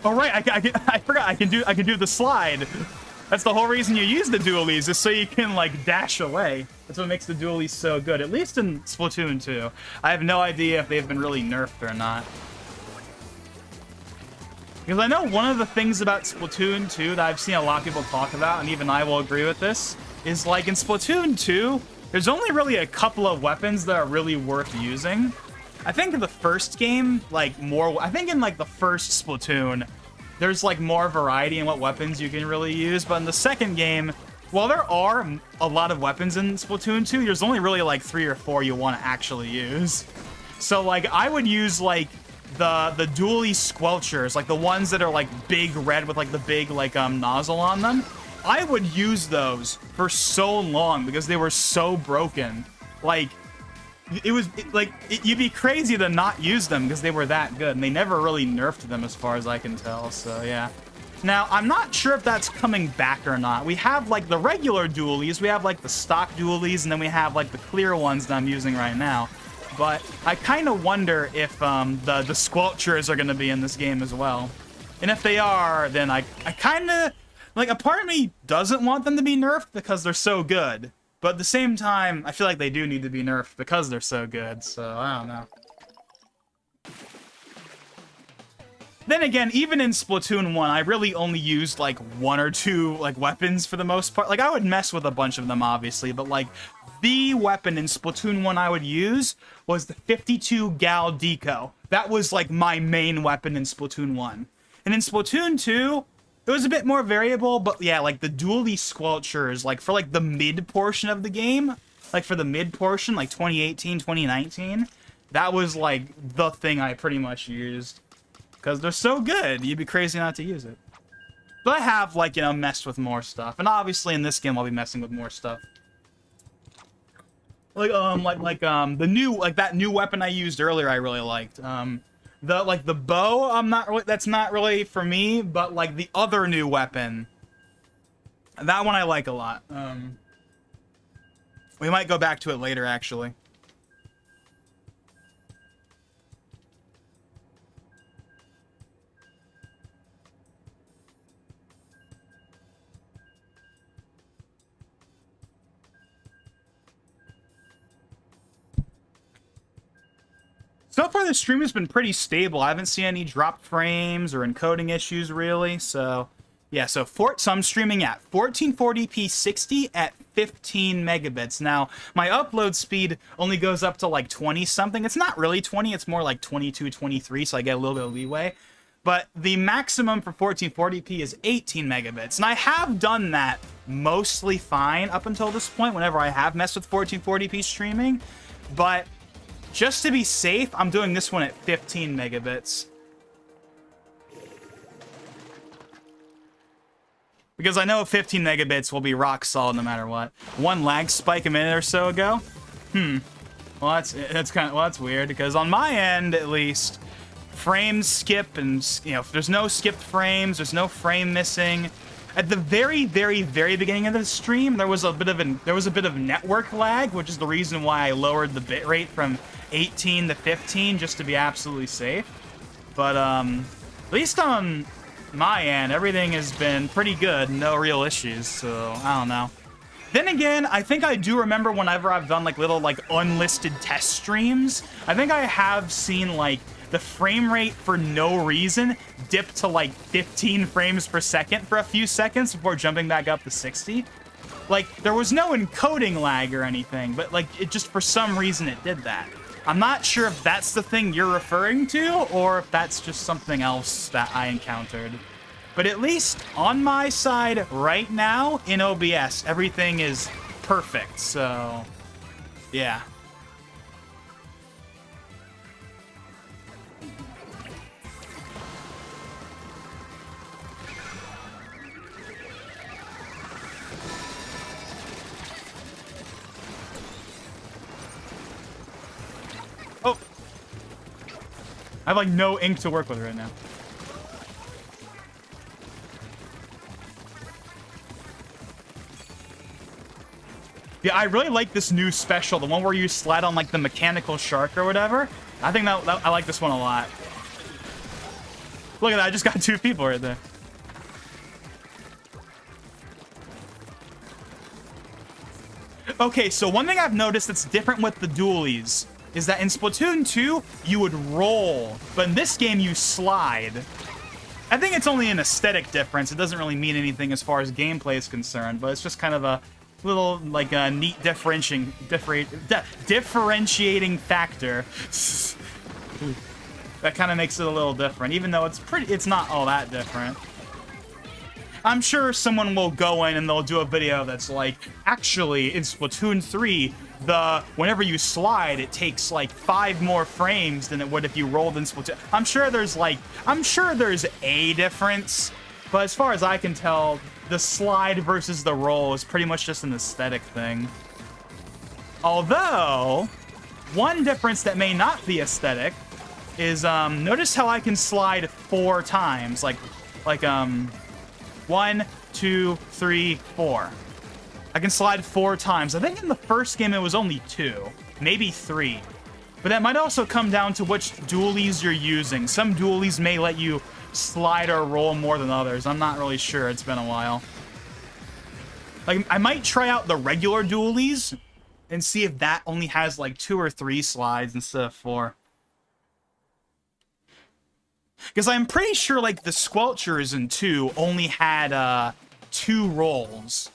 Oh, right, I forgot, I can do the slide. That's the whole reason you use the dualies, is so you can, like, dash away. That's what makes the dualies so good, at least in Splatoon 2. I have no idea if they've been really nerfed or not. Because I know one of the things about Splatoon 2 that I've seen a lot of people talk about, and even I will agree with this, is like in Splatoon 2, there's only really a couple of weapons that are really worth using. I think in the first game, I think in like the first Splatoon, there's like more variety in what weapons you can really use, but in the second game, while there are a lot of weapons in Splatoon 2, there's only really like 3 or 4 you want to actually use. So like I would use like the dually squelchers, like the ones that are like big red with like the big like nozzle on them. I would use those for so long because they were so broken. Like you'd be crazy to not use them because they were that good, and they never really nerfed them as far as I can tell. So yeah, Now, I'm not sure if that's coming back or not. We have, like, the regular dualies. We have, like, the stock dualies, and then we have, like, the clear ones that I'm using right now. But I kind of wonder if the squelchers are going to be in this game as well. And if they are, then I kind of... Like, a part of me doesn't want them to be nerfed because they're so good. But at the same time, I feel like they do need to be nerfed because they're so good. So, I don't know. Then again, even in Splatoon 1, I really only used, like, 1 or 2, like, weapons for the most part. Like, I would mess with a bunch of them, obviously, but, like, the weapon in Splatoon 1 I would use was the 52 Gal Deco. That was, like, my main weapon in Splatoon 1. And in Splatoon 2, it was a bit more variable, but, yeah, like, the dually squelchers, like, for, like, the mid portion of the game, like, for the mid portion, like, 2018, 2019, that was, like, the thing I pretty much used. Because they're so good, you'd be crazy not to use it. But I have, like, you know, messed with more stuff. And obviously in this game I'll be messing with more stuff. Like, the new, like, that new weapon I used earlier I really liked. The bow, I'm not really, that's not really for me, but, like, the other new weapon, that one I like a lot. We might go back to it later, actually. So far, the stream has been pretty stable. I haven't seen any dropped frames or encoding issues, really. So, yeah, so I'm streaming at 1440p 60 at 15 megabits. Now, my upload speed only goes up to, like, 20-something. It's not really 20. It's more like 22, 23, so I get a little bit of leeway. But the maximum for 1440p is 18 megabits. And I have done that mostly fine up until this point, whenever I have messed with 1440p streaming. But just to be safe, I'm doing this one at 15 megabits. Because I know 15 megabits will be rock solid no matter what. One lag spike a minute or so ago. Well, that's weird, because on my end, at least, frames skip, and, you know, there's no skipped frames, there's no frame missing. At the very, very, very beginning of the stream, there was a bit of network lag, which is the reason why I lowered the bitrate from 18 to 15 just to be absolutely safe. But at least on my end, everything has been pretty good, no real issues. So I don't know. Then again, I think I do remember whenever I've done like little like unlisted test streams, I think I have seen like the frame rate for no reason dip to like 15 frames per second for a few seconds before jumping back up to 60. Like, there was no encoding lag or anything, but like, it just, for some reason, it did that. I'm not sure if that's the thing you're referring to, or if that's just something else that I encountered. But at least on my side right now in OBS, everything is perfect, so yeah. Oh! I have like no ink to work with right now. Yeah, I really like this new special, the one where you slide on like the mechanical shark or whatever. I think that I like this one a lot. Look at that, I just got 2 people right there. Okay, so one thing I've noticed that's different with the dualies is that in Splatoon 2, you would roll, but in this game, you slide. I think it's only an aesthetic difference. It doesn't really mean anything as far as gameplay is concerned, but it's just kind of a little, like, a neat differentiating factor. That kind of makes it a little different, even though it's not all that different. I'm sure someone will go in and they'll do a video that's like, actually, in Splatoon 3, whenever you slide, it takes like 5 more frames than it would if you rolled in Splatoon. I'm sure there's a difference, but as far as I can tell, the slide versus the roll is pretty much just an aesthetic thing. Although, one difference that may not be aesthetic is, notice how I can slide 4 times, 1, 2, 3, 4. I can slide 4 times. I think in the first game it was only 2, maybe 3. But that might also come down to which dualies you're using. Some dualies may let you slide or roll more than others. I'm not really sure. It's been a while. Like, I might try out the regular dualies and see if that only has like 2 or 3 slides instead of 4. Because I'm pretty sure like the Squelchers in 2 only had 2 rolls.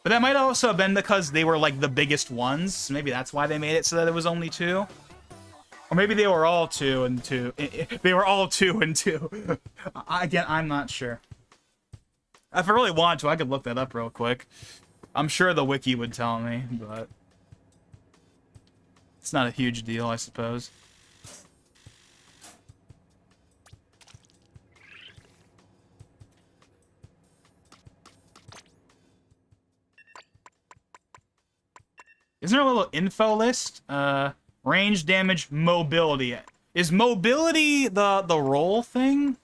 But that might also have been because they were like the biggest ones. So maybe that's why they made it so that it was only 2. Or maybe they were all 2 and 2. They were all 2 and 2. Again, I'm not sure. If I really wanted to, I could look that up real quick. I'm sure the wiki would tell me, but it's not a huge deal, I suppose. Isn't there a little info list? Range, damage, mobility. Is mobility the roll thing?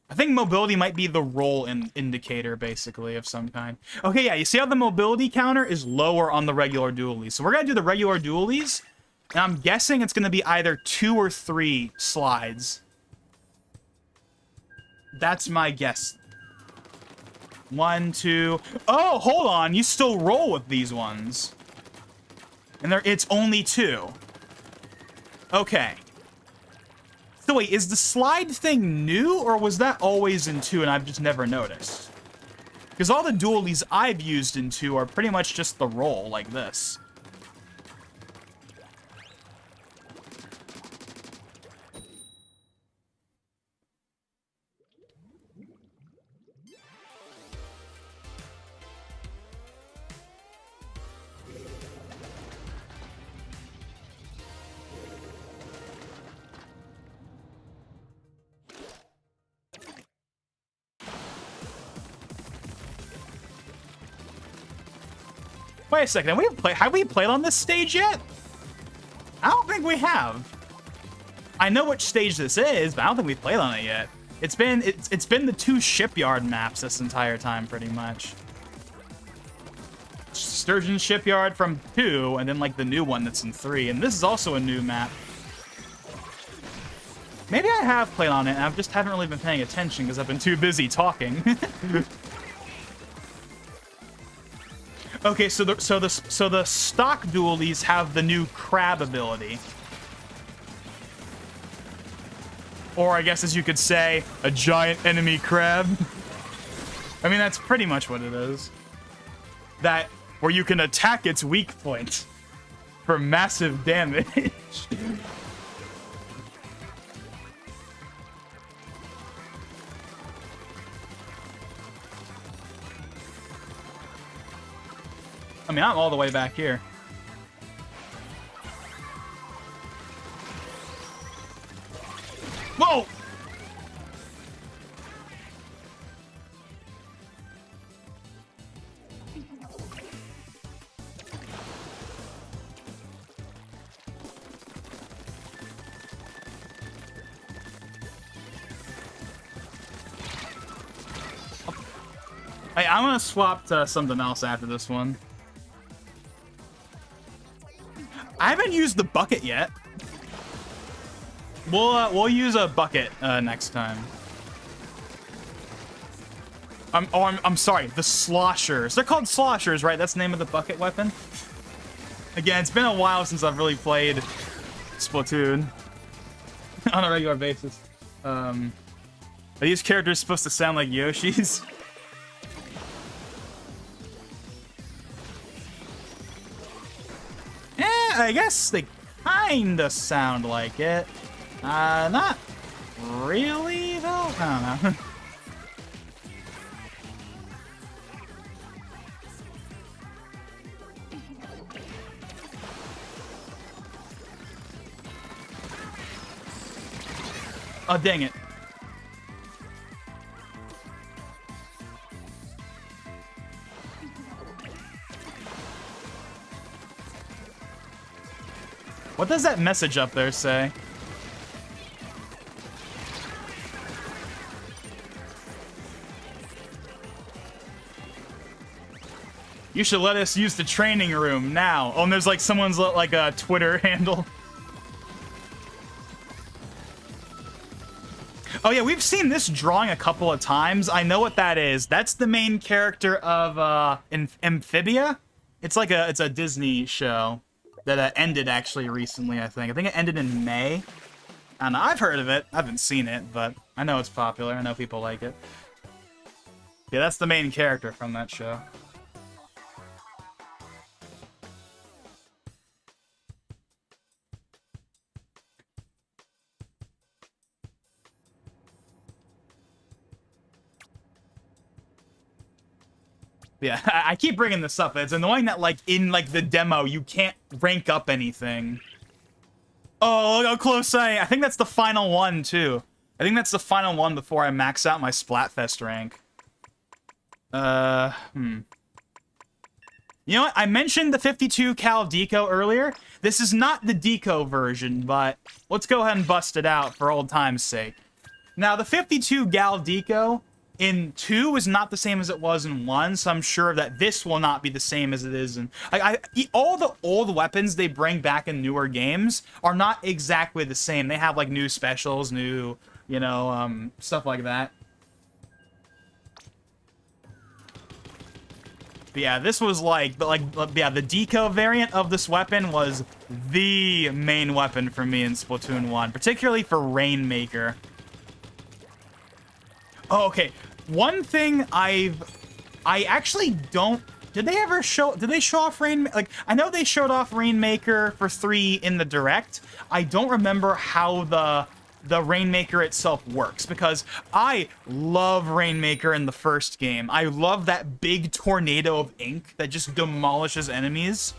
I think mobility might be the roll indicator, basically, of some kind. Okay, yeah, you see how the mobility counter is lower on the regular dualies. So we're going to do the regular dualies, and I'm guessing it's going to be either 2 or 3 slides. That's my guess. 1, 2... Oh, hold on, you still roll with these ones. And it's only 2. Okay. So wait, is the slide thing new, or was that always in 2 and I've just never noticed? Because all the dualies I've used in 2 are pretty much just the roll, like this. Wait a second, have we played on this stage yet? I don't think we have. I know which stage this is, but I don't think we've played on it yet. It's been the 2 shipyard maps this entire time, pretty much. Sturgeon Shipyard from 2, and then like the new one that's in 3, and this is also a new map. Maybe I have played on it, and I just haven't really been paying attention because I've been too busy talking. Okay, so the stock dualies have the new crab ability. Or I guess as you could say, a giant enemy crab. I mean, that's pretty much what it is. That, where you can attack its weak point for massive damage. I mean, I'm all the way back here. Whoa! Hey, I'm gonna swap to something else after this one. I haven't used the bucket yet. We'll use a bucket next time. I'm sorry, the sloshers. They're called sloshers, right? That's the name of the bucket weapon. Again, it's been a while since I've really played Splatoon on a regular basis. Are these characters supposed to sound like Yoshis? I guess they kinda sound like it. Not really, though? I don't know. Oh, dang it. What does that message up there say? You should let us use the training room now. Oh, and there's like someone's like a Twitter handle. Oh yeah, we've seen this drawing a couple of times. I know what that is. That's the main character of Amphibia. It's like it's a Disney show that ended actually recently, I think. I think it ended in May. I don't know, I've heard of it. I haven't seen it, but I know it's popular. I know people like it. Yeah, that's the main character from that show. Yeah, I keep bringing this up. It's annoying that, like, in, like, the demo, you can't rank up anything. Oh, look how close I think that's the final one, too. I think that's the final one before I max out my Splatfest rank. You know what? I mentioned the 52 cal deco earlier. This is not the deco version, but let's go ahead and bust it out for old time's sake. Now, the 52 gal deco in 2 is not the same as it was in 1, so I'm sure that this will not be the same as it is in... all the old weapons they bring back in newer games are not exactly the same. They have, like, new specials, new, you know, stuff like that. But yeah, this was yeah, the deco variant of this weapon was the main weapon for me in Splatoon 1, particularly for Rainmaker. Oh, okay. One thing I actually don't... Did they show off Rainmaker? Like, I know they showed off Rainmaker for 3 in the Direct. I don't remember how the Rainmaker itself works, because I love Rainmaker in the first game. I love that big tornado of ink that just demolishes enemies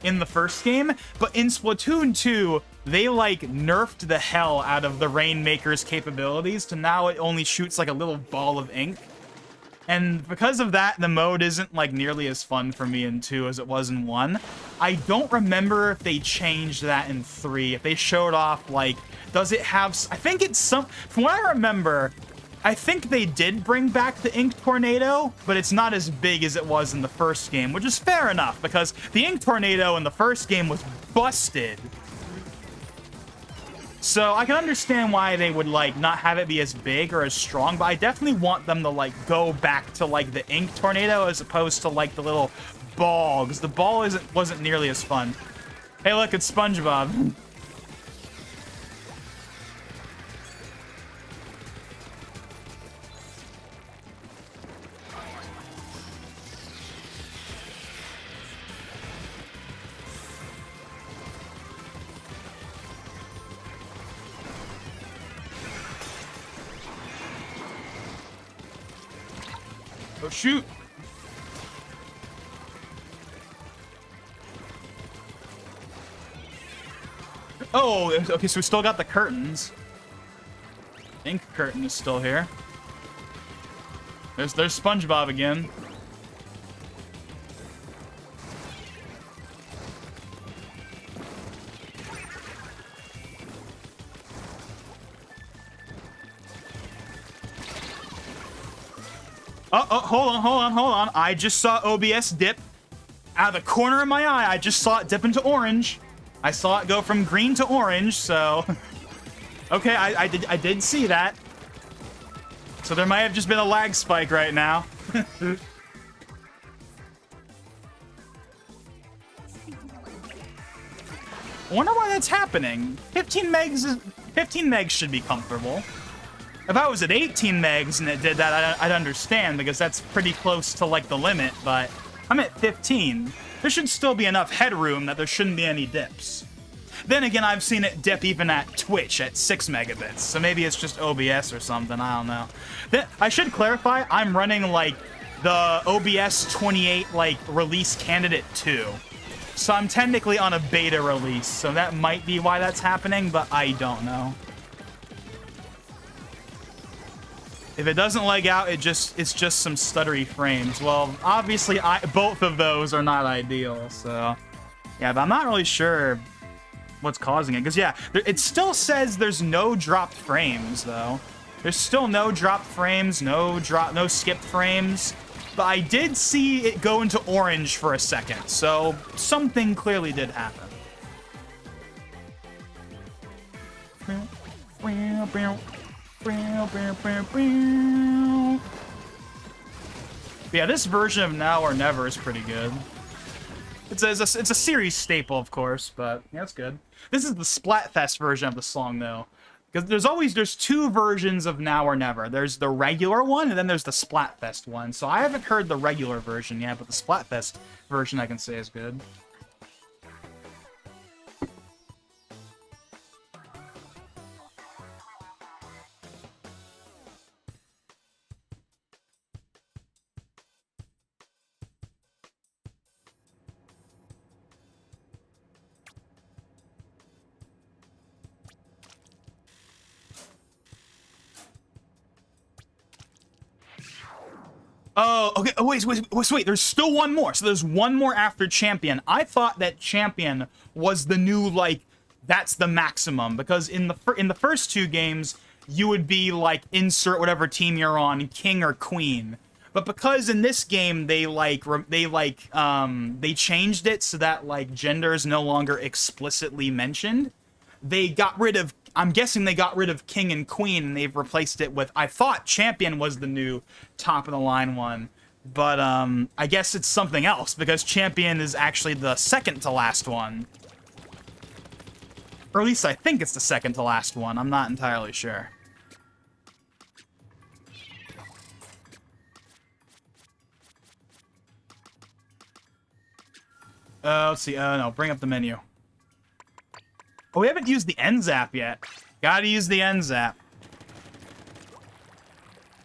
in the first game, but in Splatoon 2, they, like, nerfed the hell out of the Rainmaker's capabilities to now it only shoots, like, a little ball of ink. And because of that, the mode isn't, like, nearly as fun for me in 2 as it was in 1. I don't remember if they changed that in 3, if they showed off, like, does it have... I think it's some... From what I remember, I think they did bring back the Ink Tornado, but it's not as big as it was in the first game, which is fair enough, because the Ink Tornado in the first game was busted. So I can understand why they would, like, not have it be as big or as strong, but I definitely want them to, like, go back to, like, the Ink Tornado as opposed to, like, the little ball, because the ball wasn't nearly as fun. Hey, look, it's SpongeBob. Oh, shoot! Oh, okay, so we still got the curtains. Ink curtain is still here. There's SpongeBob again. Oh, hold on. I just saw OBS dip out of the corner of my eye. I just saw it dip into orange. I saw it go from green to orange, so... Okay, I did see that. So there might have just been a lag spike right now. I wonder why that's happening. 15 megs should be comfortable. If I was at 18 megs and it did that, I'd understand, because that's pretty close to, like, the limit, but I'm at 15. There should still be enough headroom that there shouldn't be any dips. Then again, I've seen it dip even at Twitch at 6 megabits, so maybe it's just OBS or something, I don't know. I should clarify, I'm running, like, the OBS 28, like, release candidate 2. So I'm technically on a beta release, so that might be why that's happening, but I don't know. If it doesn't lag out, it's just some stuttery frames. Well, obviously, both of those are not ideal, so... Yeah, but I'm not really sure what's causing it. Because, yeah, it still says there's no dropped frames, though. There's still no dropped frames, no skipped frames. but I did see it go into orange for a second, so something clearly did happen. Yeah, this version of Now or Never is pretty good. It's a series staple, of course, but yeah, it's good. This is the Splatfest version of the song, though. Because there's two versions of Now or Never. There's the regular one, and then there's the Splatfest one. So I haven't heard the regular version yet, but the Splatfest version I can say is good. Oh, okay. Oh, wait. There's still one more. So there's one more after Champion. I thought that Champion was the new, like, that's the maximum. Because in the first two games, you would be, like, insert whatever team you're on, King or Queen. But because in this game, they changed it so that, like, gender is no longer explicitly mentioned. They got rid of, I'm guessing they got rid of King and Queen, and they've replaced it with, I thought Champion was the new top-of-the-line one, but I guess it's something else, because Champion is actually the second-to-last one. Or at least I think it's the second-to-last one, I'm not entirely sure. Let's see, no, bring up the menu. Oh, we haven't used the end zap yet. Gotta use the end zap.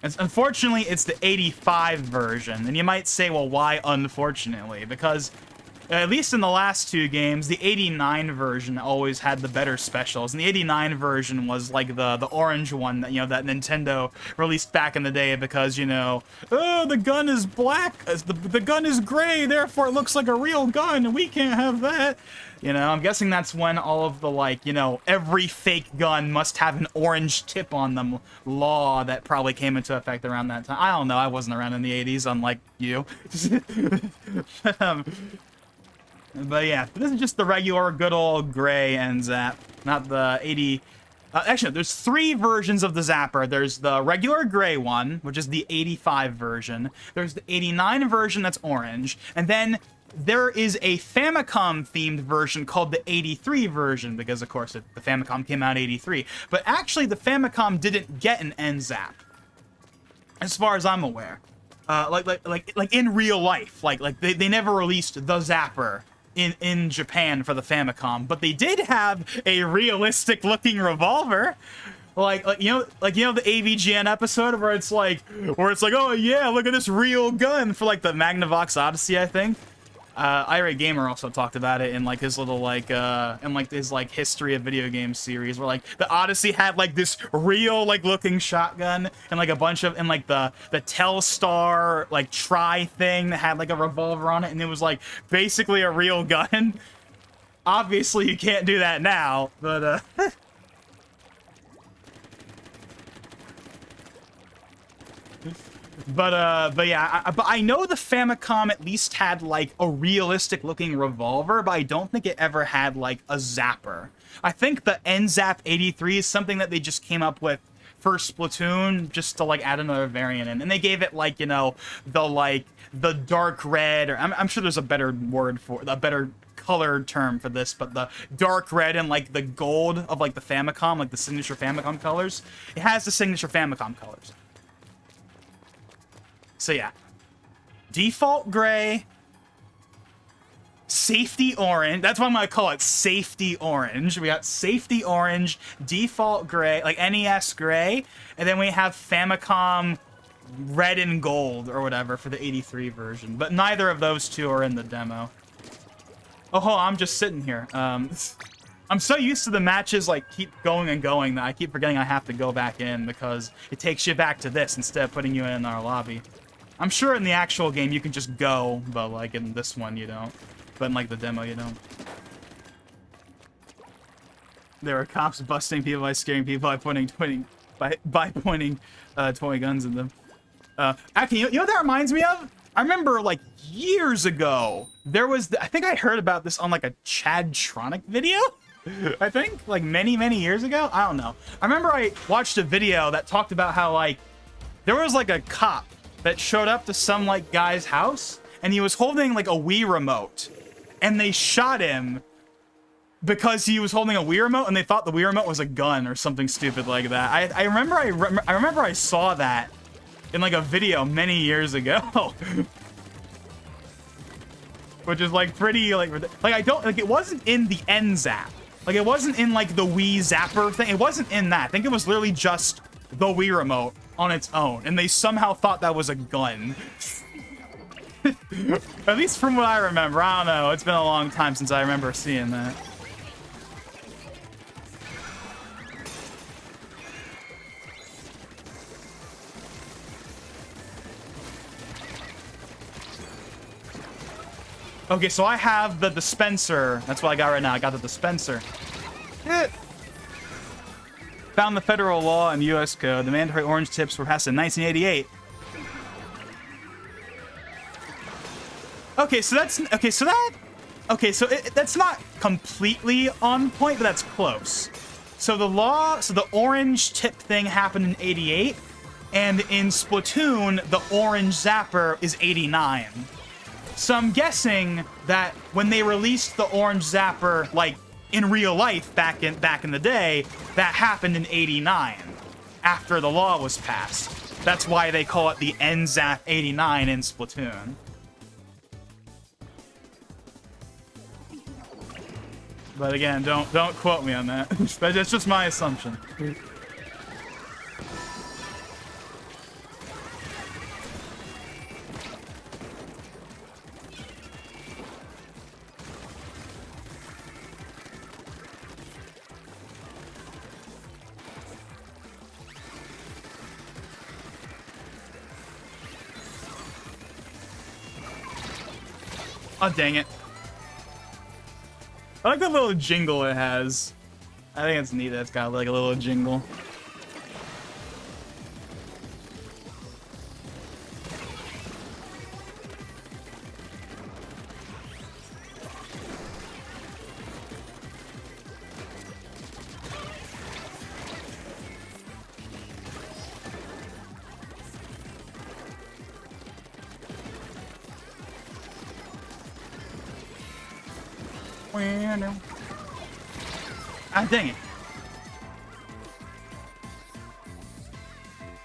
Unfortunately, it's the 85 version. And you might say, well, why unfortunately? Because, at least in the last two games, the 89 version always had the better specials. And the 89 version was like the orange one that, that Nintendo released back in the day because, oh, the gun is black, the gun is gray, therefore it looks like a real gun, and we can't have that. I'm guessing that's when all of the, every fake gun must have an orange tip on them law that probably came into effect around that time. I don't know, I wasn't around in the 80s, unlike you. But yeah, this is just the regular good old gray end zap, not the 80... actually, there's three versions of the zapper. There's the regular gray one, which is the 85 version. There's the 89 version that's orange. And then there is a Famicom-themed version called the 83 version, because, of course, the Famicom came out in 83. But actually, the Famicom didn't get an end zap, as far as I'm aware. Like in real life. They never released the zapper in Japan for the Famicom, but they did have a realistic looking revolver. Like the AVGN episode where it's like, oh yeah, look at this real gun for like the Magnavox Odyssey, I think. Irate Gamer also talked about it in like his little his history of video games series, where like the Odyssey had like this real looking shotgun and like a bunch of, and like the Telstar like Tri thing that had like a revolver on it, and it was like basically a real gun. Obviously you can't do that now, but But yeah, but I know the Famicom at least had like a realistic looking revolver, but I don't think it ever had like a zapper. I think the NZAP 83 is something that they just came up with for Splatoon just to like add another variant in, and they gave it like the dark red, or I'm sure there's a better word for a better colored term for this, but the dark red and like the gold of like the Famicom, like the signature Famicom colors. It has the signature Famicom colors. So yeah, default gray, safety orange. That's what I'm gonna call it, safety orange. We got safety orange, default gray, like NES gray, and then we have Famicom red and gold or whatever for the 83 version. But neither of those two are in the demo. Oh, I'm just sitting here. I'm so used to the matches like keep going and going that I keep forgetting I have to go back in because it takes you back to this instead of putting you in our lobby. I'm sure in the actual game you can just go, but like in this one you don't. But in like the demo you don't. There are cops busting people by scaring people by pointing toy guns at them. Actually, you know what that reminds me of? I remember like years ago, there was, I think I heard about this on like a Chadtronic video. I think like many years ago. I don't know. I remember I watched a video that talked about how like there was like a cop that showed up to some like guy's house and he was holding like a Wii remote and they shot him because he was holding a Wii remote and they thought the Wii remote was a gun or something stupid like that. I remember I saw that in like a video many years ago. Which is like pretty like I don't like, it wasn't in the NZAP. Like it wasn't in like the Wii Zapper thing. It wasn't in that. I think it was literally just the Wii remote on its own, and they somehow thought that was a gun. At least from what I remember. I don't know. It's been a long time since I remember seeing that. Okay, so I have the dispenser. That's what I got right now. I got the dispenser. Found the federal law and U.S. code. The mandatory orange tips were passed in 1988. Okay, so that's that's not completely on point, but that's close. So the orange tip thing happened in 88, and in Splatoon, the orange zapper is 89. So I'm guessing that when they released the orange zapper, like in real life back in the day, that happened in 89 after the law was passed. That's why they call it the NZAP 89 in Splatoon. But again, don't quote me on that. That's just my assumption. Oh, dang it. I like the little jingle it has. I think it's neat that it's got like a little jingle. Ah, dang it.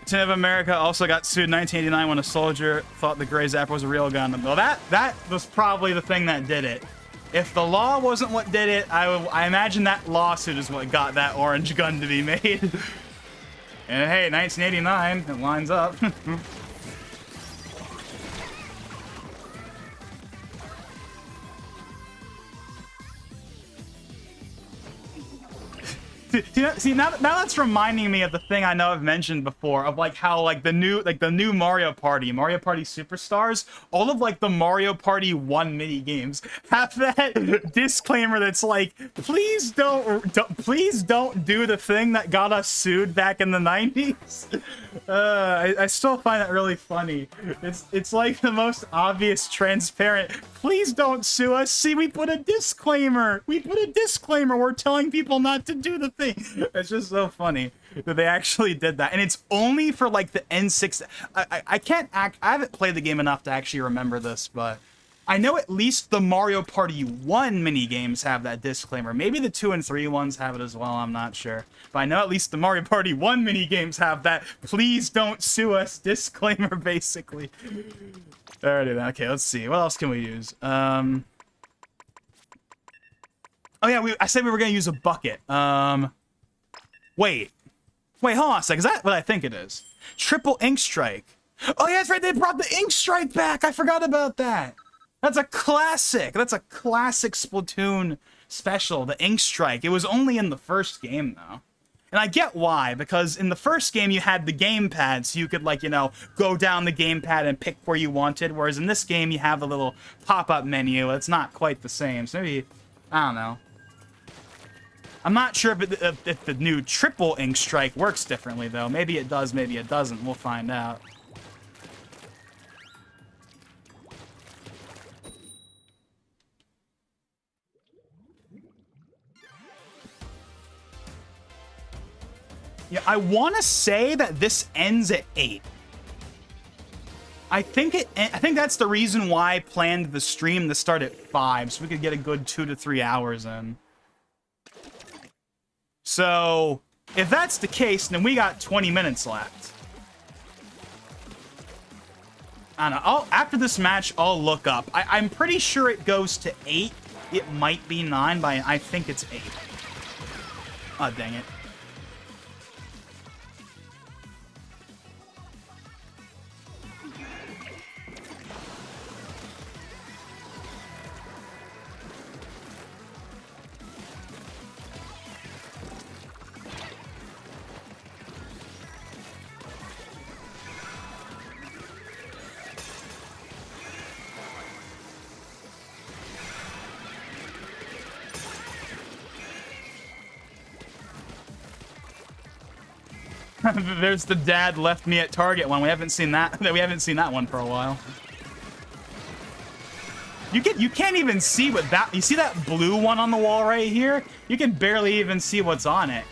Tin of America also got sued in 1989 when a soldier thought the gray zapper was a real gun. Well, that was probably the thing that did it. If the law wasn't what did it, I imagine that lawsuit is what got that orange gun to be made. And hey, 1989, it lines up. See, now that's reminding me of the thing I know I've mentioned before of like how like the new Mario Party Superstars, all of like the Mario Party 1 mini games have that disclaimer that's like, please don't do the thing that got us sued back in the 90s. I still find that really funny. It's like the most obvious, transparent. Please don't sue us. See, we put a disclaimer. We're telling people not to do the thing. It's just so funny that they actually did that, and it's only for like the N6. I haven't played the game enough to actually remember this, but I know at least the Mario Party 1 mini games have that disclaimer. Maybe the 2 and 3 ones have it as well. I'm not sure, but I know at least the Mario Party 1 mini games have that "please don't sue us" disclaimer, basically. Alrighty then. Okay, let's see. What else can we use? Oh yeah, I said we were gonna use a bucket. Wait, hold on a sec. Is that what I think it is? Triple Ink Strike. Oh yeah, that's right. They brought the Ink Strike back. I forgot about that. That's a classic. That's a classic Splatoon special. The Ink Strike. It was only in the first game though. And I get why, because in the first game you had the gamepad, so you could, like, you know, go down the gamepad and pick where you wanted, whereas in this game you have a little pop-up menu. It's not quite the same, so maybe, I don't know. I'm not sure if the new Triple Ink Strike works differently, though. Maybe it does, maybe it doesn't. We'll find out. Yeah, I want to say that this ends at 8. I think that's the reason why I planned the stream to start at 5, so we could get a good 2 to 3 hours in. So, if that's the case, then we got 20 minutes left. I don't know. After this match, I'll look up. I'm pretty sure it goes to 8. It might be 9, but I think it's 8. Oh, dang it. There's the dad left me at Target one. We haven't seen that. We haven't seen that one for a while. You can't even see what that. You see that blue one on the wall right here? You can barely even see what's on it.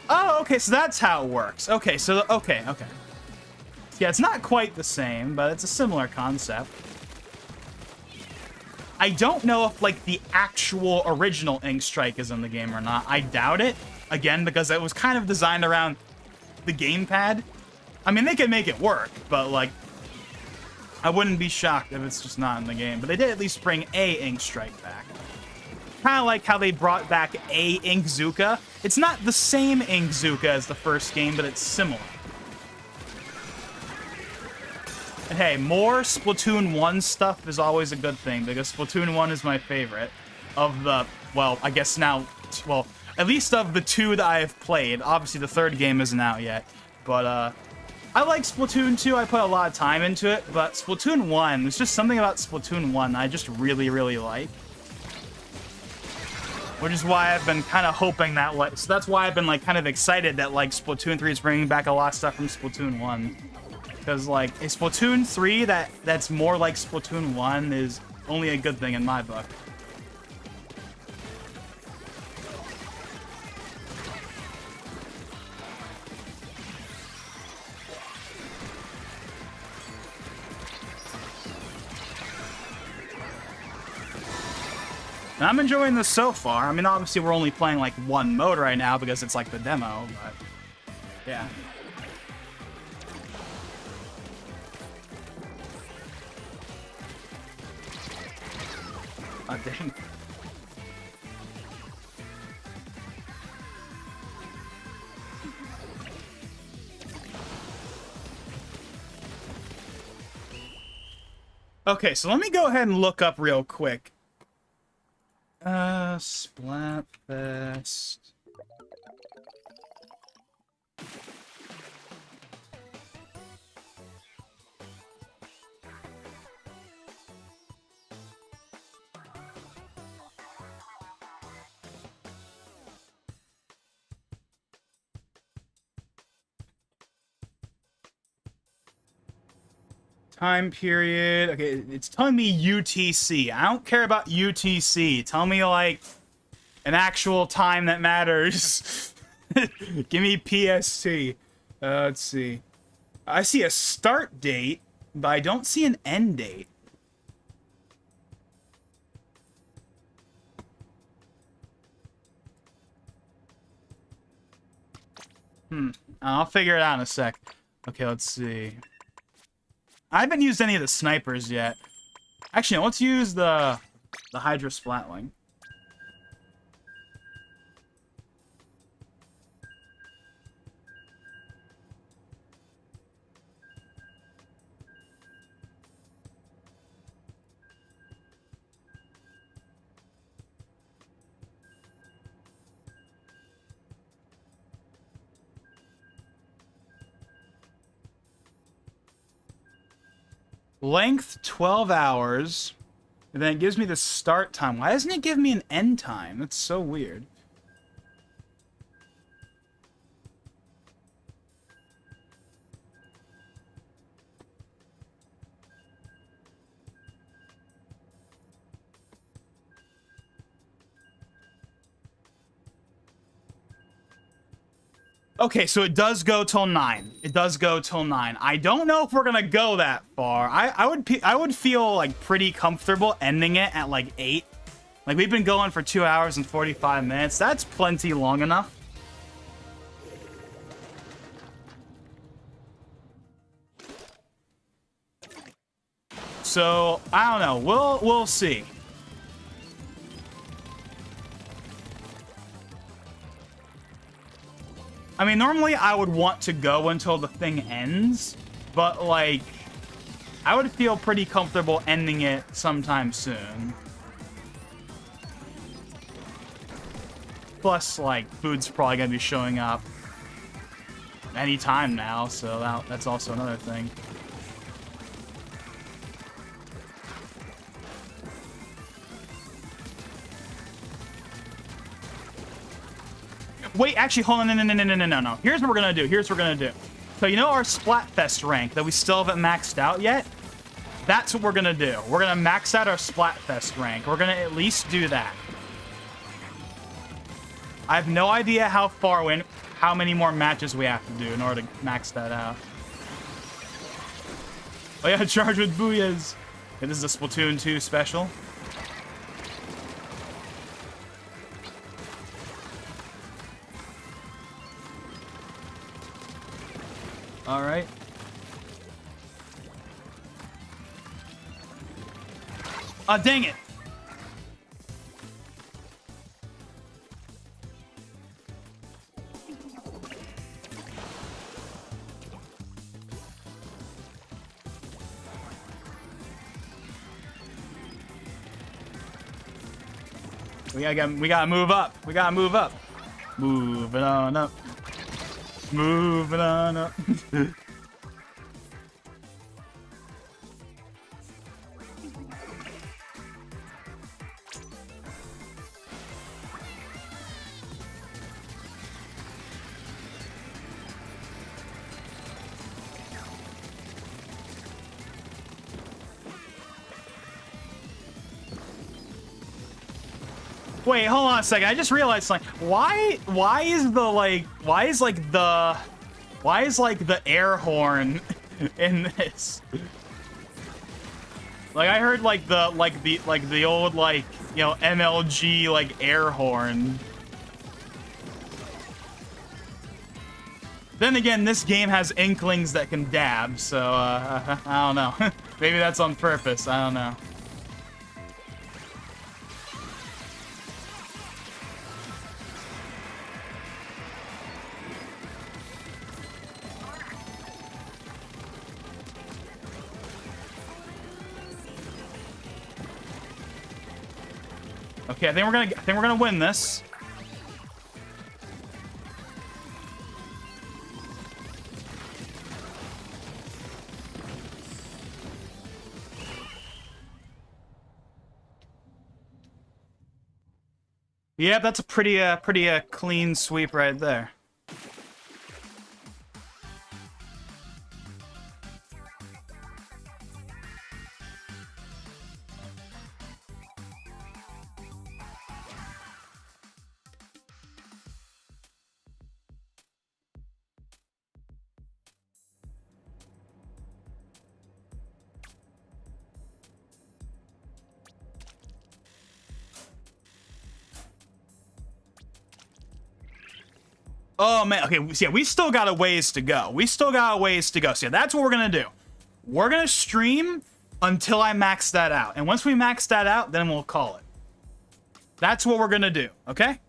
Oh, okay. So that's how it works. Okay. So okay. Yeah, it's not quite the same, but it's a similar concept. I don't know if, like, the actual original Ink Strike is in the game or not. I doubt it, again, because it was kind of designed around the gamepad. I mean, they could make it work, but, like, I wouldn't be shocked if it's just not in the game. But they did at least bring a Ink Strike back. Kind of like how they brought back a Inkzooka. It's not the same Inkzooka as the first game, but it's similar. And hey, more Splatoon 1 stuff is always a good thing, because Splatoon 1 is my favorite of the, well, I guess now, well, at least of the 2 that I have played. Obviously, the 3rd game isn't out yet, but, I like Splatoon 2. I put a lot of time into it, but Splatoon 1, there's just something about Splatoon 1 I just really, really like. Which is why I've been kind of hoping that, like, so that's why I've been, like, kind of excited that, like, Splatoon 3 is bringing back a lot of stuff from Splatoon 1. Because, like, a Splatoon 3 that's more like Splatoon 1 is only a good thing in my book. And I'm enjoying this so far. I mean, obviously, we're only playing, like, one mode right now because it's, like, the demo, but yeah. Oh, dang. Okay, so let me go ahead and look up real quick. Splatfest. Time period. Okay, it's telling me UTC. I don't care about UTC. Tell me, like, an actual time that matters. Give me PST. Let's see. I see a start date, but I don't see an end date. I'll figure it out in a sec. Okay, let's see. I haven't used any of the snipers yet. Actually, no, let's use the Hydra Splatling. Length 12 hours. And then it gives me the start time. Why doesn't it give me an end time? That's so weird. Okay, so it does go till 9. It does go till 9. I don't know if we're gonna go that far. I would feel like pretty comfortable ending it at like 8. Like we've been going for 2 hours and 45 minutes. That's plenty long enough. So I don't know. We'll see. I mean, normally I would want to go until the thing ends, but like, I would feel pretty comfortable ending it sometime soon. Plus, like, food's probably gonna be showing up anytime now, so that's also another thing. Wait, actually, hold on, no. Here's what we're gonna do. So you know our Splatfest rank that we still haven't maxed out yet? That's what we're gonna do. We're gonna max out our Splatfest rank. We're gonna at least do that. I have no idea how many more matches we have to do in order to max that out. Oh yeah, charge with booyahs. Okay, this is a Splatoon 2 special. All right. Oh, dang it. We gotta move up. We gotta move up. Moving on up. Moving on up. Wait, hold on a second. I just realized something. Why is the air horn in this? Like I heard like the old like, you know, MLG like air horn. Then again, this game has inklings that can dab, so I don't know. Maybe that's on purpose. I don't know. Okay, I think we're gonna win this. Yeah, that's a pretty clean sweep right there. Oh, man. Okay, so yeah, we still got a ways to go. So yeah, that's what we're going to do. We're going to stream until I max that out. And once we max that out, then we'll call it. That's what we're going to do, okay?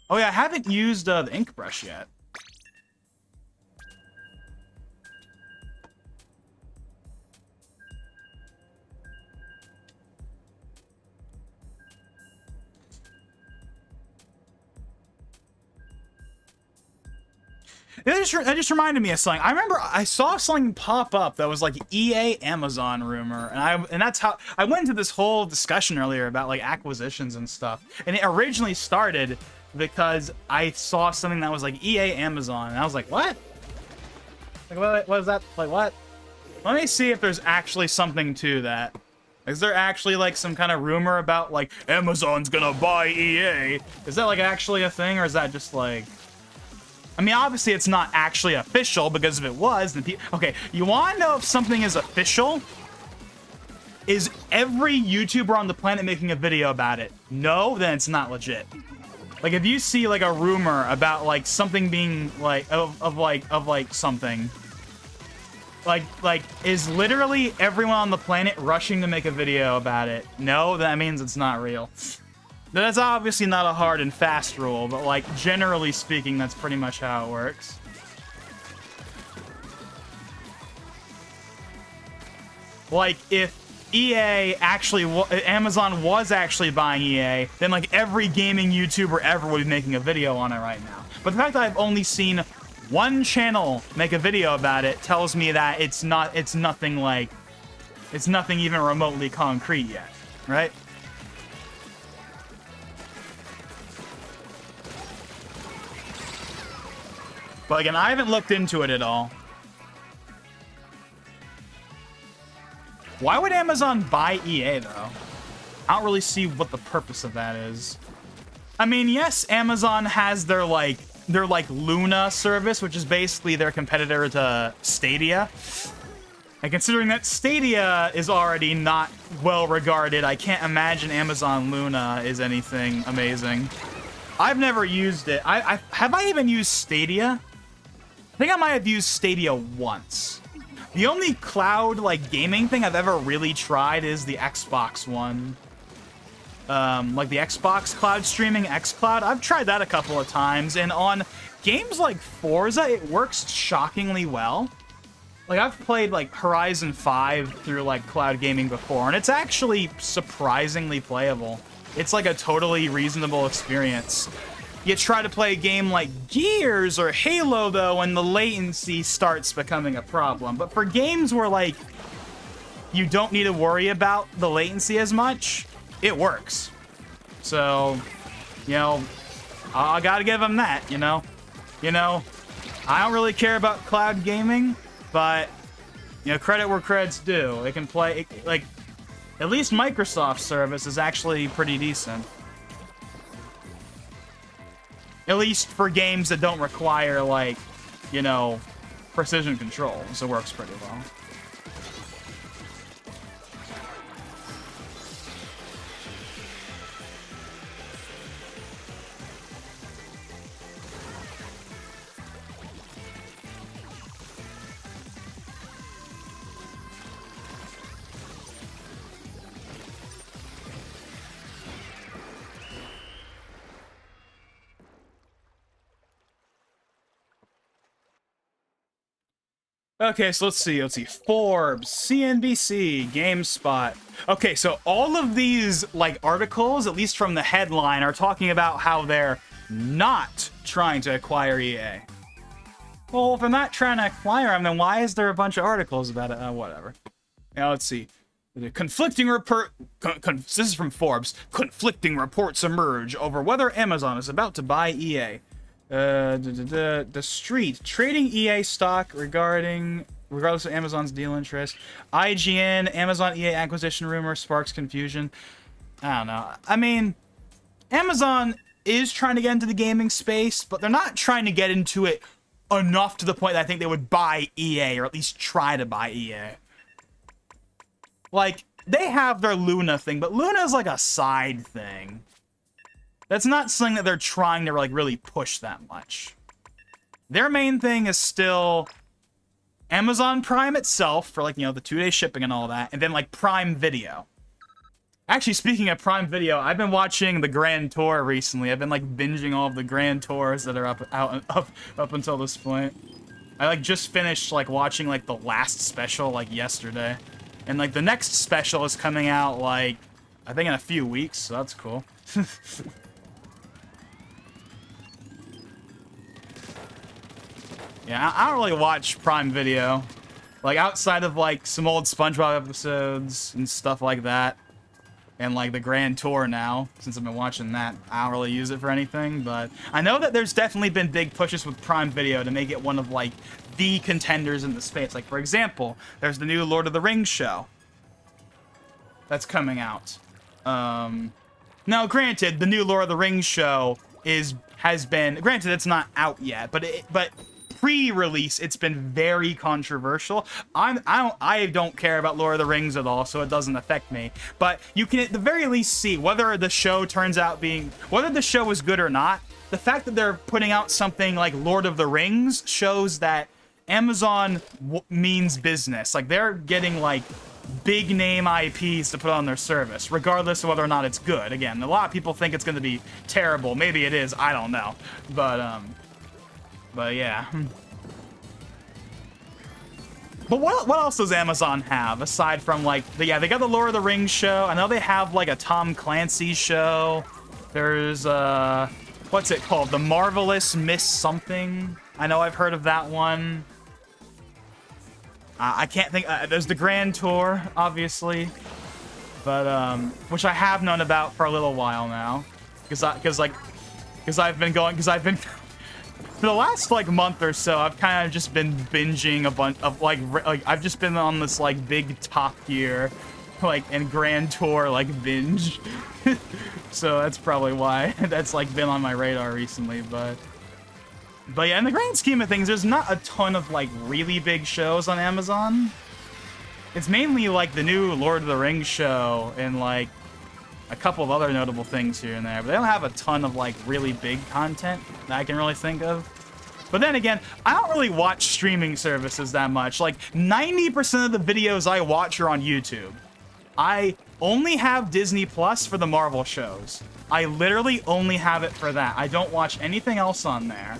Oh, yeah, I haven't used the ink brush yet. That just reminded me of something. I remember I saw something pop up that was like EA Amazon rumor, and that's how I went into this whole discussion earlier about like acquisitions and stuff. And it originally started because I saw something that was like EA Amazon, and I was like, what? Like, what is that? Like, what? Let me see if there's actually something to that. Is there actually like some kind of rumor about like Amazon's gonna buy EA? Is that like actually a thing, or is that just like? I mean, obviously it's not actually official, because if it was, then okay, you want to know if something is official? Is every YouTuber on the planet making a video about it? No, then it's not legit. Like if you see like a rumor about like something being like of something. Like, is literally everyone on the planet rushing to make a video about it? No, that means it's not real. That's obviously not a hard and fast rule, but, like, generally speaking, that's pretty much how it works. Like, if EA actually, Amazon was actually buying EA, then, like, every gaming YouTuber ever would be making a video on it right now. But the fact that I've only seen one channel make a video about it tells me that it's nothing even remotely concrete yet, right? But again, I haven't looked into it at all. Why would Amazon buy EA though? I don't really see what the purpose of that is. I mean, yes, Amazon has their Luna service, which is basically their competitor to Stadia. And considering that Stadia is already not well regarded, I can't imagine Amazon Luna is anything amazing. I've never used it. Have I even used Stadia? I think I might have used Stadia once. The only cloud gaming thing I've ever really tried is the Xbox one. Like the Xbox cloud streaming, xCloud. I've tried that a couple of times, and on games like Forza, it works shockingly well. Like, I've played Horizon 5 through cloud gaming before, and it's actually surprisingly playable. It's like a totally reasonable experience. You try to play a game like Gears or Halo, though, and the latency starts becoming a problem. But for games where, you don't need to worry about the latency as much, it works. So, I gotta give them that, I don't really care about cloud gaming, but, credit where credit's due. They can play, at least Microsoft's service is actually pretty decent. At least for games that don't require, precision control, so it works pretty well. Okay, so let's see. Forbes, CNBC, GameSpot. Okay, so all of these, articles, at least from the headline, are talking about how they're not trying to acquire EA. Well, if they're not trying to acquire them, then why is there a bunch of articles about it? Whatever. Now, let's see. Conflicting report. This is from Forbes. Conflicting reports emerge over whether Amazon is about to buy EA. The Street trading EA stock regardless of Amazon's deal interest. IGN, Amazon EA acquisition rumor sparks confusion. I don't know. I mean, Amazon is trying to get into the gaming space, but they're not trying to get into it enough to the point that I think they would buy EA, or at least try to buy EA. They have their Luna thing, but Luna's a side thing. That's not something that they're trying to really push that much. Their main thing is still Amazon Prime itself for the 2-day shipping and all that, and then Prime Video. Actually, speaking of Prime Video, I've been watching the Grand Tour recently. I've been binging all of the Grand Tours that are up until this point. I just finished watching the last special yesterday, and the next special is coming out I think in a few weeks, so that's cool. Yeah, I don't really watch Prime Video. Outside of, some old SpongeBob episodes and stuff like that. And, the Grand Tour now, since I've been watching that, I don't really use it for anything. But I know that there's definitely been big pushes with Prime Video to make it one of, the contenders in the space. For example, there's the new Lord of the Rings show. that's coming out. Now, granted, the new Lord of the Rings show has been, granted, it's not out yet, but pre-release, it's been very controversial. I don't care about Lord of the Rings at all, so it doesn't affect me. But you can at the very least see whether the show turns out being, whether the show is good or not. The fact that they're putting out something like Lord of the Rings shows that Amazon means business. Like, they're getting, like, big name IPs to put on their service, regardless of whether or not it's good. Again, a lot of people think it's going to be terrible. Maybe it is. I don't know. But yeah. But what else does Amazon have aside from, like, they got the Lord of the Rings show. I know they have, like, a Tom Clancy show. There's what's it called? The Marvelous Miss Something. I know I've heard of that one. I can't think. There's the Grand Tour, obviously, but which I have known about for a little while now, because I've been for the last like month or so. I've kind of just been binging a bunch of like I've just been on this like big Top Gear, like and Grand Tour like binge. So that's probably why that's like been on my radar recently, but yeah, in the grand scheme of things, there's not a ton of, like, really big shows on Amazon. It's mainly, like, the new Lord of the Rings show and, like, a couple of other notable things here and there. But they don't have a ton of, like, really big content that I can really think of. But then again, I don't really watch streaming services that much. Like, 90% of the videos I watch are on YouTube. I only have Disney Plus for the Marvel shows. I literally only have it for that. I don't watch anything else on there.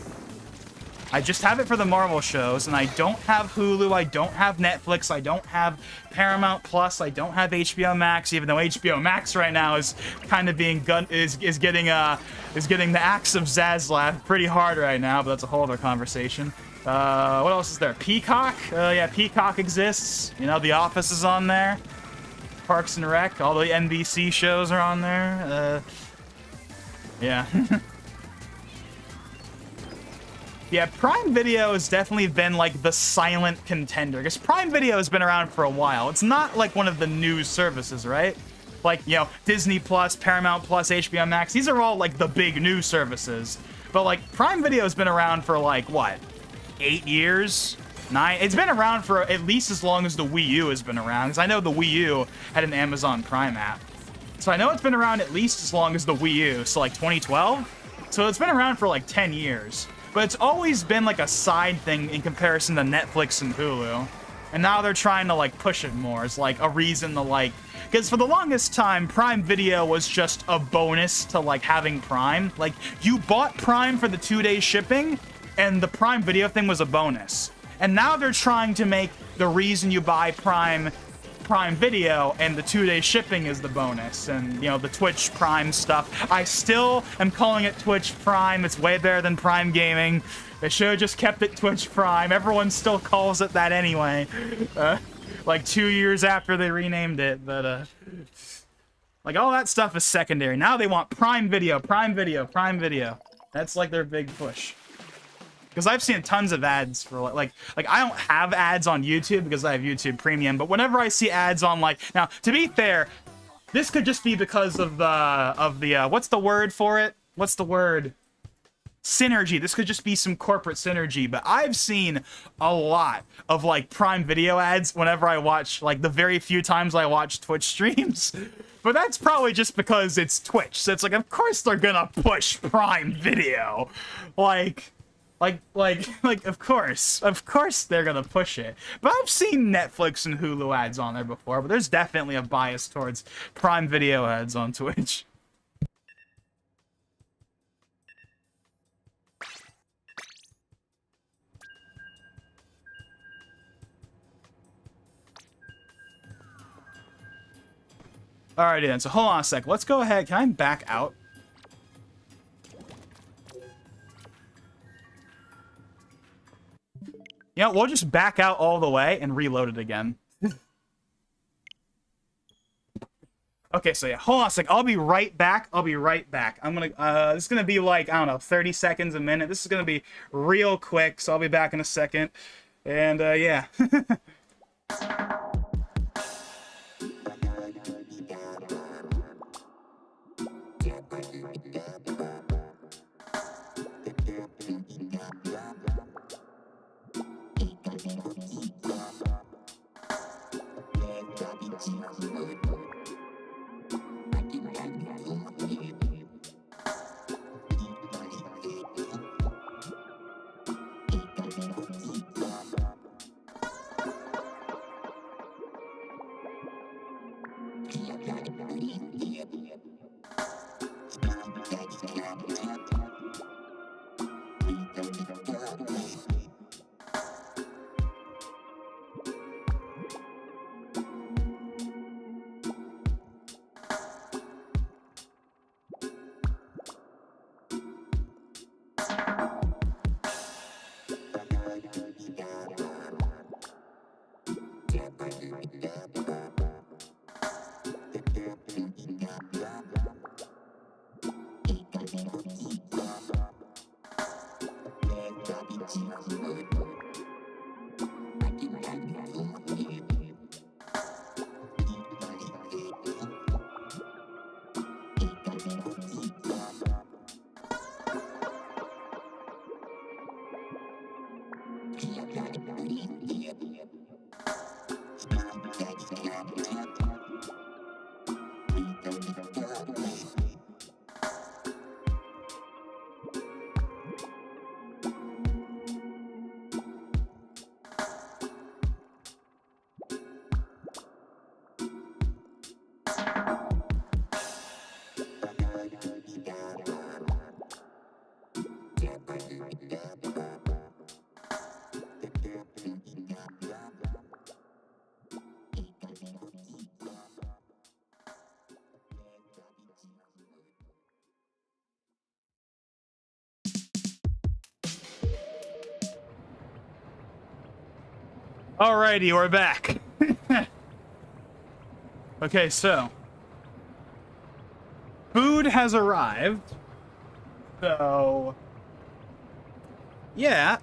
I just have it for the Marvel shows, and I don't have Hulu, I don't have Netflix, I don't have Paramount Plus, I don't have HBO Max, even though HBO Max right now is kind of being is getting the axe of Zaslav pretty hard right now, but that's a whole other conversation. What else is there? Peacock? Yeah, Peacock exists. You know, The Office is on there. Parks and Rec, all the NBC shows are on there. Yeah. Yeah, Prime Video has definitely been, like, the silent contender, because Prime Video has been around for a while. It's not, like, one of the news services, right? Like, you know, Disney Plus, Paramount Plus, HBO Max, these are all, like, the big news services. But, like, Prime Video has been around for, like, what, 8 years? 9? It's been around for at least as long as the Wii U has been around, because I know the Wii U had an Amazon Prime app. So I know it's been around at least as long as the Wii U, so, like, 2012? So it's been around for, like, 10 years. But it's always been, like, a side thing in comparison to Netflix and Hulu. And now they're trying to, like, push it more. It's, like, a reason to, like... Because for the longest time, Prime Video was just a bonus to, like, having Prime. Like, you bought Prime for the 2-day shipping, and the Prime Video thing was a bonus. And now they're trying to make the reason you buy Prime Video, and the 2-day shipping is the bonus, and, you know, the Twitch Prime stuff. I still am calling it Twitch Prime. It's way better than Prime Gaming. They should have just kept it Twitch Prime. Everyone still calls it that anyway. Like 2 years after they renamed it, but, like, all that stuff is secondary. Now they want Prime Video, Prime Video, Prime Video. That's, like, their big push. Because I've seen tons of ads for, like I don't have ads on YouTube because I have YouTube Premium, but whenever I see ads on, like, now, to be fair, this could just be because of the what's the word for it? What's the word? Synergy. This could just be some corporate synergy, but I've seen a lot of, like, Prime Video ads whenever I watch, like, the very few times I watch Twitch streams. But that's probably just because it's Twitch. So it's like, of course they're gonna push Prime Video. Like, of course they're gonna push it. But I've seen Netflix and Hulu ads on there before, but there's definitely a bias towards Prime Video ads on Twitch. Alrighty then, so hold on a sec. Let's go ahead. Can I back out? You know, we'll just back out all the way and reload it again. Okay, so yeah, hold on a sec. I'll be right back. I'm gonna, this is gonna be like, I don't know, 30 seconds, a minute. This is gonna be real quick, so I'll be back in a second. And, yeah. Alrighty, we're back. Okay, so food has arrived. So yeah.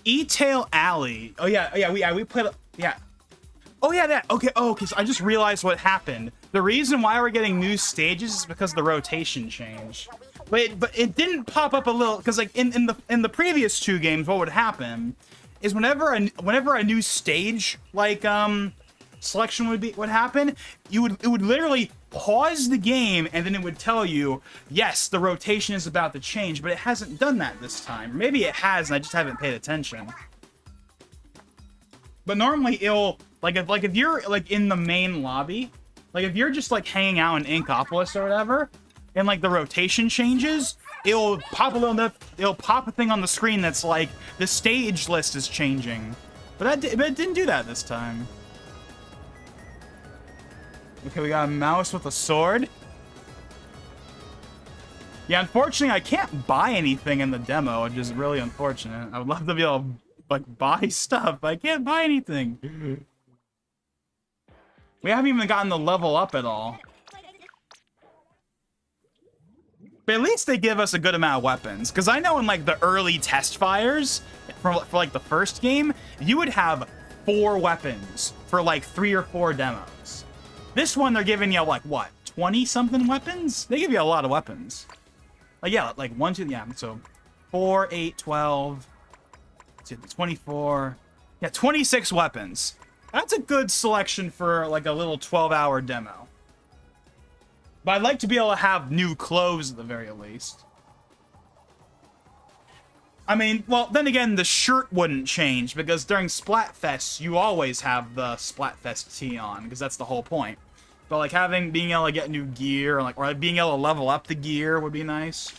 E-Tail Alley. Oh yeah, we played. Yeah. Oh yeah, that. Okay. Oh, okay. So I just realized what happened. The reason why we're getting new stages is because of the rotation change. But it didn't pop up a little because like in the previous two games, what would happen is whenever a new stage like selection would happen, it would literally pause the game and then it would tell you, yes, the rotation is about to change, but it hasn't done that this time. Maybe it has and I just haven't paid attention. But normally it'll if you're like in the main lobby, like if you're just like hanging out in Inkopolis or whatever, and like the rotation changes, it'll pop a thing on the screen that's like the stage list is changing. But it didn't do that this time. Okay, we got a mouse with a sword. Yeah, unfortunately, I can't buy anything in the demo, which is really unfortunate. I would love to be able to, like, buy stuff, but I can't buy anything. We haven't even gotten the level up at all. But at least they give us a good amount of weapons. Because I know in, like, the early test fires, for like, the first game, you would have 4 weapons for, like, 3 or 4 demos. This one, they're giving you, like, what, 20-something weapons? They give you a lot of weapons. Like, yeah, like, 1, 2, yeah, so 4, 8, 12, 24, yeah, 26 weapons. That's a good selection for, like, a little 12-hour demo. But I'd like to be able to have new clothes at the very least. I mean, well, then again, the shirt wouldn't change, because during Splatfest, you always have the Splatfest tee on, because that's the whole point. But, like, being able to get new gear, or being able to level up the gear would be nice.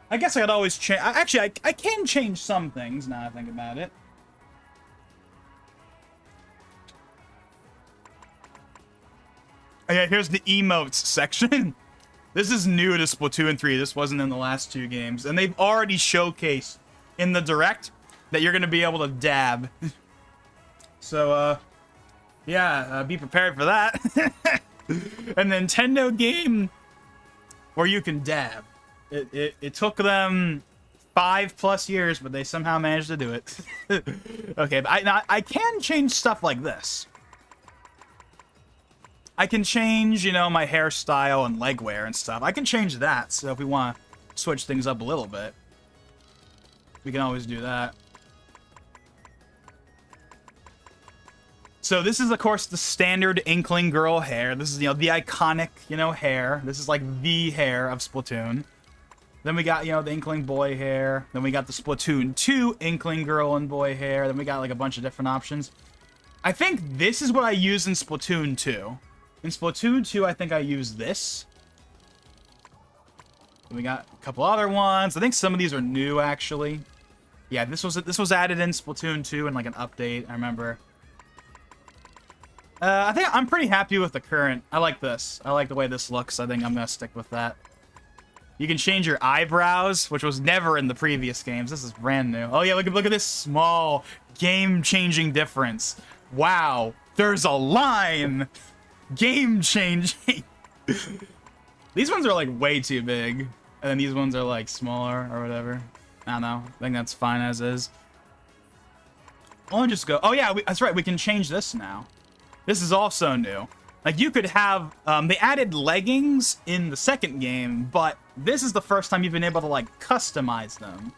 I guess I could always change. Actually, I can change some things, now I think about it. Yeah, here's the emotes section. This is new to Splatoon 3. This wasn't in the last 2 games. And they've already showcased in the Direct that you're going to be able to dab. So, Yeah, be prepared for that. A Nintendo game where you can dab. It took them 5+ years, but they somehow managed to do it. Okay, but I can change stuff like this. I can change, you know, my hairstyle and leg wear and stuff. I can change that, so if we want to switch things up a little bit, we can always do that. So this is, of course, the standard Inkling girl hair. This is, you know, the iconic, you know, hair. This is like the hair of Splatoon. Then we got, you know, the Inkling boy hair. Then we got the Splatoon 2 Inkling girl and boy hair. Then we got like a bunch of different options. I think this is what I use in Splatoon 2. In Splatoon 2, I think I use this. Then we got a couple other ones. I think some of these are new, actually. Yeah, this was added in Splatoon 2 in like an update, I remember. I think I'm pretty happy with the current. I like this. I like the way this looks. I think I'm gonna stick with that. You can change your eyebrows, which was never in the previous games. This is brand new. Oh yeah, look at this small game-changing difference. Wow, there's a line. Game-changing. These ones are like way too big, and then these ones are like smaller or whatever. I don't know. I think that's fine as is. I'll just go. Oh yeah, that's right. We can change this now. This is also new. Like, you could have, they added leggings in the second game, but this is the first time you've been able to, like, customize them.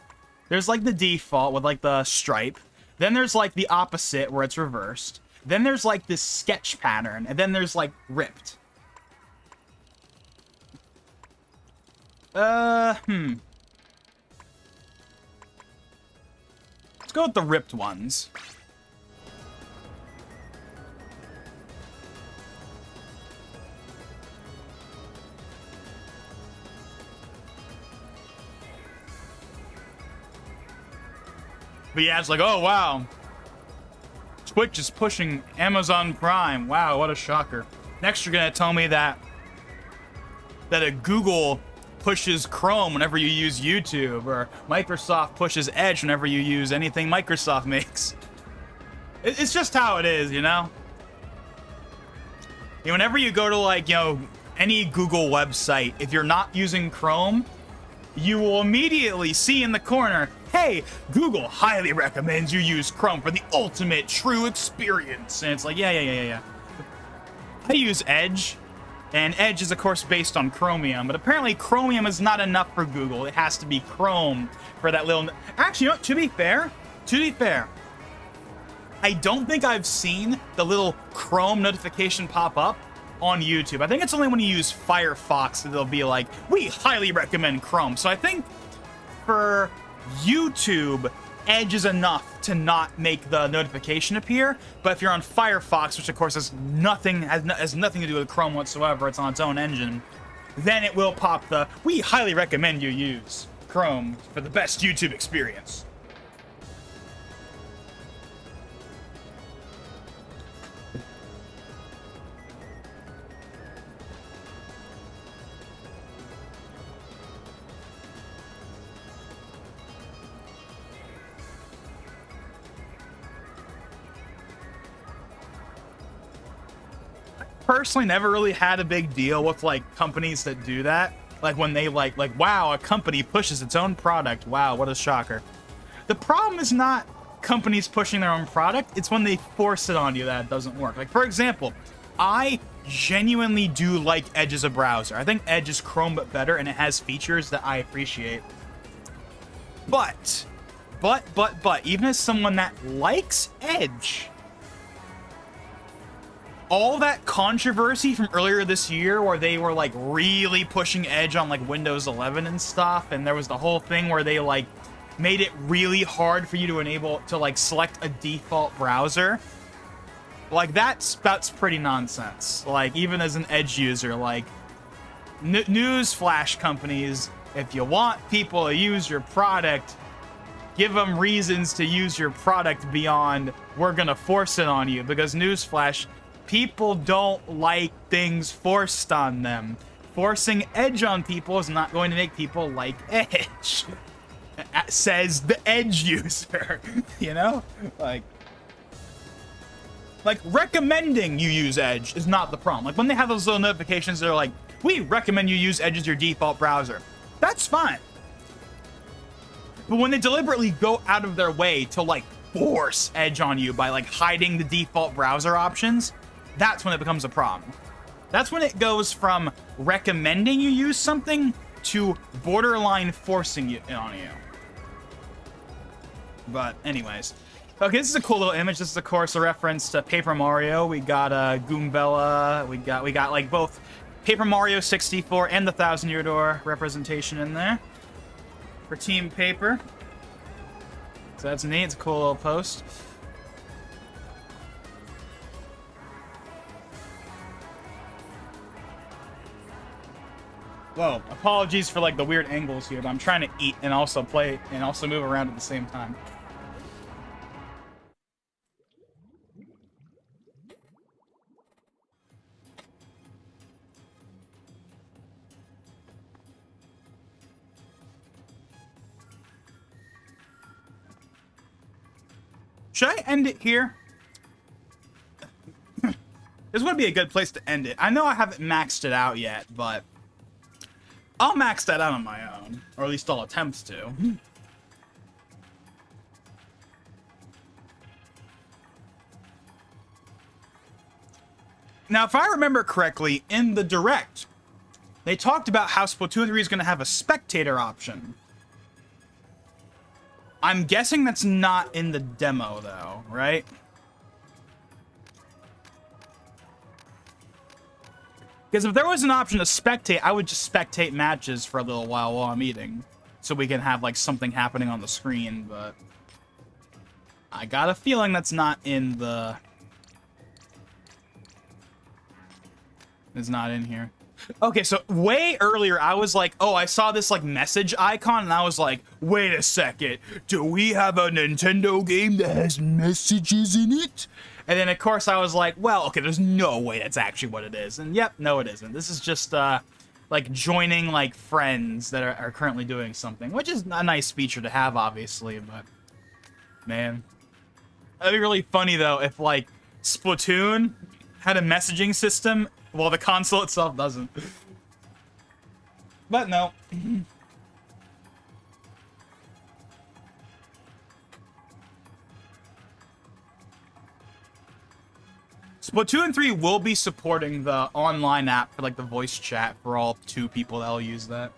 There's, like, the default with, like, the stripe. Then there's, like, the opposite where it's reversed. Then there's, like, this sketch pattern. And then there's, like, ripped. Let's go with the ripped ones. But yeah, it's like, oh, wow. Twitch is pushing Amazon Prime. Wow, what a shocker. Next, you're going to tell me that a Google pushes Chrome whenever you use YouTube, or Microsoft pushes Edge whenever you use anything Microsoft makes. It's just how it is, you know? You know, whenever you go to, like, you know, any Google website, if you're not using Chrome, you will immediately see in the corner, hey, Google highly recommends you use Chrome for the ultimate true experience. And it's like, yeah. I use Edge, and Edge is, of course, based on Chromium, but apparently Chromium is not enough for Google. It has to be Chrome for that little... Actually, you know what? To be fair, I don't think I've seen the little Chrome notification pop up on YouTube. I think it's only when you use Firefox that they'll be like, we highly recommend Chrome. So I think for YouTube, Edge is enough to not make the notification appear. But if you're on Firefox, which of course has nothing to do with Chrome whatsoever, it's on its own engine, then it will pop the, we highly recommend you use Chrome for the best YouTube experience. Personally never really had a big deal with like companies that do that, like when they like wow, a company pushes its own product. Wow, what a shocker. The problem is not companies pushing their own product, it's when they force it on you that it doesn't work. Like, for example, I genuinely do like Edge as a browser. I think Edge is Chrome but better, and it has features that I appreciate. But even as someone that likes Edge, all that controversy from earlier this year where they were like really pushing Edge on like Windows 11 and stuff, and there was the whole thing where they like made it really hard for you to enable to like select a default browser, like that's pretty nonsense. Like, even as an Edge user, like, news flash companies, if you want people to use your product, give them reasons to use your product beyond we're gonna force it on you, because newsflash, people don't like things forced on them. Forcing Edge on people is not going to make people like Edge, says the Edge user. You know? Like, Like, recommending you use Edge is not the problem. Like, when they have those little notifications, they're like, we recommend you use Edge as your default browser. That's fine. But when they deliberately go out of their way to, like, force Edge on you by, like, hiding the default browser options, that's when it becomes a problem. That's when it goes from recommending you use something to borderline forcing it on you. But anyways. Okay, this is a cool little image. This is, of course, a reference to Paper Mario. We got Goombella. We got like both Paper Mario 64 and the Thousand Year Door representation in there for Team Paper. So that's neat. It's a cool little post. Whoa, apologies for like the weird angles here, but I'm trying to eat and also play and also move around at the same time. Should I end it here? This would be a good place to end it. I know I haven't maxed it out yet, but I'll max that out on my own. Or at least I'll attempt to. Now, if I remember correctly, in the Direct, they talked about how Splatoon 3 is going to have a spectator option. I'm guessing that's not in the demo, though, right? Because if there was an option to spectate, I would just spectate matches for a little while I'm eating. So we can have, like, something happening on the screen, but I got a feeling that's not in the... It's not in here. Okay, so way earlier, I was like, oh, I saw this, like, message icon, and I was like, wait a second, do we have a Nintendo game that has messages in it? And then, of course, I was like, well, okay, there's no way that's actually what it is. And, yep, no, it isn't. This is just, like, joining, like, friends that are currently doing something, which is a nice feature to have, obviously, but, man. That'd be really funny, though, if, like, Splatoon had a messaging system while the console itself doesn't. But no. Splatoon 3 will be supporting the online app for like the voice chat for all 2 people that'll use that.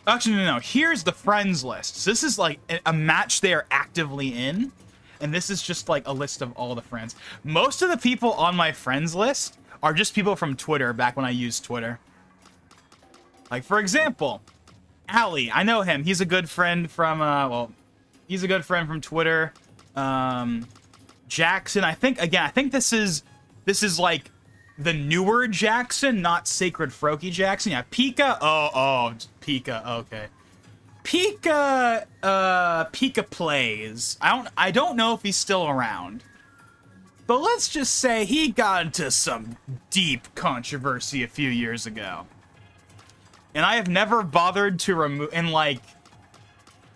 Actually, no. Here's the friends list. So this is like a match they are actively in. And this is just like a list of all the friends. Most of the people on my friends list are just people from Twitter back when I used Twitter. Like, for example, Ali. I know him. He's a good friend from, well, he's a good friend from Twitter. Jackson, I think this is like the newer Jackson, not Sacred Froakie Jackson. Yeah, Pika. Oh, Pika. Okay. Pika plays. I don't know if he's still around. But let's just say he got into some deep controversy a few years ago. And I have never bothered to remove, and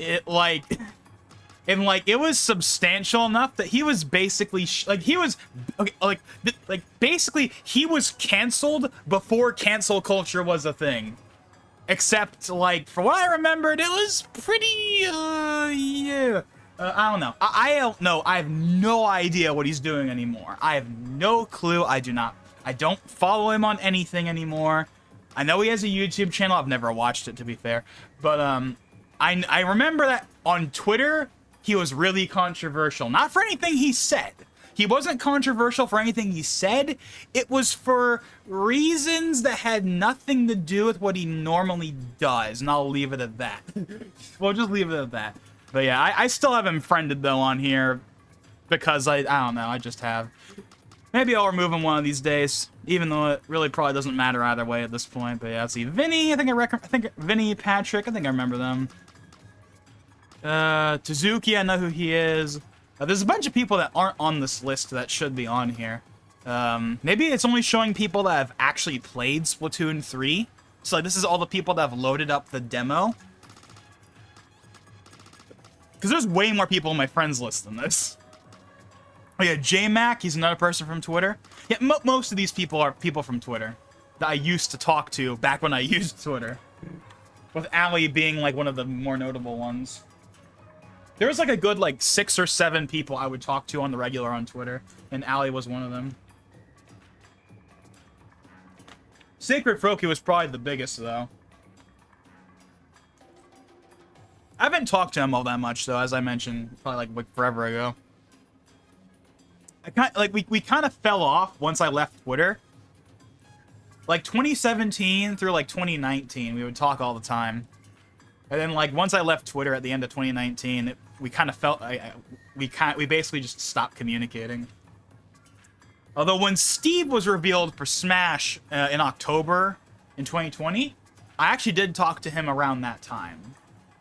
it was substantial enough that he was basically basically he was canceled before cancel culture was a thing. Except, like, for what I remembered, it was pretty, yeah. I don't know. I don't know. I have no idea what he's doing anymore. I have no clue. I don't follow him on anything anymore. I know he has a YouTube channel. I've never watched it, to be fair. But, I remember that on Twitter, he was really controversial. Not for anything he said. He wasn't controversial for anything he said. It was for reasons that had nothing to do with what he normally does. And I'll leave it at that. We'll just leave it at that. But yeah, I still have him friended, though, on here. Because I don't know, I just have. Maybe I'll remove him one of these days. Even though it really probably doesn't matter either way at this point. But yeah, let's see. Vinny, I think Vinny, Patrick, I think I remember them. Tizuki, I know who he is. There's a bunch of people that aren't on this list that should be on here. Maybe it's only showing people that have actually played Splatoon 3. So this is all the people that have loaded up the demo. Because there's way more people in my friends list than this. Oh yeah, J-Mac, he's another person from Twitter. Yeah, most of these people are people from Twitter that I used to talk to back when I used Twitter. With Ali being like one of the more notable ones. There was like a good like 6 or 7 people I would talk to on the regular on Twitter, and Ali was one of them. Sacred Froki was probably the biggest though. I haven't talked to him all that much though, as I mentioned, probably like forever ago. We kind of fell off once I left Twitter. Like 2017 through like 2019, we would talk all the time. And then like once I left Twitter at the end of 2019, we kind of felt we basically just stopped communicating. Although when Steve was revealed for Smash in October in 2020, I actually did talk to him around that time.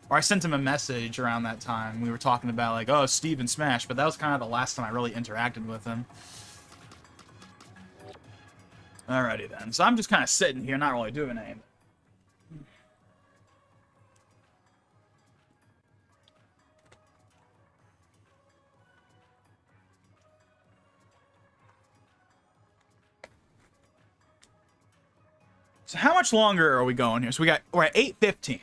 Or I sent him a message around that time. We were talking about like, oh, Steve and Smash, but that was kind of the last time I really interacted with him. Alrighty then. So I'm just kind of sitting here, not really doing anything. So how much longer are we going here? So we're at 8:15.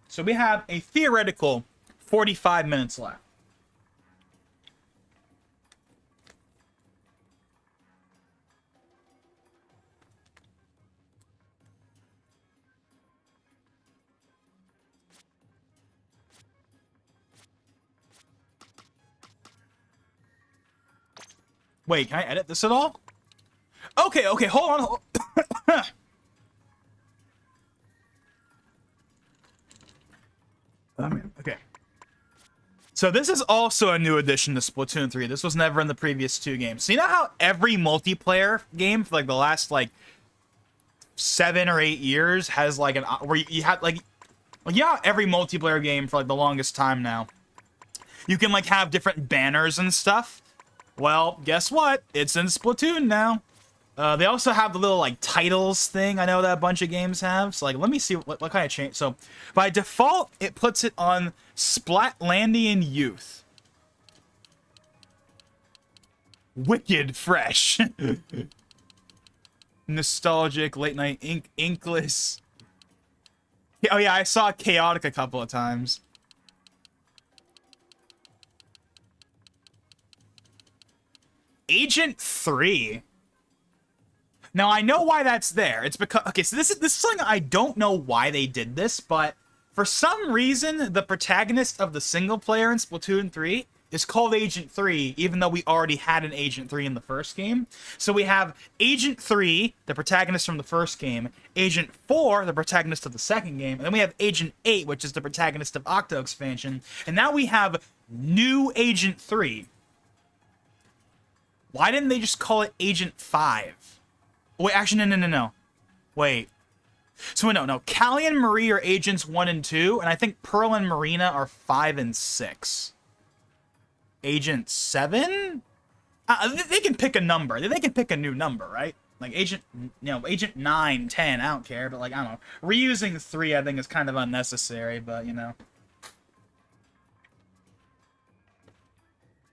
So we have a theoretical 45 minutes left. Wait, can I edit this at all? Okay, hold on. Okay. So this is also a new addition to Splatoon 3. This was never in the previous 2 games. So you know how every multiplayer game for like the last like 7 or 8 years has like an where you had like, well, yeah, every multiplayer game for like the longest time now, you can like have different banners and stuff. Well, guess what? It's in Splatoon now. They also have the little like titles thing I know that a bunch of games have. So like, let me see what kind of change. So by default, it puts it on Splatlandian Youth. Wicked fresh. Nostalgic, late night inkless. Oh yeah, I saw Chaotic a couple of times. Agent 3. Now, I know why that's there. It's because... Okay, so this is something I don't know why they did this, but for some reason, the protagonist of the single player in Splatoon 3 is called Agent 3, even though we already had an Agent 3 in the first game. So we have Agent 3, the protagonist from the first game, Agent 4, the protagonist of the second game, and then we have Agent 8, which is the protagonist of Octo Expansion, and now we have new Agent 3. Why didn't they just call it Agent 5? Wait, actually, no. Wait. So, no. Callie and Marie are Agents 1 and 2, and I think Pearl and Marina are 5 and 6. Agent 7? They can pick a number. They can pick a new number, right? Like, Agent 9, 10, I don't care, but, like, I don't know. Reusing 3, I think, is kind of unnecessary, but, you know.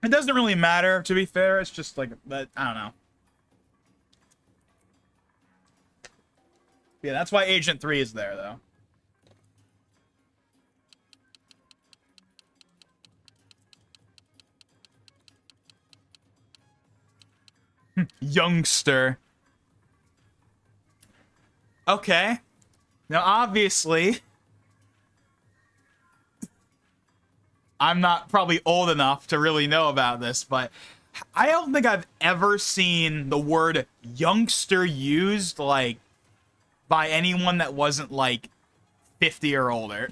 It doesn't really matter, to be fair. It's just, like, but I don't know. Yeah, that's why Agent 3 is there, though. Youngster. Okay. Now, obviously, I'm not probably old enough to really know about this, but I don't think I've ever seen the word youngster used, like, by anyone that wasn't, like, 50 or older.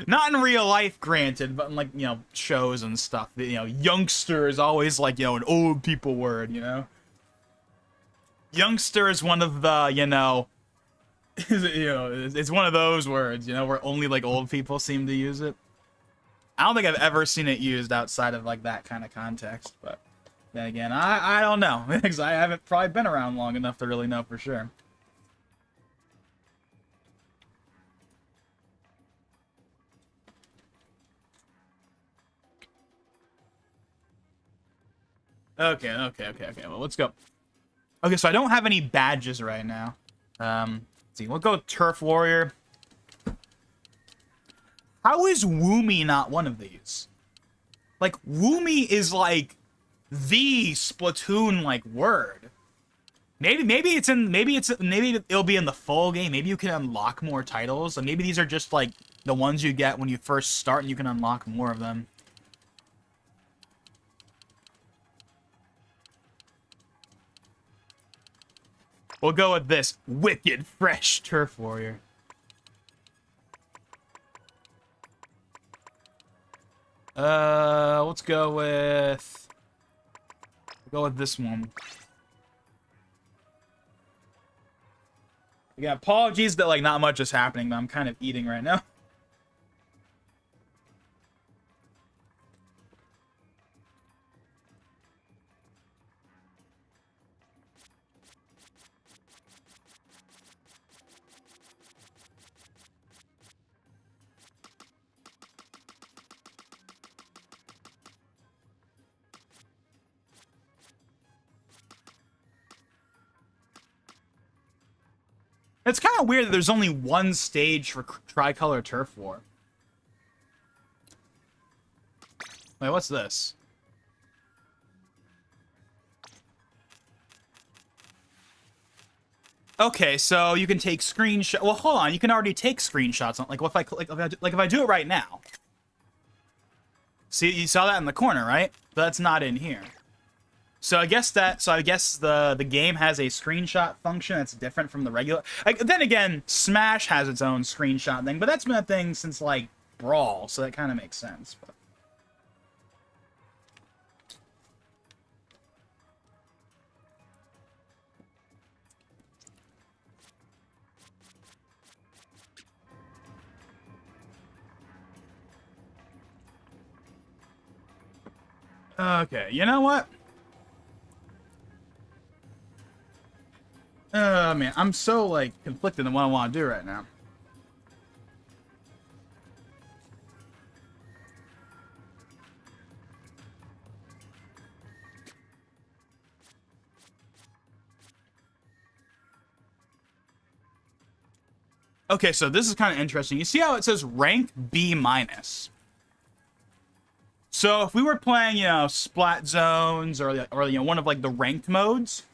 Not in real life, granted, but in, like, you know, shows and stuff. You know, youngster is always, like, you know, an old people word, you know? Youngster is one of the, you know, it's one of those words, you know, where only, like, old people seem to use it. I don't think I've ever seen it used outside of, like, that kind of context, but... Then again, I don't know, because I haven't probably been around long enough to really know for sure. Okay. Well, let's go. Okay, so I don't have any badges right now. Let's see. We'll go Turf Warrior. How is Woomy not one of these? Like, Woomy is like the Splatoon like word. Maybe it'll be in the full game. Maybe you can unlock more titles. And maybe these are just like the ones you get when you first start and you can unlock more of them. We'll go with this wicked fresh Turf Warrior. Let's go with... We'll go with this one. Yeah, apologies that, like, not much is happening, but I'm kind of eating right now. It's kind of weird that there's only one stage for Tricolor Turf War. Wait, what's this? Okay, so you can take screenshots. Well, hold on. You can already take screenshots. Like, what if if I do it right now? See, you saw that in the corner, right? But that's not in here. So I guess the game has a screenshot function that's different from the regular. Like, then again, Smash has its own screenshot thing, but that's been a thing since like Brawl, so that kind of makes sense. But... Okay, you know what? Man, I'm so, like, conflicted in what I want to do right now. Okay, so this is kind of interesting. You see how it says rank B-? So if we were playing, you know, Splat Zones or you know, one of, like, the ranked modes...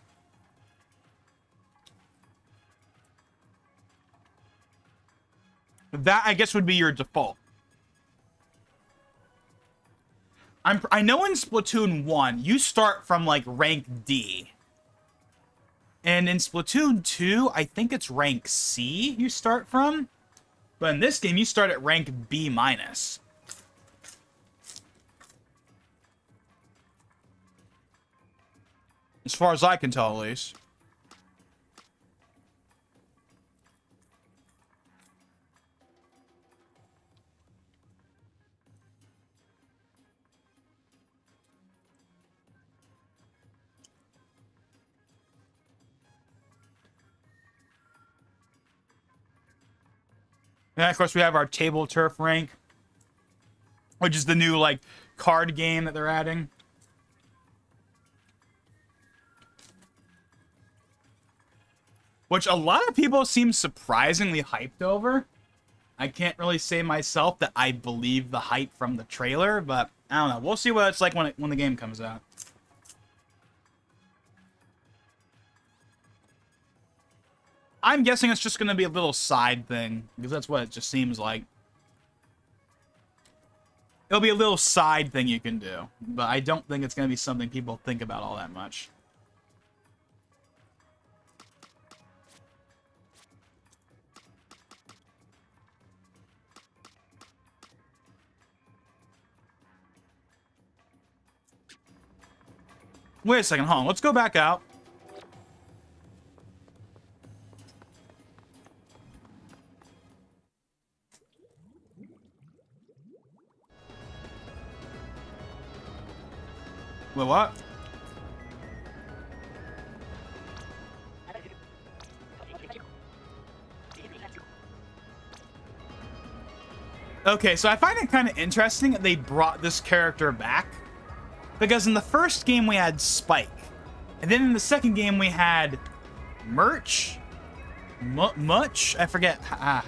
That, I guess, would be your default. I know in Splatoon 1, you start from, like, rank D. And in Splatoon 2, I think it's rank C you start from. But in this game, you start at rank B-. As far as I can tell, at least. And of course, we have our table turf rank, which is the new, like, card game that they're adding. Which a lot of people seem surprisingly hyped over. I can't really say myself that I believe the hype from the trailer, but I don't know. We'll see what it's like when the game comes out. I'm guessing it's just going to be a little side thing, because that's what it just seems like. It'll be a little side thing you can do, but I don't think it's going to be something people think about all that much. Wait a second, hold on. Let's go back out. Wait, what? Okay, so I find it kind of interesting that they brought this character back. Because in the first game we had Spike. And then in the second game we had Merch? Much? I forget. I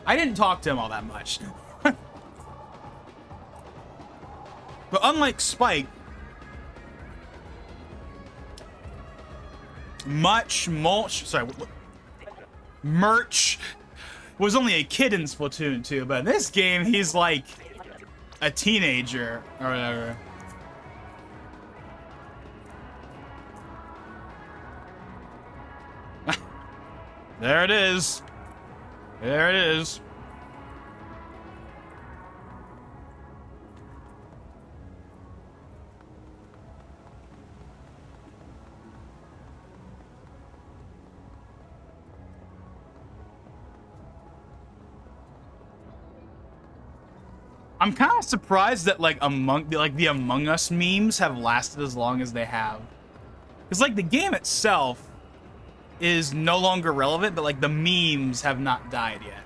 didn't talk to him all that much. But unlike Spike, Merch was only a kid in Splatoon 2, but in this game he's like a teenager or whatever. There it is. There it is. I'm kind of surprised that like the Among Us memes have lasted as long as they have. Cuz like the game itself is no longer relevant, but like the memes have not died yet.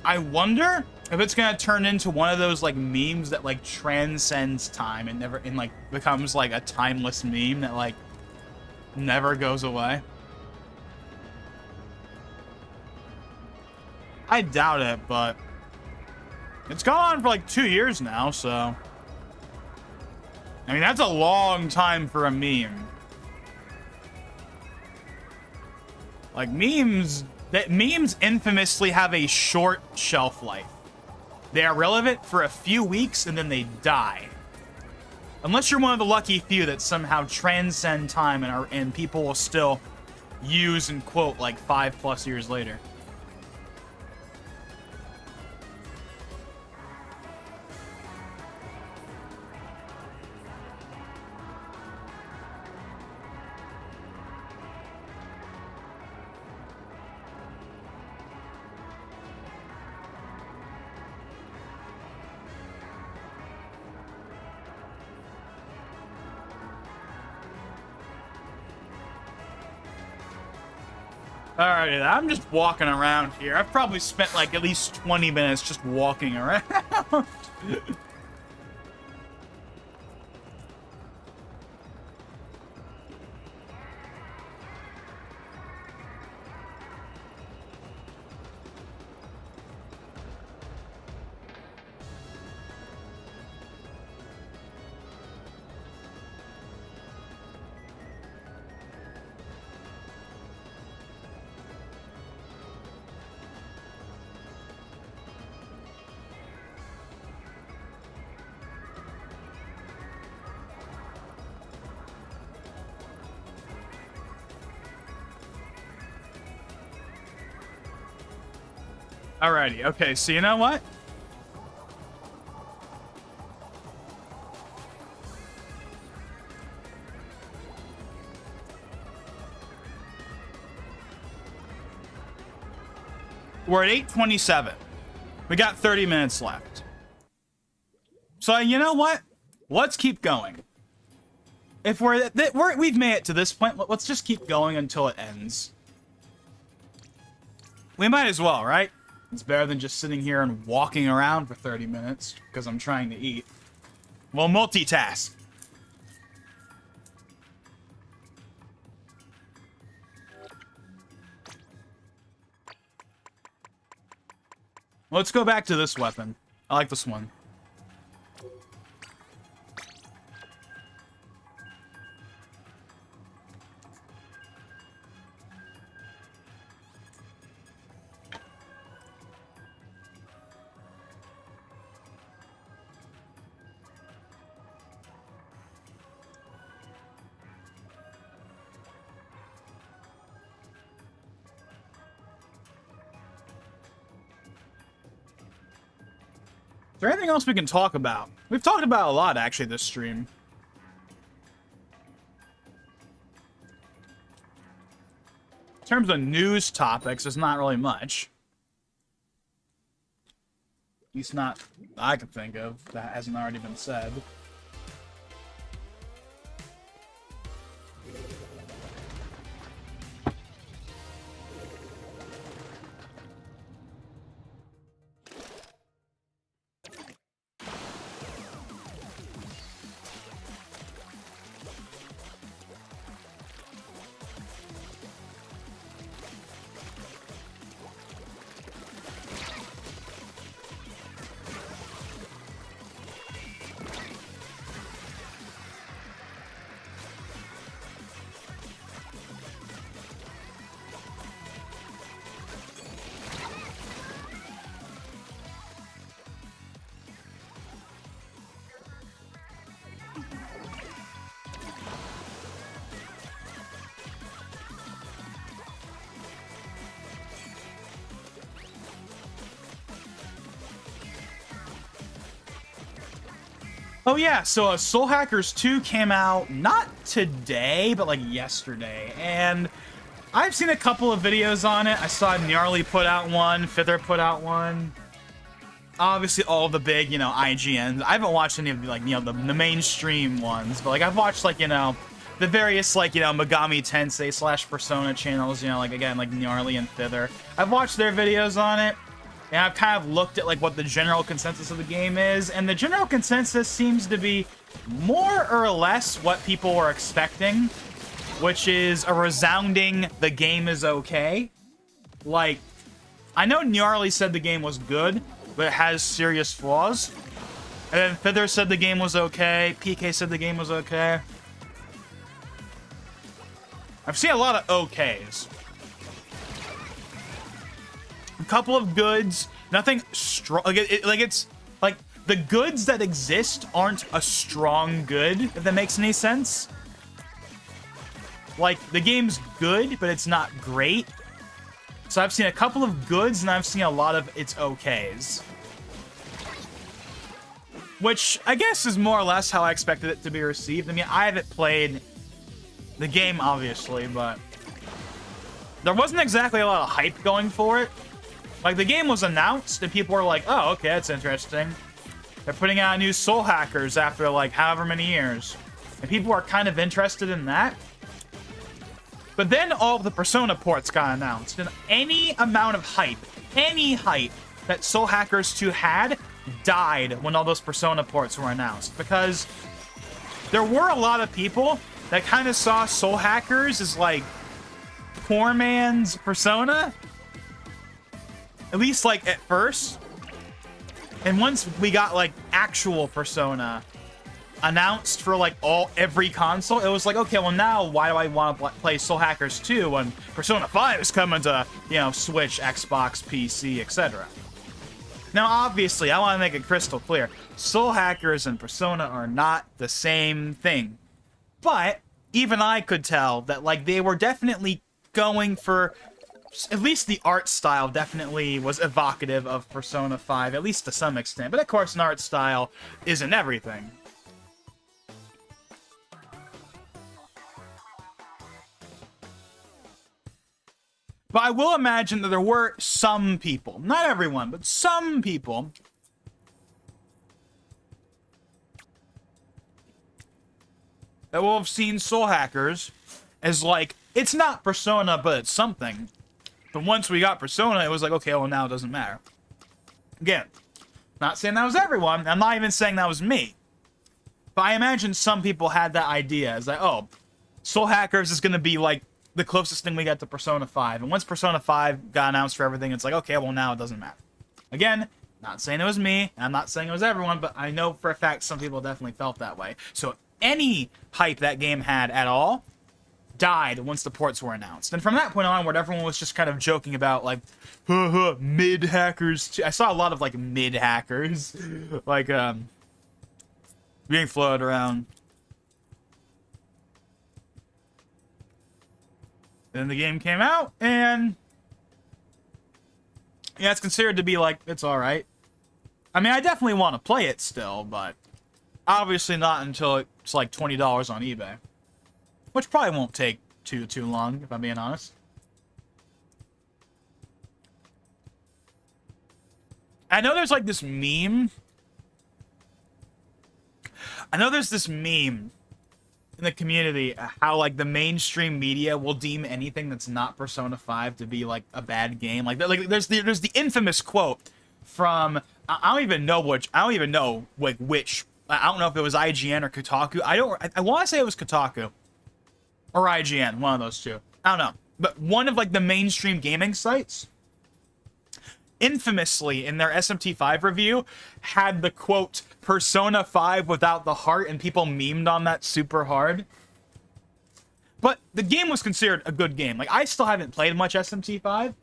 I wonder if it's gonna turn into one of those like memes that like transcends time and like becomes like a timeless meme that like never goes away. I doubt it, but it's gone on for like 2 years now, so I mean, that's a long time for a meme. Like, memes infamously have a short shelf life. They are relevant for a few weeks and then they die. Unless you're one of the lucky few that somehow transcend time and people will still use and quote like 5+ years later. Alrighty, I'm just walking around here. I've probably spent like at least 20 minutes just walking around. Alrighty, okay, so you know what? We're at 8:27. We got 30 minutes left. So you know what? Let's keep going. If we've made it to this point, let's just keep going until it ends. We might as well, right? It's better than just sitting here and walking around for 30 minutes because I'm trying to eat. We'll multitask. Let's go back to this weapon. I like this one. Is there anything else we can talk about? We've talked about a lot, actually, this stream. In terms of news topics, there's not really much. At least not I can think of that hasn't already been said. Oh yeah, so Soul Hackers 2 came out not today, but like yesterday, and I've seen a couple of videos on it. I saw Gnarly put out one, Fither put out one. Obviously, all the big, you know, IGNs. I haven't watched any of the, like, you know, the mainstream ones, but like I've watched, like, you know, the various, like, you know, Megami Tensei / Persona channels, you know, like, again, like Gnarly and Fither. I've watched their videos on it, and I've kind of looked at, like, what the general consensus of the game is, and the general consensus seems to be more or less what people were expecting, which is a resounding, the game is okay. Like, I know Gnarly said the game was good, but it has serious flaws. And then Fither said the game was okay, PK said the game was okay. I've seen a lot of okays. A couple of goods, nothing strong. Like, it's like the goods that exist aren't a strong good, if that makes any sense. Like, the game's good, but it's not great. So I've seen a couple of goods, and I've seen a lot of its okays. Which, I guess, is more or less how I expected it to be received. I mean, I haven't played the game, obviously, but there wasn't exactly a lot of hype going for it. Like, the game was announced, and people were like, oh, okay, that's interesting. They're putting out new Soul Hackers after, like, however many years. And people are kind of interested in that. But then all of the Persona ports got announced, and any amount of hype, any hype that Soul Hackers 2 had, died when all those Persona ports were announced. Because there were a lot of people that kind of saw Soul Hackers as, like, poor man's Persona. At least, like, at first. And once we got, like, actual Persona announced for, like, every console, it was like, okay, well, now why do I want to play Soul Hackers 2 when Persona 5 is coming to, you know, Switch, Xbox, PC, etc. Now, obviously, I want to make it crystal clear. Soul Hackers and Persona are not the same thing. But even I could tell that, like, they were definitely going for... At least the art style definitely was evocative of Persona 5, at least to some extent. But, of course, an art style isn't everything. But I will imagine that there were some people, not everyone, but some people that will have seen Soul Hackers as, like, it's not Persona, but it's something. But once we got Persona, it was like, okay, well, now it doesn't matter. Again, not saying that was everyone. I'm not even saying that was me. But I imagine some people had that idea. It's like, oh, Soul Hackers is going to be, like, the closest thing we get to Persona 5. And once Persona 5 got announced for everything, it's like, okay, well, now it doesn't matter. Again, not saying it was me, and I'm not saying it was everyone, but I know for a fact some people definitely felt that way. So any hype that game had at all died once the ports were announced. And from that point onward, everyone was just kind of joking about, like, mid-hackers. I saw a lot of, like, mid-hackers, like, being floated around. Then the game came out, and yeah, it's considered to be, like, it's alright. I mean, I definitely want to play it still, but obviously not until it's, like, $20 on eBay. Which probably won't take too long, if I'm being honest. I know there's, like, this meme. I know there's this meme in the community how, like, the mainstream media will deem anything that's not Persona 5 to be, like, a bad game. Like there's the infamous quote from I don't even know which I don't know if it was IGN or Kotaku. I want to say it was Kotaku or IGN, one of those two. I don't know, but one of, like, the mainstream gaming sites infamously in their SMT5 review had the quote Persona 5 without the heart, and people memed on that super hard. But the game was considered a good game. Like, I still haven't played much SMT5,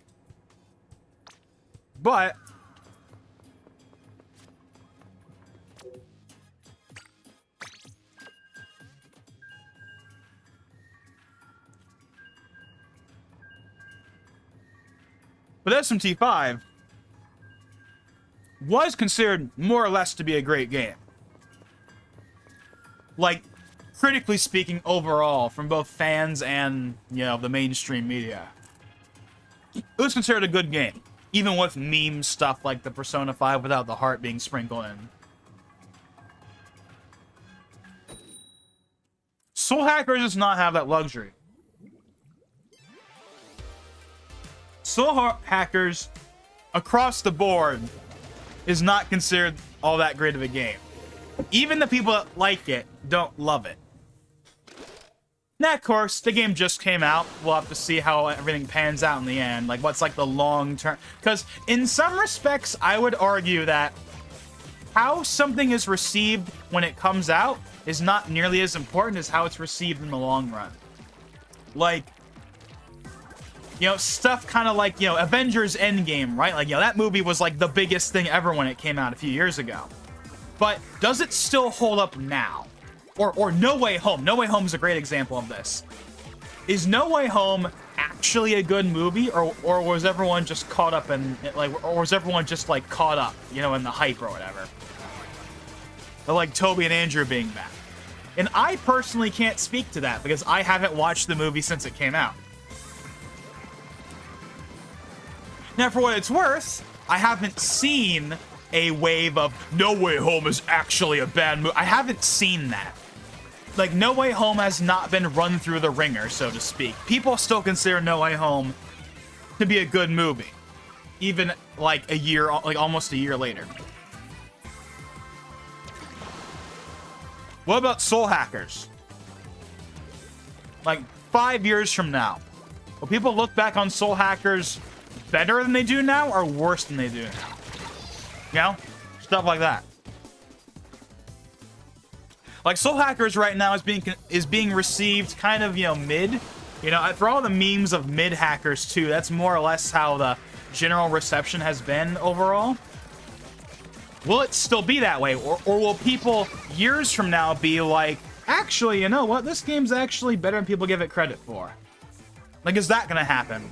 but SMT5 was considered more or less to be a great game. like, critically speaking, overall, from both fans and, you know, the mainstream media. It was considered a good game, even with meme stuff like the Persona 5 without the heart being sprinkled in. Soul Hackers does not have that luxury. Soul Hackers, across the board, is not considered all that great of a game. Even the people that like it don't love it. Now, of course, the game just came out. We'll have to see how everything pans out in the end. Like, what's, like, the long term... Because, in some respects, I would argue that how something is received when it comes out is not nearly as important as how it's received in the long run. Like, you know, stuff kind of like, you know, Avengers Endgame, right? Like, you know, that movie was, like, the biggest thing ever when it came out a few years ago. But does it still hold up now? Or No Way Home. No Way Home is a great example of this. Is No Way Home actually a good movie, or was everyone just caught up in, like, or was everyone just, like, caught up, you know, in the hype or whatever? But, like, Toby and Andrew being back. And I personally can't speak to that, because I haven't watched the movie since it came out. Now, for what it's worth, I haven't seen a wave of No Way Home is actually a bad movie. I haven't seen that. Like, No Way Home has not been run through the ringer, so to speak. People still consider No Way Home to be a good movie. Even, like, a year, like, almost a year later. What about Soul Hackers? Like, 5 years from now, will people look back on Soul Hackers better than they do now, or worse than they do now? You know? Stuff like that. Like, Soul Hackers right now is being received kind of, you know, mid. You know, for all the memes of mid hackers too, that's more or less how the general reception has been overall. Will it still be that way? Or will people years from now be like, actually, you know what? This game's actually better than people give it credit for. Like, is that gonna happen?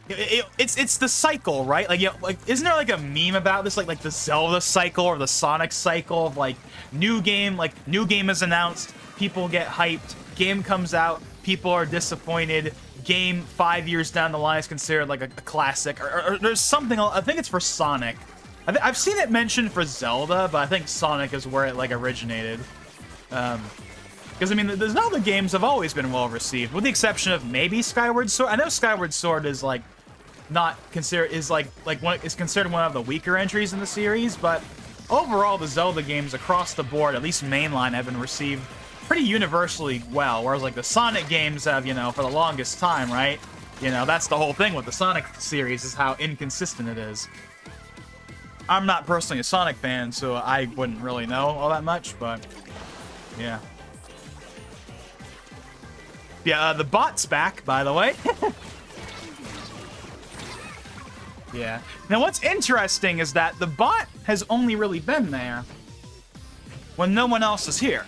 It's the cycle, right? Like, you know, like, isn't there like a meme about this, like the Zelda cycle or the Sonic cycle of like new game is announced, people get hyped, game comes out, people are disappointed, game 5 years down the line is considered like a classic, or there's something. I think it's for Sonic. I've seen it mentioned for Zelda, but I think Sonic is where it like originated. Because, I mean, the Zelda games have always been well received, with the exception of maybe Skyward Sword. I know Skyward Sword is like not considered, is considered one of the weaker entries in the series, but overall the Zelda games across the board, at least mainline, have been received pretty universally well, whereas like the Sonic games have, you know, for the longest time, right? You know, that's the whole thing with the Sonic series, is how inconsistent it is. I'm not personally a Sonic fan, so I wouldn't really know all that much, but yeah. Yeah, the bot's back, by the way. Yeah. Now, what's interesting is that the bot has only really been there when no one else is here.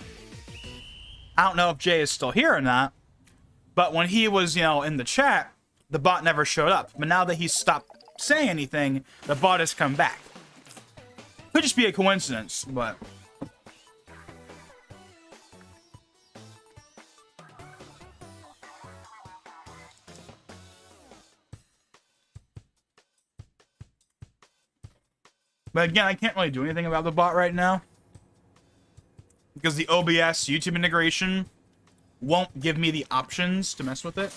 I don't know if Jay is still here or not, but when he was, you know, in the chat, the bot never showed up. But now that he's stopped saying anything, the bot has come back. Could just be a coincidence, but... But again, I can't really do anything about the bot right now, because the OBS YouTube integration won't give me the options to mess with it.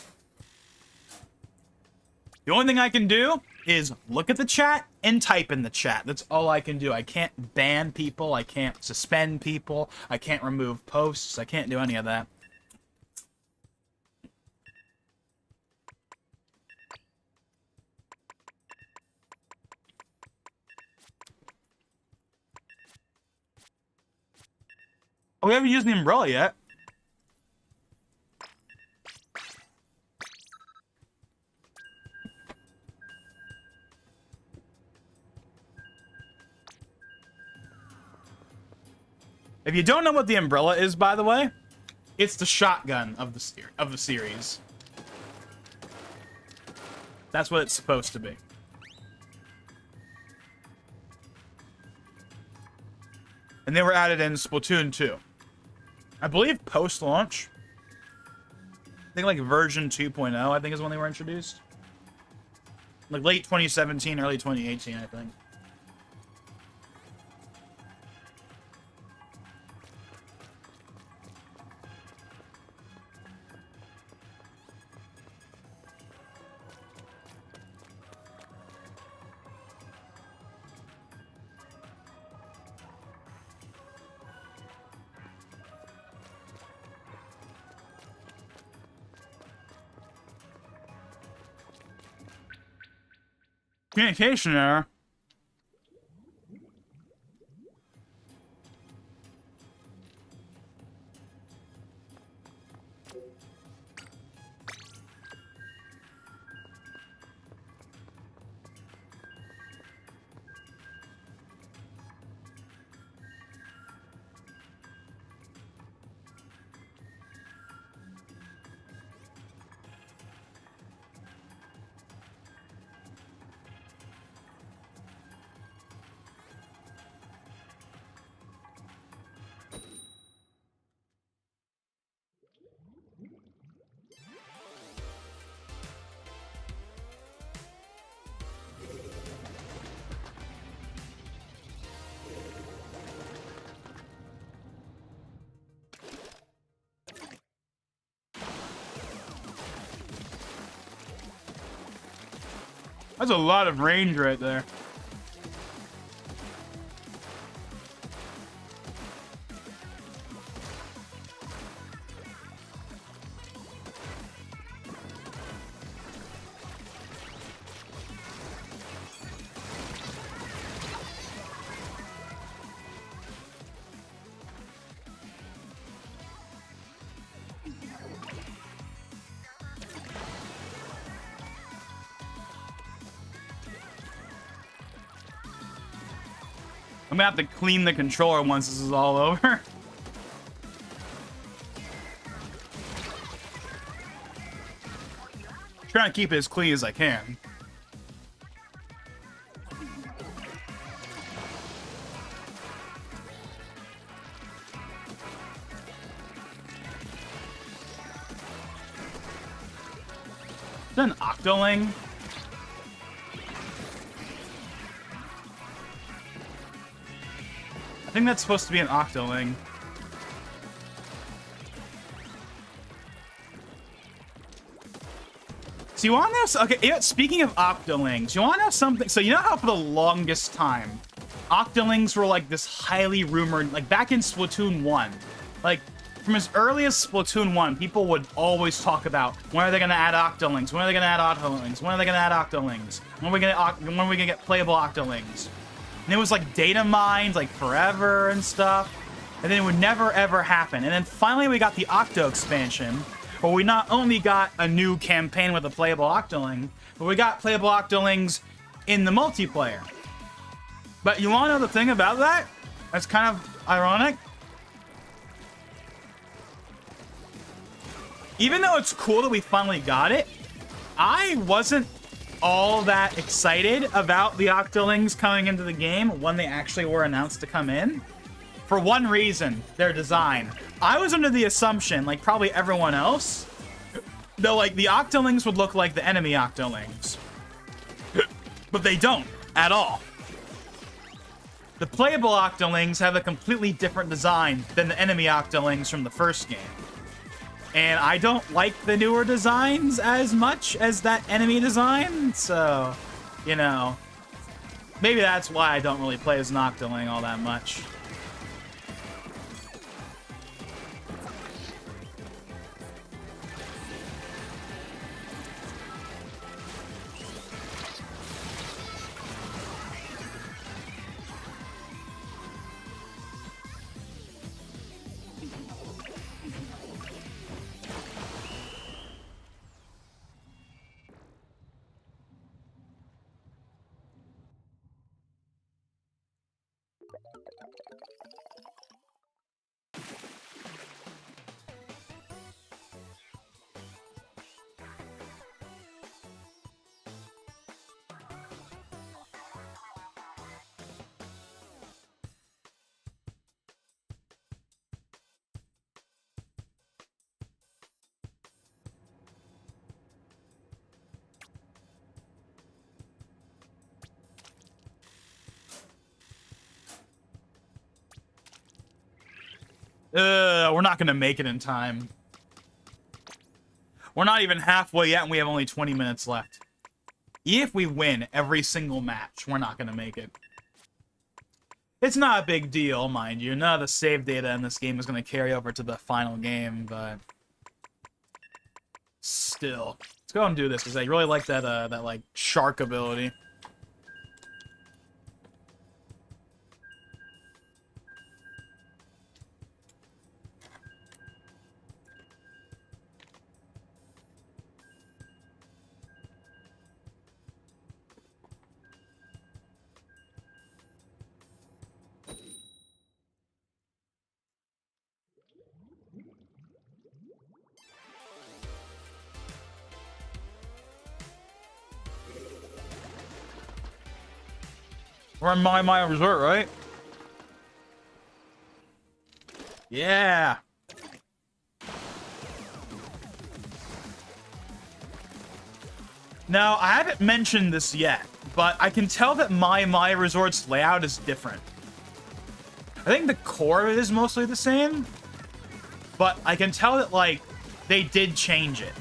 The only thing I can do is look at the chat and type in the chat. That's all I can do. I can't ban people. I can't suspend people. I can't remove posts. I can't do any of that. Oh, we haven't used the umbrella yet. If you don't know what the umbrella is, by the way, it's the shotgun of the series. That's what it's supposed to be. and they were added in Splatoon 2. I believe post-launch. I think like version 2.0, I think is when they were introduced. Like late 2017, early 2018, I think. Communication error. That's a lot of range right there. I'm gonna have to clean the controller once this is all over. Trying to keep it as clean as I can. Is that an Octoling? I think that's supposed to be an Octoling. So you want to know? Okay, yeah, speaking of Octolings, you want to know something? So you know how for the longest time, Octolings were like this highly rumored, like back in Splatoon 1, like from as early as Splatoon 1, people would always talk about when are they going to add Octolings? When are they going to add Octolings? When are they going to add Octolings? When are we going to get playable Octolings? And it was like data mined like forever and stuff. And then it would never ever happen. And then finally we got the Octo expansion, where we not only got a new campaign with a playable Octoling, but we got playable Octolings in the multiplayer. But you want to know the thing about that? That's kind of ironic. Even though it's cool that we finally got it, I wasn't all that excited about the Octolings coming into the game when they actually were announced to come in. For one reason, their design. I was under the assumption, like probably everyone else, that like the Octolings would look like the enemy Octolings. But they don't at all. The playable Octolings have a completely different design than the enemy Octolings from the first game. And I don't like the newer designs as much as that enemy design, so, you know, maybe that's why I don't really play as an Octoling all that much. We're not gonna make it in time. We're not even halfway yet, and we have only 20 minutes left. If we win every single match, we're not gonna make it. It's not a big deal, mind you. None of the save data in this game is gonna carry over to the final game, but still. Let's go and do this, because I really like that, like, shark ability. We're in My Resort, right? Yeah. Now, I haven't mentioned this yet, but I can tell that My Resort's layout is different. I think the core of it is mostly the same, but I can tell that, like, they did change it.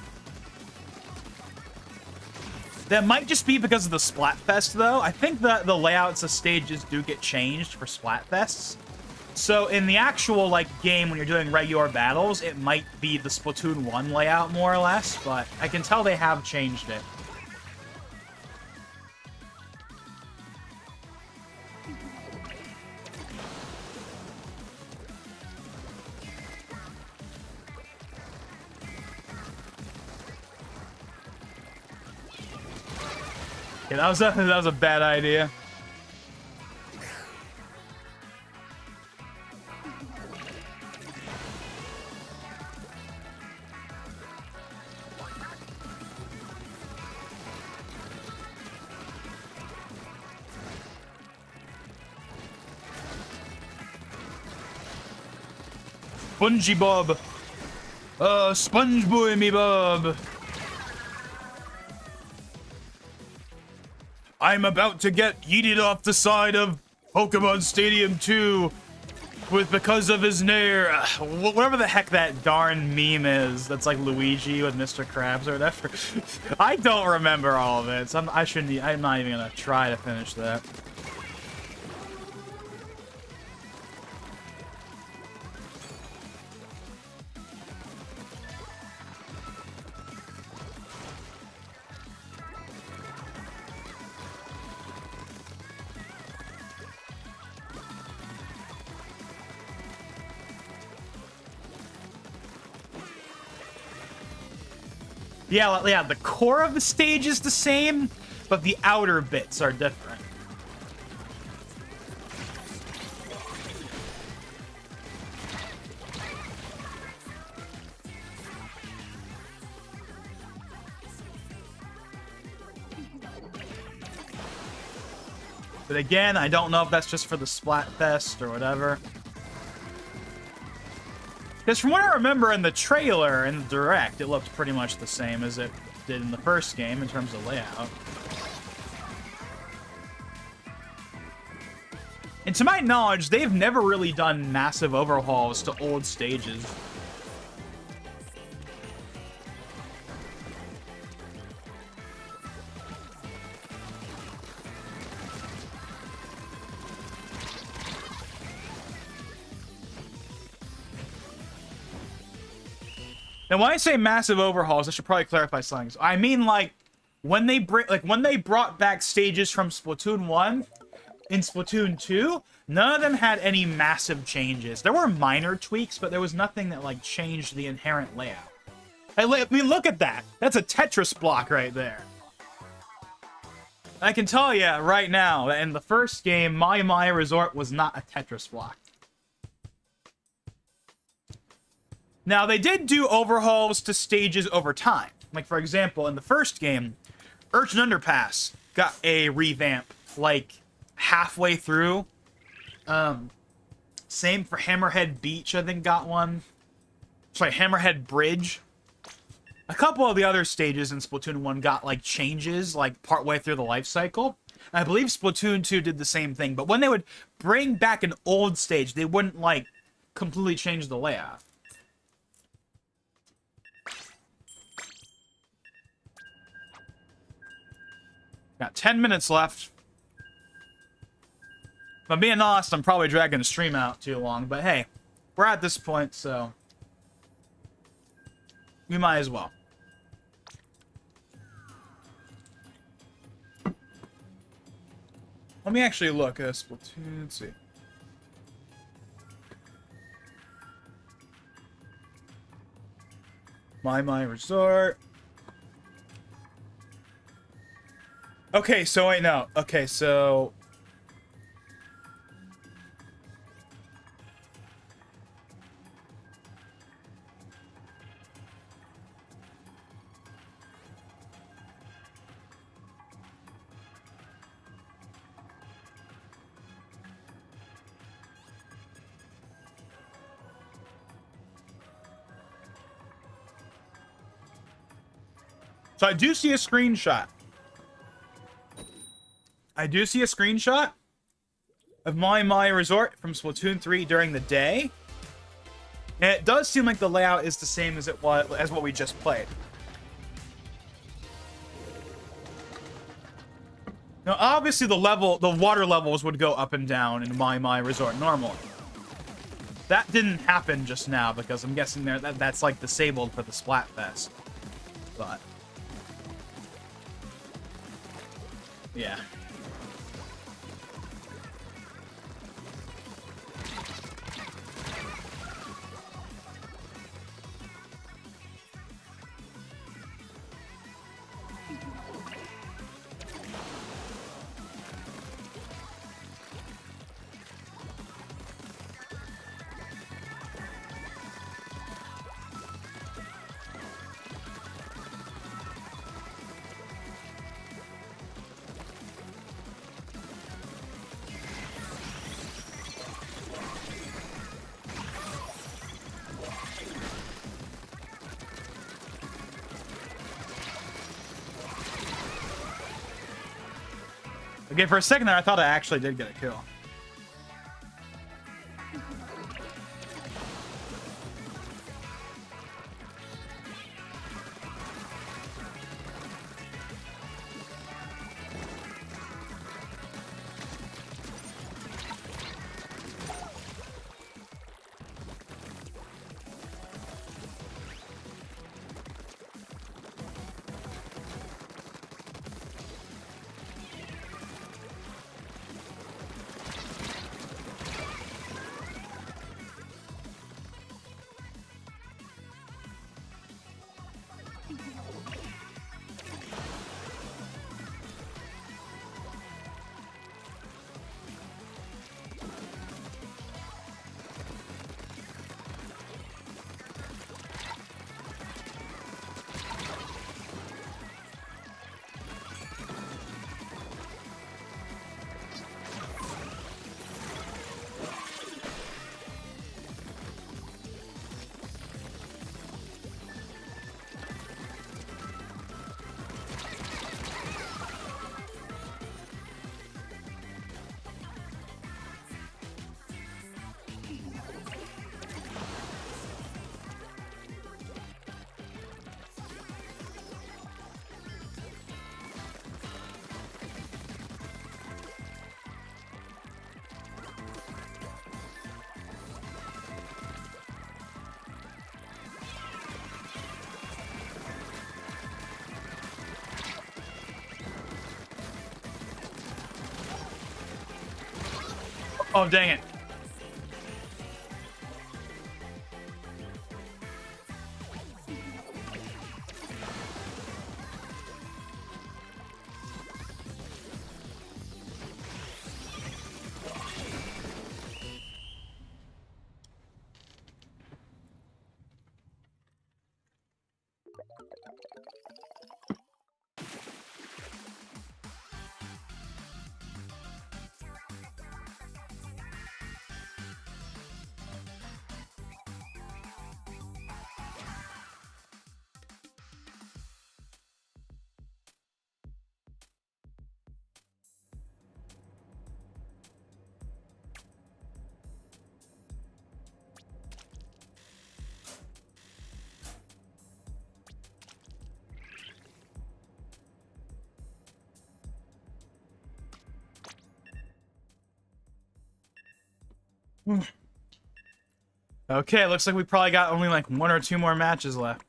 That might just be because of the Splatfest, though. I think that the layouts of stages do get changed for Splatfests. So in the actual, like, game, when you're doing regular battles, it might be the Splatoon 1 layout, more or less, but I can tell they have changed it. Yeah, that was a bad idea. Spongy Bob. Sponge boy me Bob. I'm about to get yeeted off the side of Pokemon Stadium 2 because of his nair. Whatever the heck that darn meme is. That's like Luigi with Mr. Krabs or whatever. I don't remember all of it. So I'm not even gonna try to finish that. Yeah, the core of the stage is the same, but the outer bits are different. But again, I don't know if that's just for the Splatfest or whatever. Because from what I remember in the trailer and the direct, it looked pretty much the same as it did in the first game in terms of layout. And to my knowledge, they've never really done massive overhauls to old stages. Now, when I say massive overhauls, I should probably clarify something. So I mean, like, when they brought back stages from Splatoon 1 in Splatoon 2, none of them had any massive changes. There were minor tweaks, but there was nothing that, like, changed the inherent layout. I mean, look at that. That's a Tetris block right there. I can tell you right now that in the first game, My Resort was not a Tetris block. Now, they did do overhauls to stages over time. Like, for example, in the first game, Urchin Underpass got a revamp, like, halfway through. Same for Hammerhead Beach, I think, got one. Sorry, Hammerhead Bridge. A couple of the other stages in Splatoon 1 got, like, changes, like, partway through the life cycle. I believe Splatoon 2 did the same thing, but when they would bring back an old stage, they wouldn't, like, completely change the layout. Got 10 minutes left. If I'm being honest, I'm probably dragging the stream out too long, but hey, we're at this point, so we might as well. Let me actually look at Splatoon. Let's see. My Resort. Okay, so wait, no. Okay, so I do see a screenshot. I do see a screenshot of My Resort from Splatoon 3 during the day. And it does seem like the layout is the same as what we just played. Now, obviously the water levels would go up and down in My Resort normally. That didn't happen just now because I'm guessing that's like disabled for the Splatfest. But yeah. Okay, for a second there, I thought I actually did get a kill. Oh, dang it. Okay, looks like we probably got only like 1 or 2 more matches left.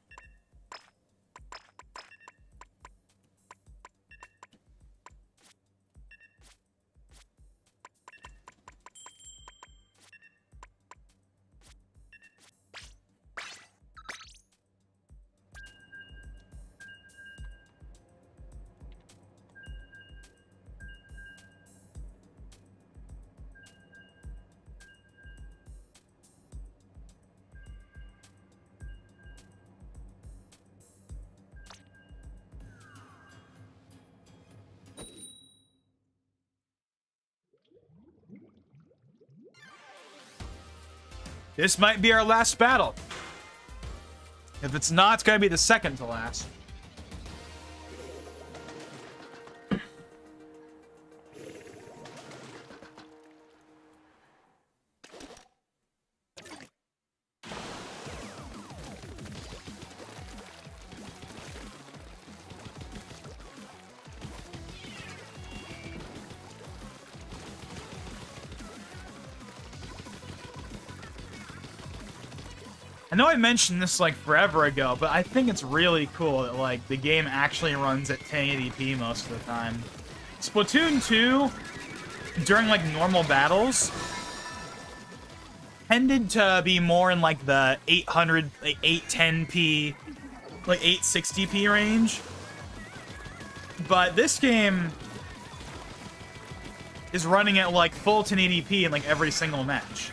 This might be our last battle. If it's not, it's gonna be the second to last. I know I mentioned this like forever ago, but I think it's really cool that like the game actually runs at 1080p most of the time. Splatoon 2, during like normal battles, tended to be more in like the 800, like 810p, like 860p range. But this game is running at like full 1080p in like every single match.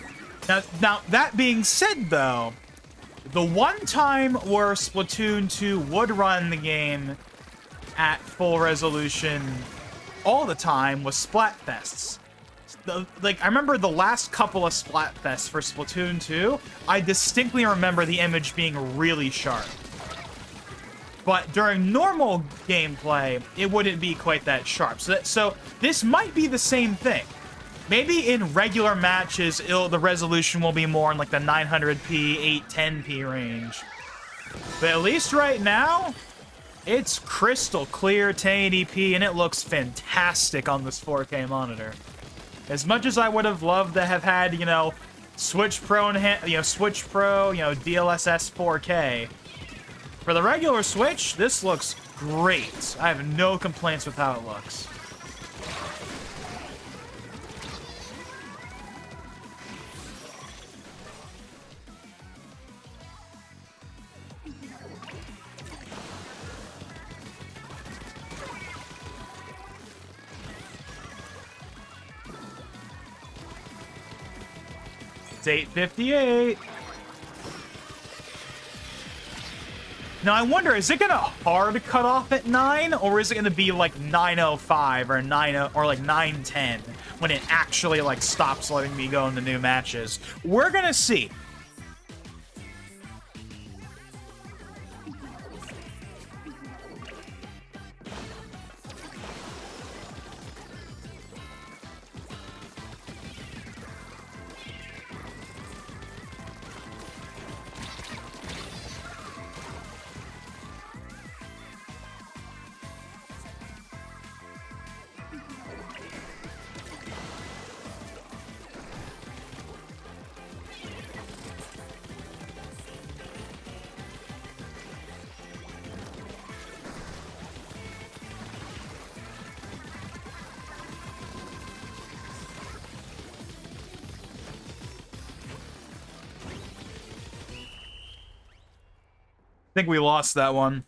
Now that being said though, the one time where Splatoon 2 would run the game at full resolution all the time was Splatfests. I remember the last couple of Splatfests for Splatoon 2, I distinctly remember the image being really sharp. But during normal gameplay, it wouldn't be quite that sharp. So this might be the same thing. Maybe in regular matches, the resolution will be more in like the 900p, 810p range. But at least right now, it's crystal clear 1080p, and it looks fantastic on this 4K monitor. As much as I would have loved to have had, you know, Switch Pro and Switch Pro, DLSS 4K. For the regular Switch, this looks great. I have no complaints with how it looks. It's 8:58. Now I wonder, is it gonna hard cut off at 9, or is it gonna be like 9:05 or 9 or like 9:10 when it actually like stops letting me go into new matches? We're gonna see. I think we lost that one.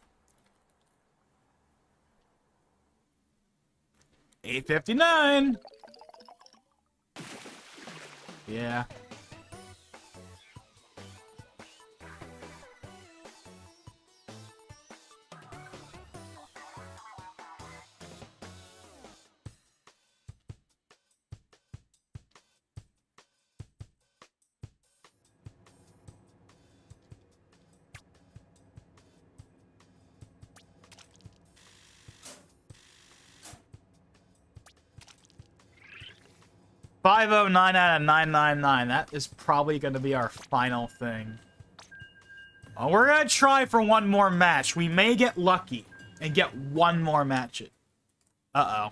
8:59. Yeah. $509 out of 999. That is probably going to be our final thing. Well, we're going to try for one more match. We may get lucky and get one more match. Uh-oh.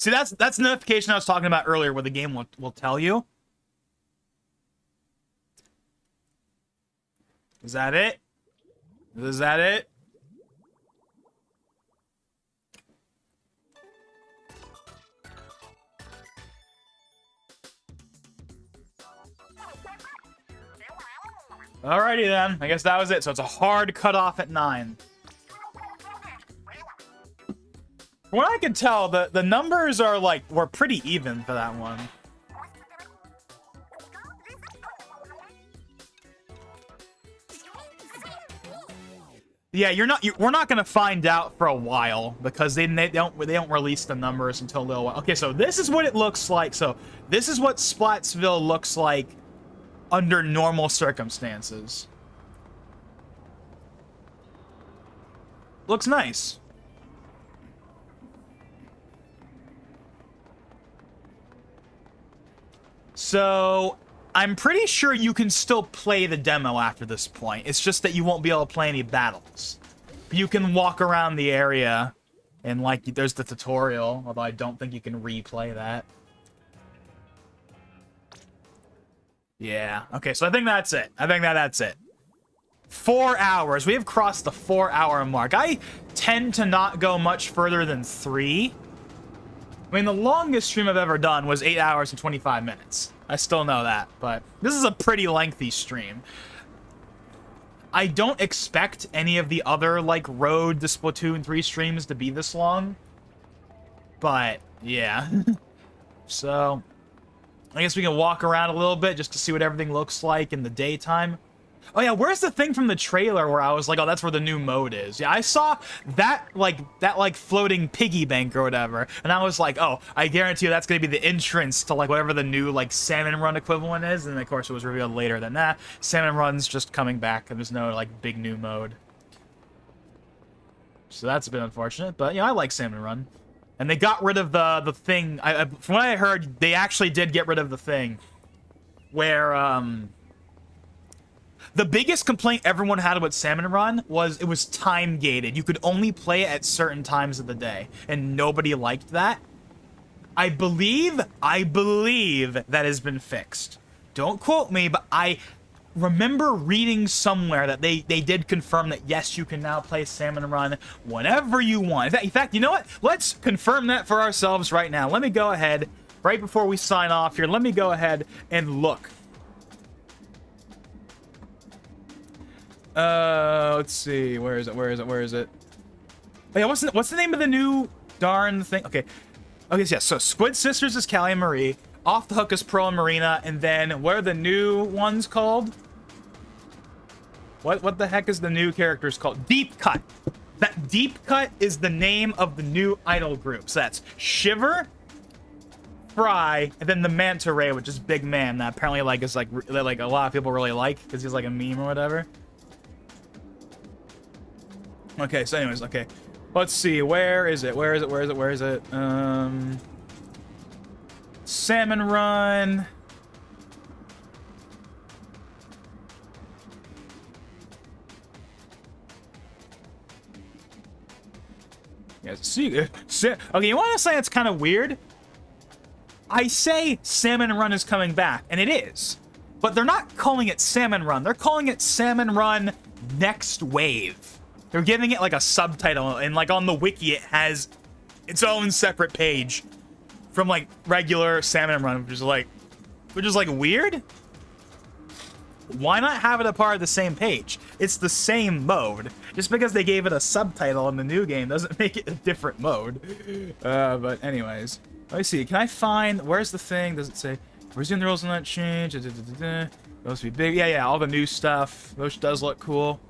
See, that's the notification I was talking about earlier where the game will tell you. Is that it? Is that it? Alrighty then. I guess that was it. So it's a hard cutoff at 9. From what I can tell, the numbers are like were pretty even for that one. Yeah, we're not gonna find out for a while because they don't release the numbers until a little while. Okay, so this is what it looks like. So this is what Splatsville looks like under normal circumstances. Looks nice. So I'm pretty sure you can still play the demo after this point. It's just that you won't be able to play any battles. You can walk around the area and like there's the tutorial, although I don't think you can replay that. Yeah. Okay, so I think that's it. I think that's it. 4 hours. We have crossed the 4-hour mark. I tend to not go much further than 3. I mean, the longest stream I've ever done was 8 hours and 25 minutes. I still know that, but this is a pretty lengthy stream. I don't expect any of the other, like, Road to Splatoon 3 streams to be this long. But, yeah. So, I guess we can walk around a little bit just to see what everything looks like in the daytime. Oh yeah, where's the thing from the trailer where I was like, oh, that's where the new mode is? Yeah, I saw that floating piggy bank or whatever, and I was like, oh, I guarantee you that's gonna be the entrance to like whatever the new like Salmon Run equivalent is, and of course it was revealed later than that. Salmon Run's just coming back, and there's no like big new mode. So that's a bit unfortunate, but yeah, I like Salmon Run. And they got rid of the thing, from what I heard, they actually did get rid of the thing where, the biggest complaint everyone had about Salmon Run was it was time gated. You could only play it at certain times of the day, and nobody liked that. I believe that has been fixed. Don't quote me, but I remember reading somewhere that they did confirm that yes, you can now play Salmon Run whenever you want. In fact, you know what? Let's confirm that for ourselves right now. Let me go ahead, right before we sign off here, let me go ahead and look. Let's see. Where is it? Oh, yeah, what's the name of the new darn thing? Okay. Okay, so yeah, so Squid Sisters is Callie and Marie. Off the Hook is Pearl and Marina. And then, what are the new ones called? What the heck is the new characters called? Deep Cut. That Deep Cut is the name of the new idol group. So that's Shiver, Fry, and then the Manta Ray, which is Big Man. That apparently like is like a lot of people really like because he's like a meme or whatever. Okay, so anyways, okay. Let's see, where is it? Salmon Run. Yeah, see, okay, you want to say it's kind of weird? I say Salmon Run is coming back, and it is. But they're not calling it Salmon Run. They're calling it Salmon Run Next Wave. They're giving it like a subtitle, and like on the wiki it has its own separate page from like regular Salmon Run, which is like weird. Why not have it a part of the same page? It's the same mode. Just because they gave it a subtitle in the new game doesn't make it a different mode. But anyways, let me see. Can I find, where's the thing? Does it say resume the rules on that change? Those be big. Yeah, all the new stuff. Those does look cool.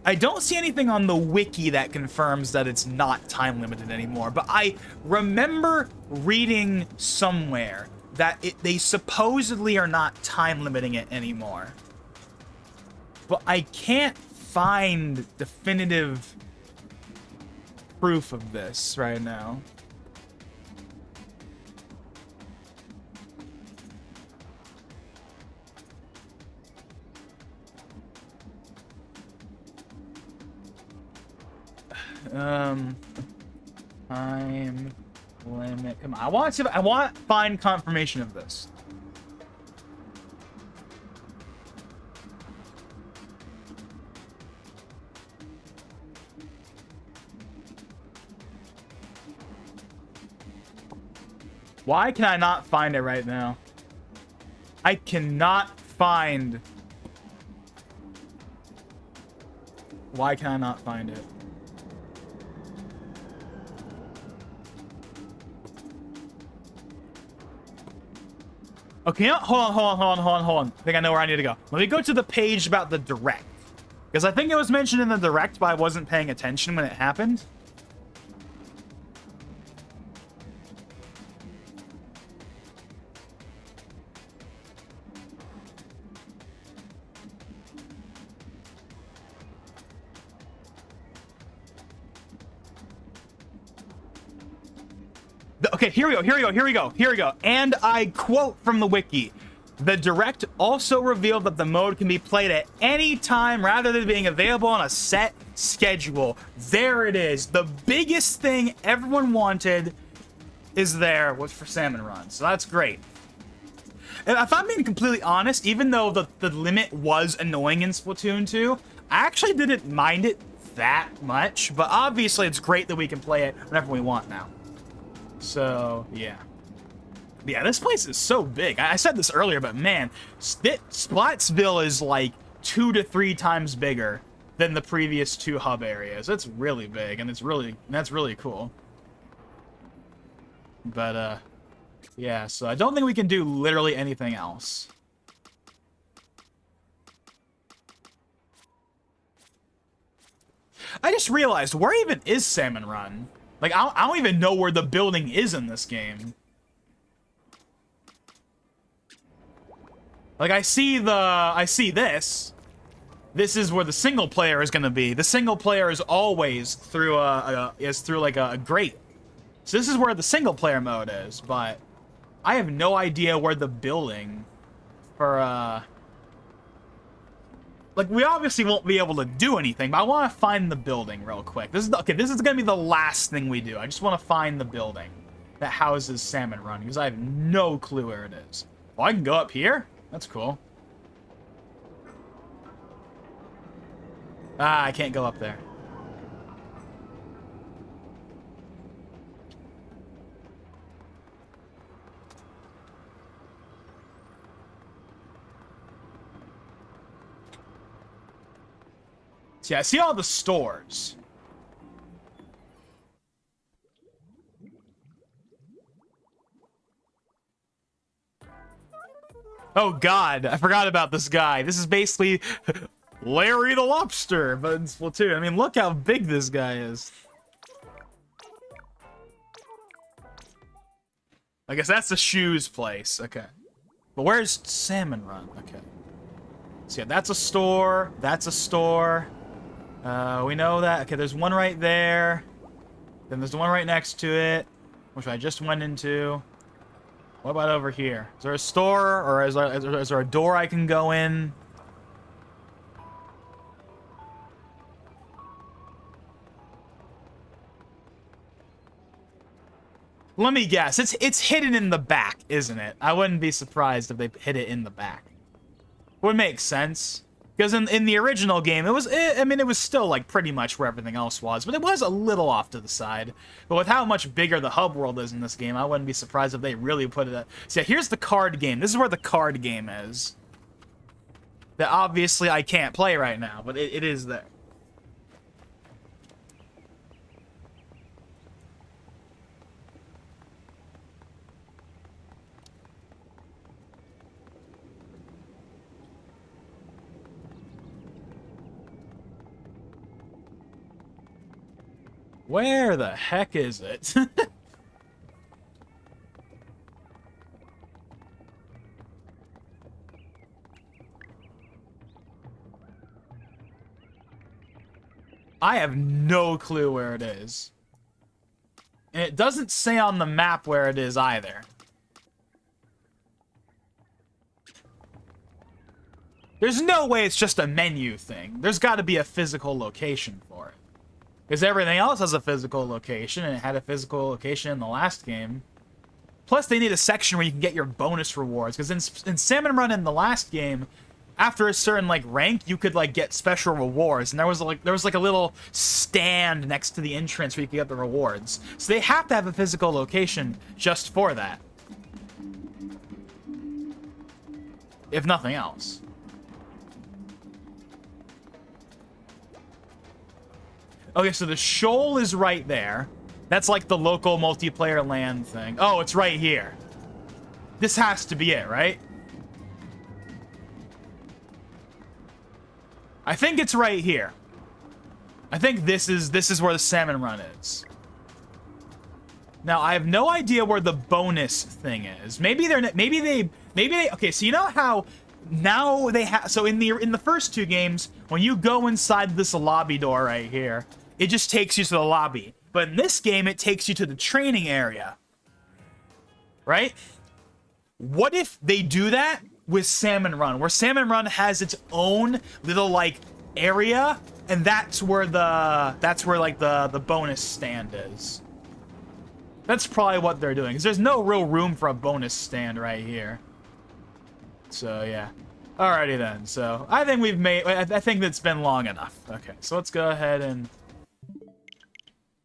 I don't see anything on the wiki that confirms that it's not time limited anymore, but I remember reading somewhere that they supposedly are not time limiting it anymore. But I can't find definitive proof of this right now. Time limit. Come on, I want to find confirmation of this. Why can I not find it right now? I cannot find... Why can I not find it? Okay, hold on. I think I know where I need to go. Let me go to the page about the Direct. Because I think it was mentioned in the Direct, but I wasn't paying attention when it happened. Okay, here we go. And I quote from the wiki. The Direct also revealed that the mode can be played at any time rather than being available on a set schedule. There it is. The biggest thing everyone wanted is there was for Salmon Run. So that's great. And if I'm being completely honest, even though the limit was annoying in Splatoon 2, I actually didn't mind it that much. But obviously, it's great that we can play it whenever we want now. So, yeah. Yeah, this place is so big. I said this earlier, but man, Splatsville is like 2 to 3 times bigger than the previous 2 hub areas. It's really big, and that's really cool. But, yeah, so I don't think we can do literally anything else. I just realized, where even is Salmon Run? Like, I don't even know where the building is in this game. Like, I see this. This is where the single player is gonna be. The single player is always through like a grate. So this is where the single player mode is, but I have no idea where the building for, like, we obviously won't be able to do anything, but I want to find the building real quick. This is gonna be the last thing we do. I just want to find the building that houses Salmon Run, because I have no clue where it is. Oh, I can go up here? That's cool. Ah, I can't go up there. See, I see all the stores. Oh god, I forgot about this guy. This is basically Larry the Lobster, but in Splatoon. I mean, look how big this guy is. I guess that's the shoes place. Okay. But where's Salmon Run? Okay. So yeah, that's a store. That's a store. We know that. Okay, there's one right there. Then there's the one right next to it, which I just went into. What about over here? Is there a store, or is there a door I can go in? Let me guess. It's hidden in the back, isn't it? I wouldn't be surprised if they hid it in the back. Would make sense. Because in the original game, it was still like pretty much where everything else was, but it was a little off to the side. But with how much bigger the hub world is in this game, I wouldn't be surprised if they really put it. So yeah, here's the card game. This is where the card game is. That obviously I can't play right now, but it is there. Where the heck is it? I have no clue where it is. And it doesn't say on the map where it is either. There's no way it's just a menu thing. There's got to be a physical location for it. Because everything else has a physical location, and it had a physical location in the last game. Plus, they need a section where you can get your bonus rewards. Because in Salmon Run in the last game, after a certain like rank, you could like get special rewards, and there was like a little stand next to the entrance where you could get the rewards. So they have to have a physical location just for that, if nothing else. Okay, so the shoal is right there. That's like the local multiplayer land thing. Oh, it's right here. This has to be it, right? I think it's right here. I think this is where the Salmon Run is. Now I have no idea where the bonus thing is. Maybe they okay, so you know how now they have, so in the first two games, when you go inside this lobby door right here, it just takes you to the lobby. But in this game, it takes you to the training area. Right? What if they do that with Salmon Run, where Salmon Run has its own little like area, and that's where like the bonus stand is. That's probably what they're doing, because there's no real room for a bonus stand right here. So yeah. Alrighty then. So I think we've made. I think that's been long enough. Okay, so let's go ahead and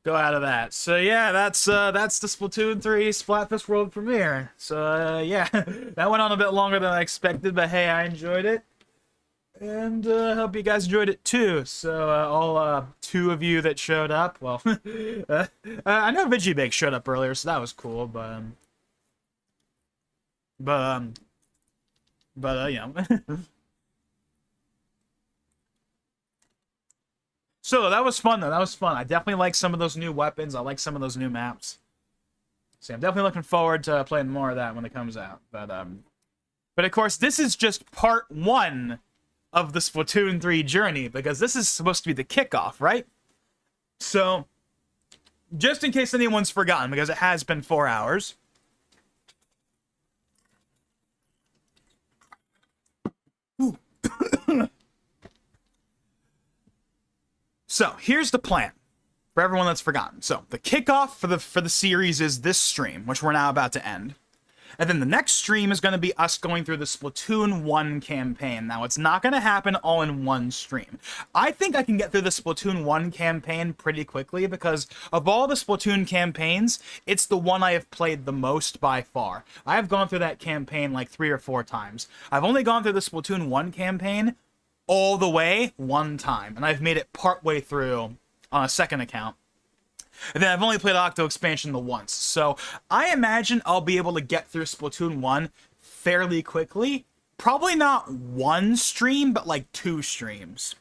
go out of that. So yeah, that's the Splatoon 3 Splatfest World Premiere. So yeah, that went on a bit longer than I expected, but hey, I enjoyed it. And I hope you guys enjoyed it too. So all two of you that showed up, well, I know VeggieBake showed up earlier, so that was cool, but yeah. So that was fun though. That was fun. I definitely like some of those new weapons. I like some of those new maps. So I'm definitely looking forward to playing more of that when it comes out. But of course, this is just part 1 of the Splatoon 3 journey, because this is supposed to be the kickoff, right? So, just in case anyone's forgotten, because it has been 4 hours. So, here's the plan for everyone that's forgotten. So, the kickoff for the series is this stream, which we're now about to end. And then the next stream is going to be us going through the Splatoon 1 campaign. Now, it's not going to happen all in one stream. I think I can get through the Splatoon 1 campaign pretty quickly, because of all the Splatoon campaigns, it's the one I have played the most by far. I have gone through that campaign like 3 or 4 times. I've only gone through the Splatoon 1 campaign all the way 1 time, and I've made it partway through on a second account. And then I've only played Octo Expansion the once, so I imagine I'll be able to get through Splatoon 1 fairly quickly. Probably not 1 stream, but like 2 streams.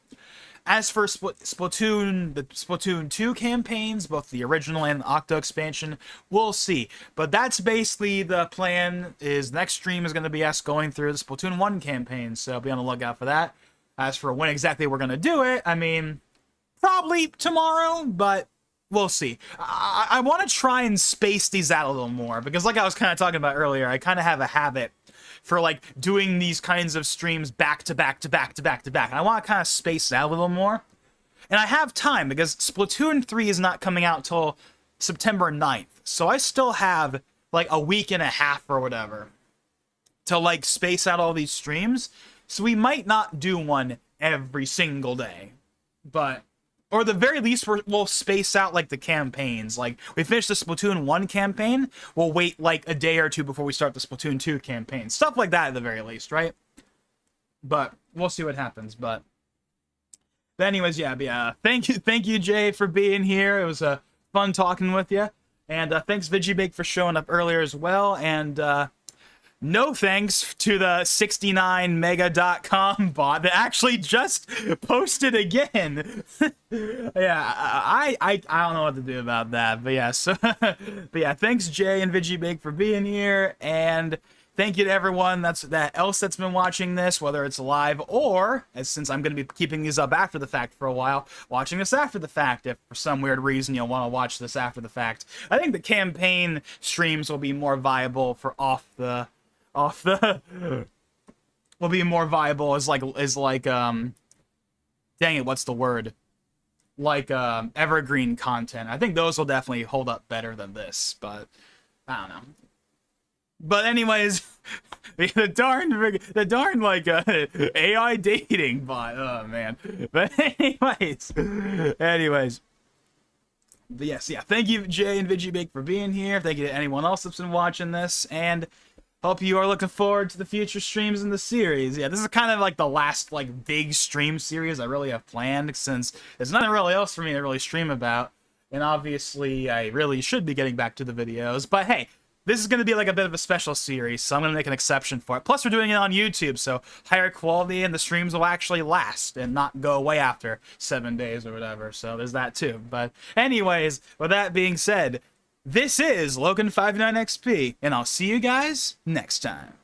As for Splatoon, the Splatoon 2 campaigns, both the original and the Octo Expansion, we'll see. But that's basically the plan. Is next stream is going to be us going through the Splatoon 1 campaign, so be on the lookout for that. As for when exactly we're going to do it, I mean, probably tomorrow, but we'll see. I want to try and space these out a little more, because like I was kind of talking about earlier, I kind of have a habit for like doing these kinds of streams back to back to back to back to back. And I want to kind of space it out a little more. And I have time, because Splatoon 3 is not coming out till September 9th. So I still have like a week and a half or whatever to like space out all these streams. So we might not do one every single day, but or at the very least, we'll space out, like, the campaigns. Like, we finish the Splatoon 1 campaign, we'll wait, like, a day or 2 before we start the Splatoon 2 campaign. Stuff like that, at the very least, right? But we'll see what happens, but anyways, yeah, thank you, Jay, for being here. It was fun talking with you. And thanks, VeggieBake, for showing up earlier as well. And no thanks to the 69mega.com bot that actually just posted again. Yeah, I don't know what to do about that, but yeah, so but yeah, thanks Jay and VeggieBake for being here, and thank you to everyone that's been watching this, whether it's live or, since I'm going to be keeping these up after the fact for a while, watching this after the fact. If for some weird reason you'll want to watch this after the fact, I think the campaign streams will be more viable for will be more viable as like dang it, what's the word? like evergreen content. I think those will definitely hold up better than this, but I don't know. But anyways, the darn like AI dating bot. Oh man. But anyways. But yes, yeah. Thank you, Jay and VigiBake, for being here. Thank you to anyone else that's been watching this, and hope you are looking forward to the future streams in the series. Yeah, this is kind of like the last like big stream series I really have planned, since there's nothing really else for me to really stream about, and obviously I really should be getting back to the videos. But hey, this is going to be like a bit of a special series, so I'm going to make an exception for it. Plus, we're doing it on YouTube, so higher quality, and the streams will actually last and not go away after 7 days or whatever. So there's that too. But anyways, with that being said, this is Logan59XP, and I'll see you guys next time.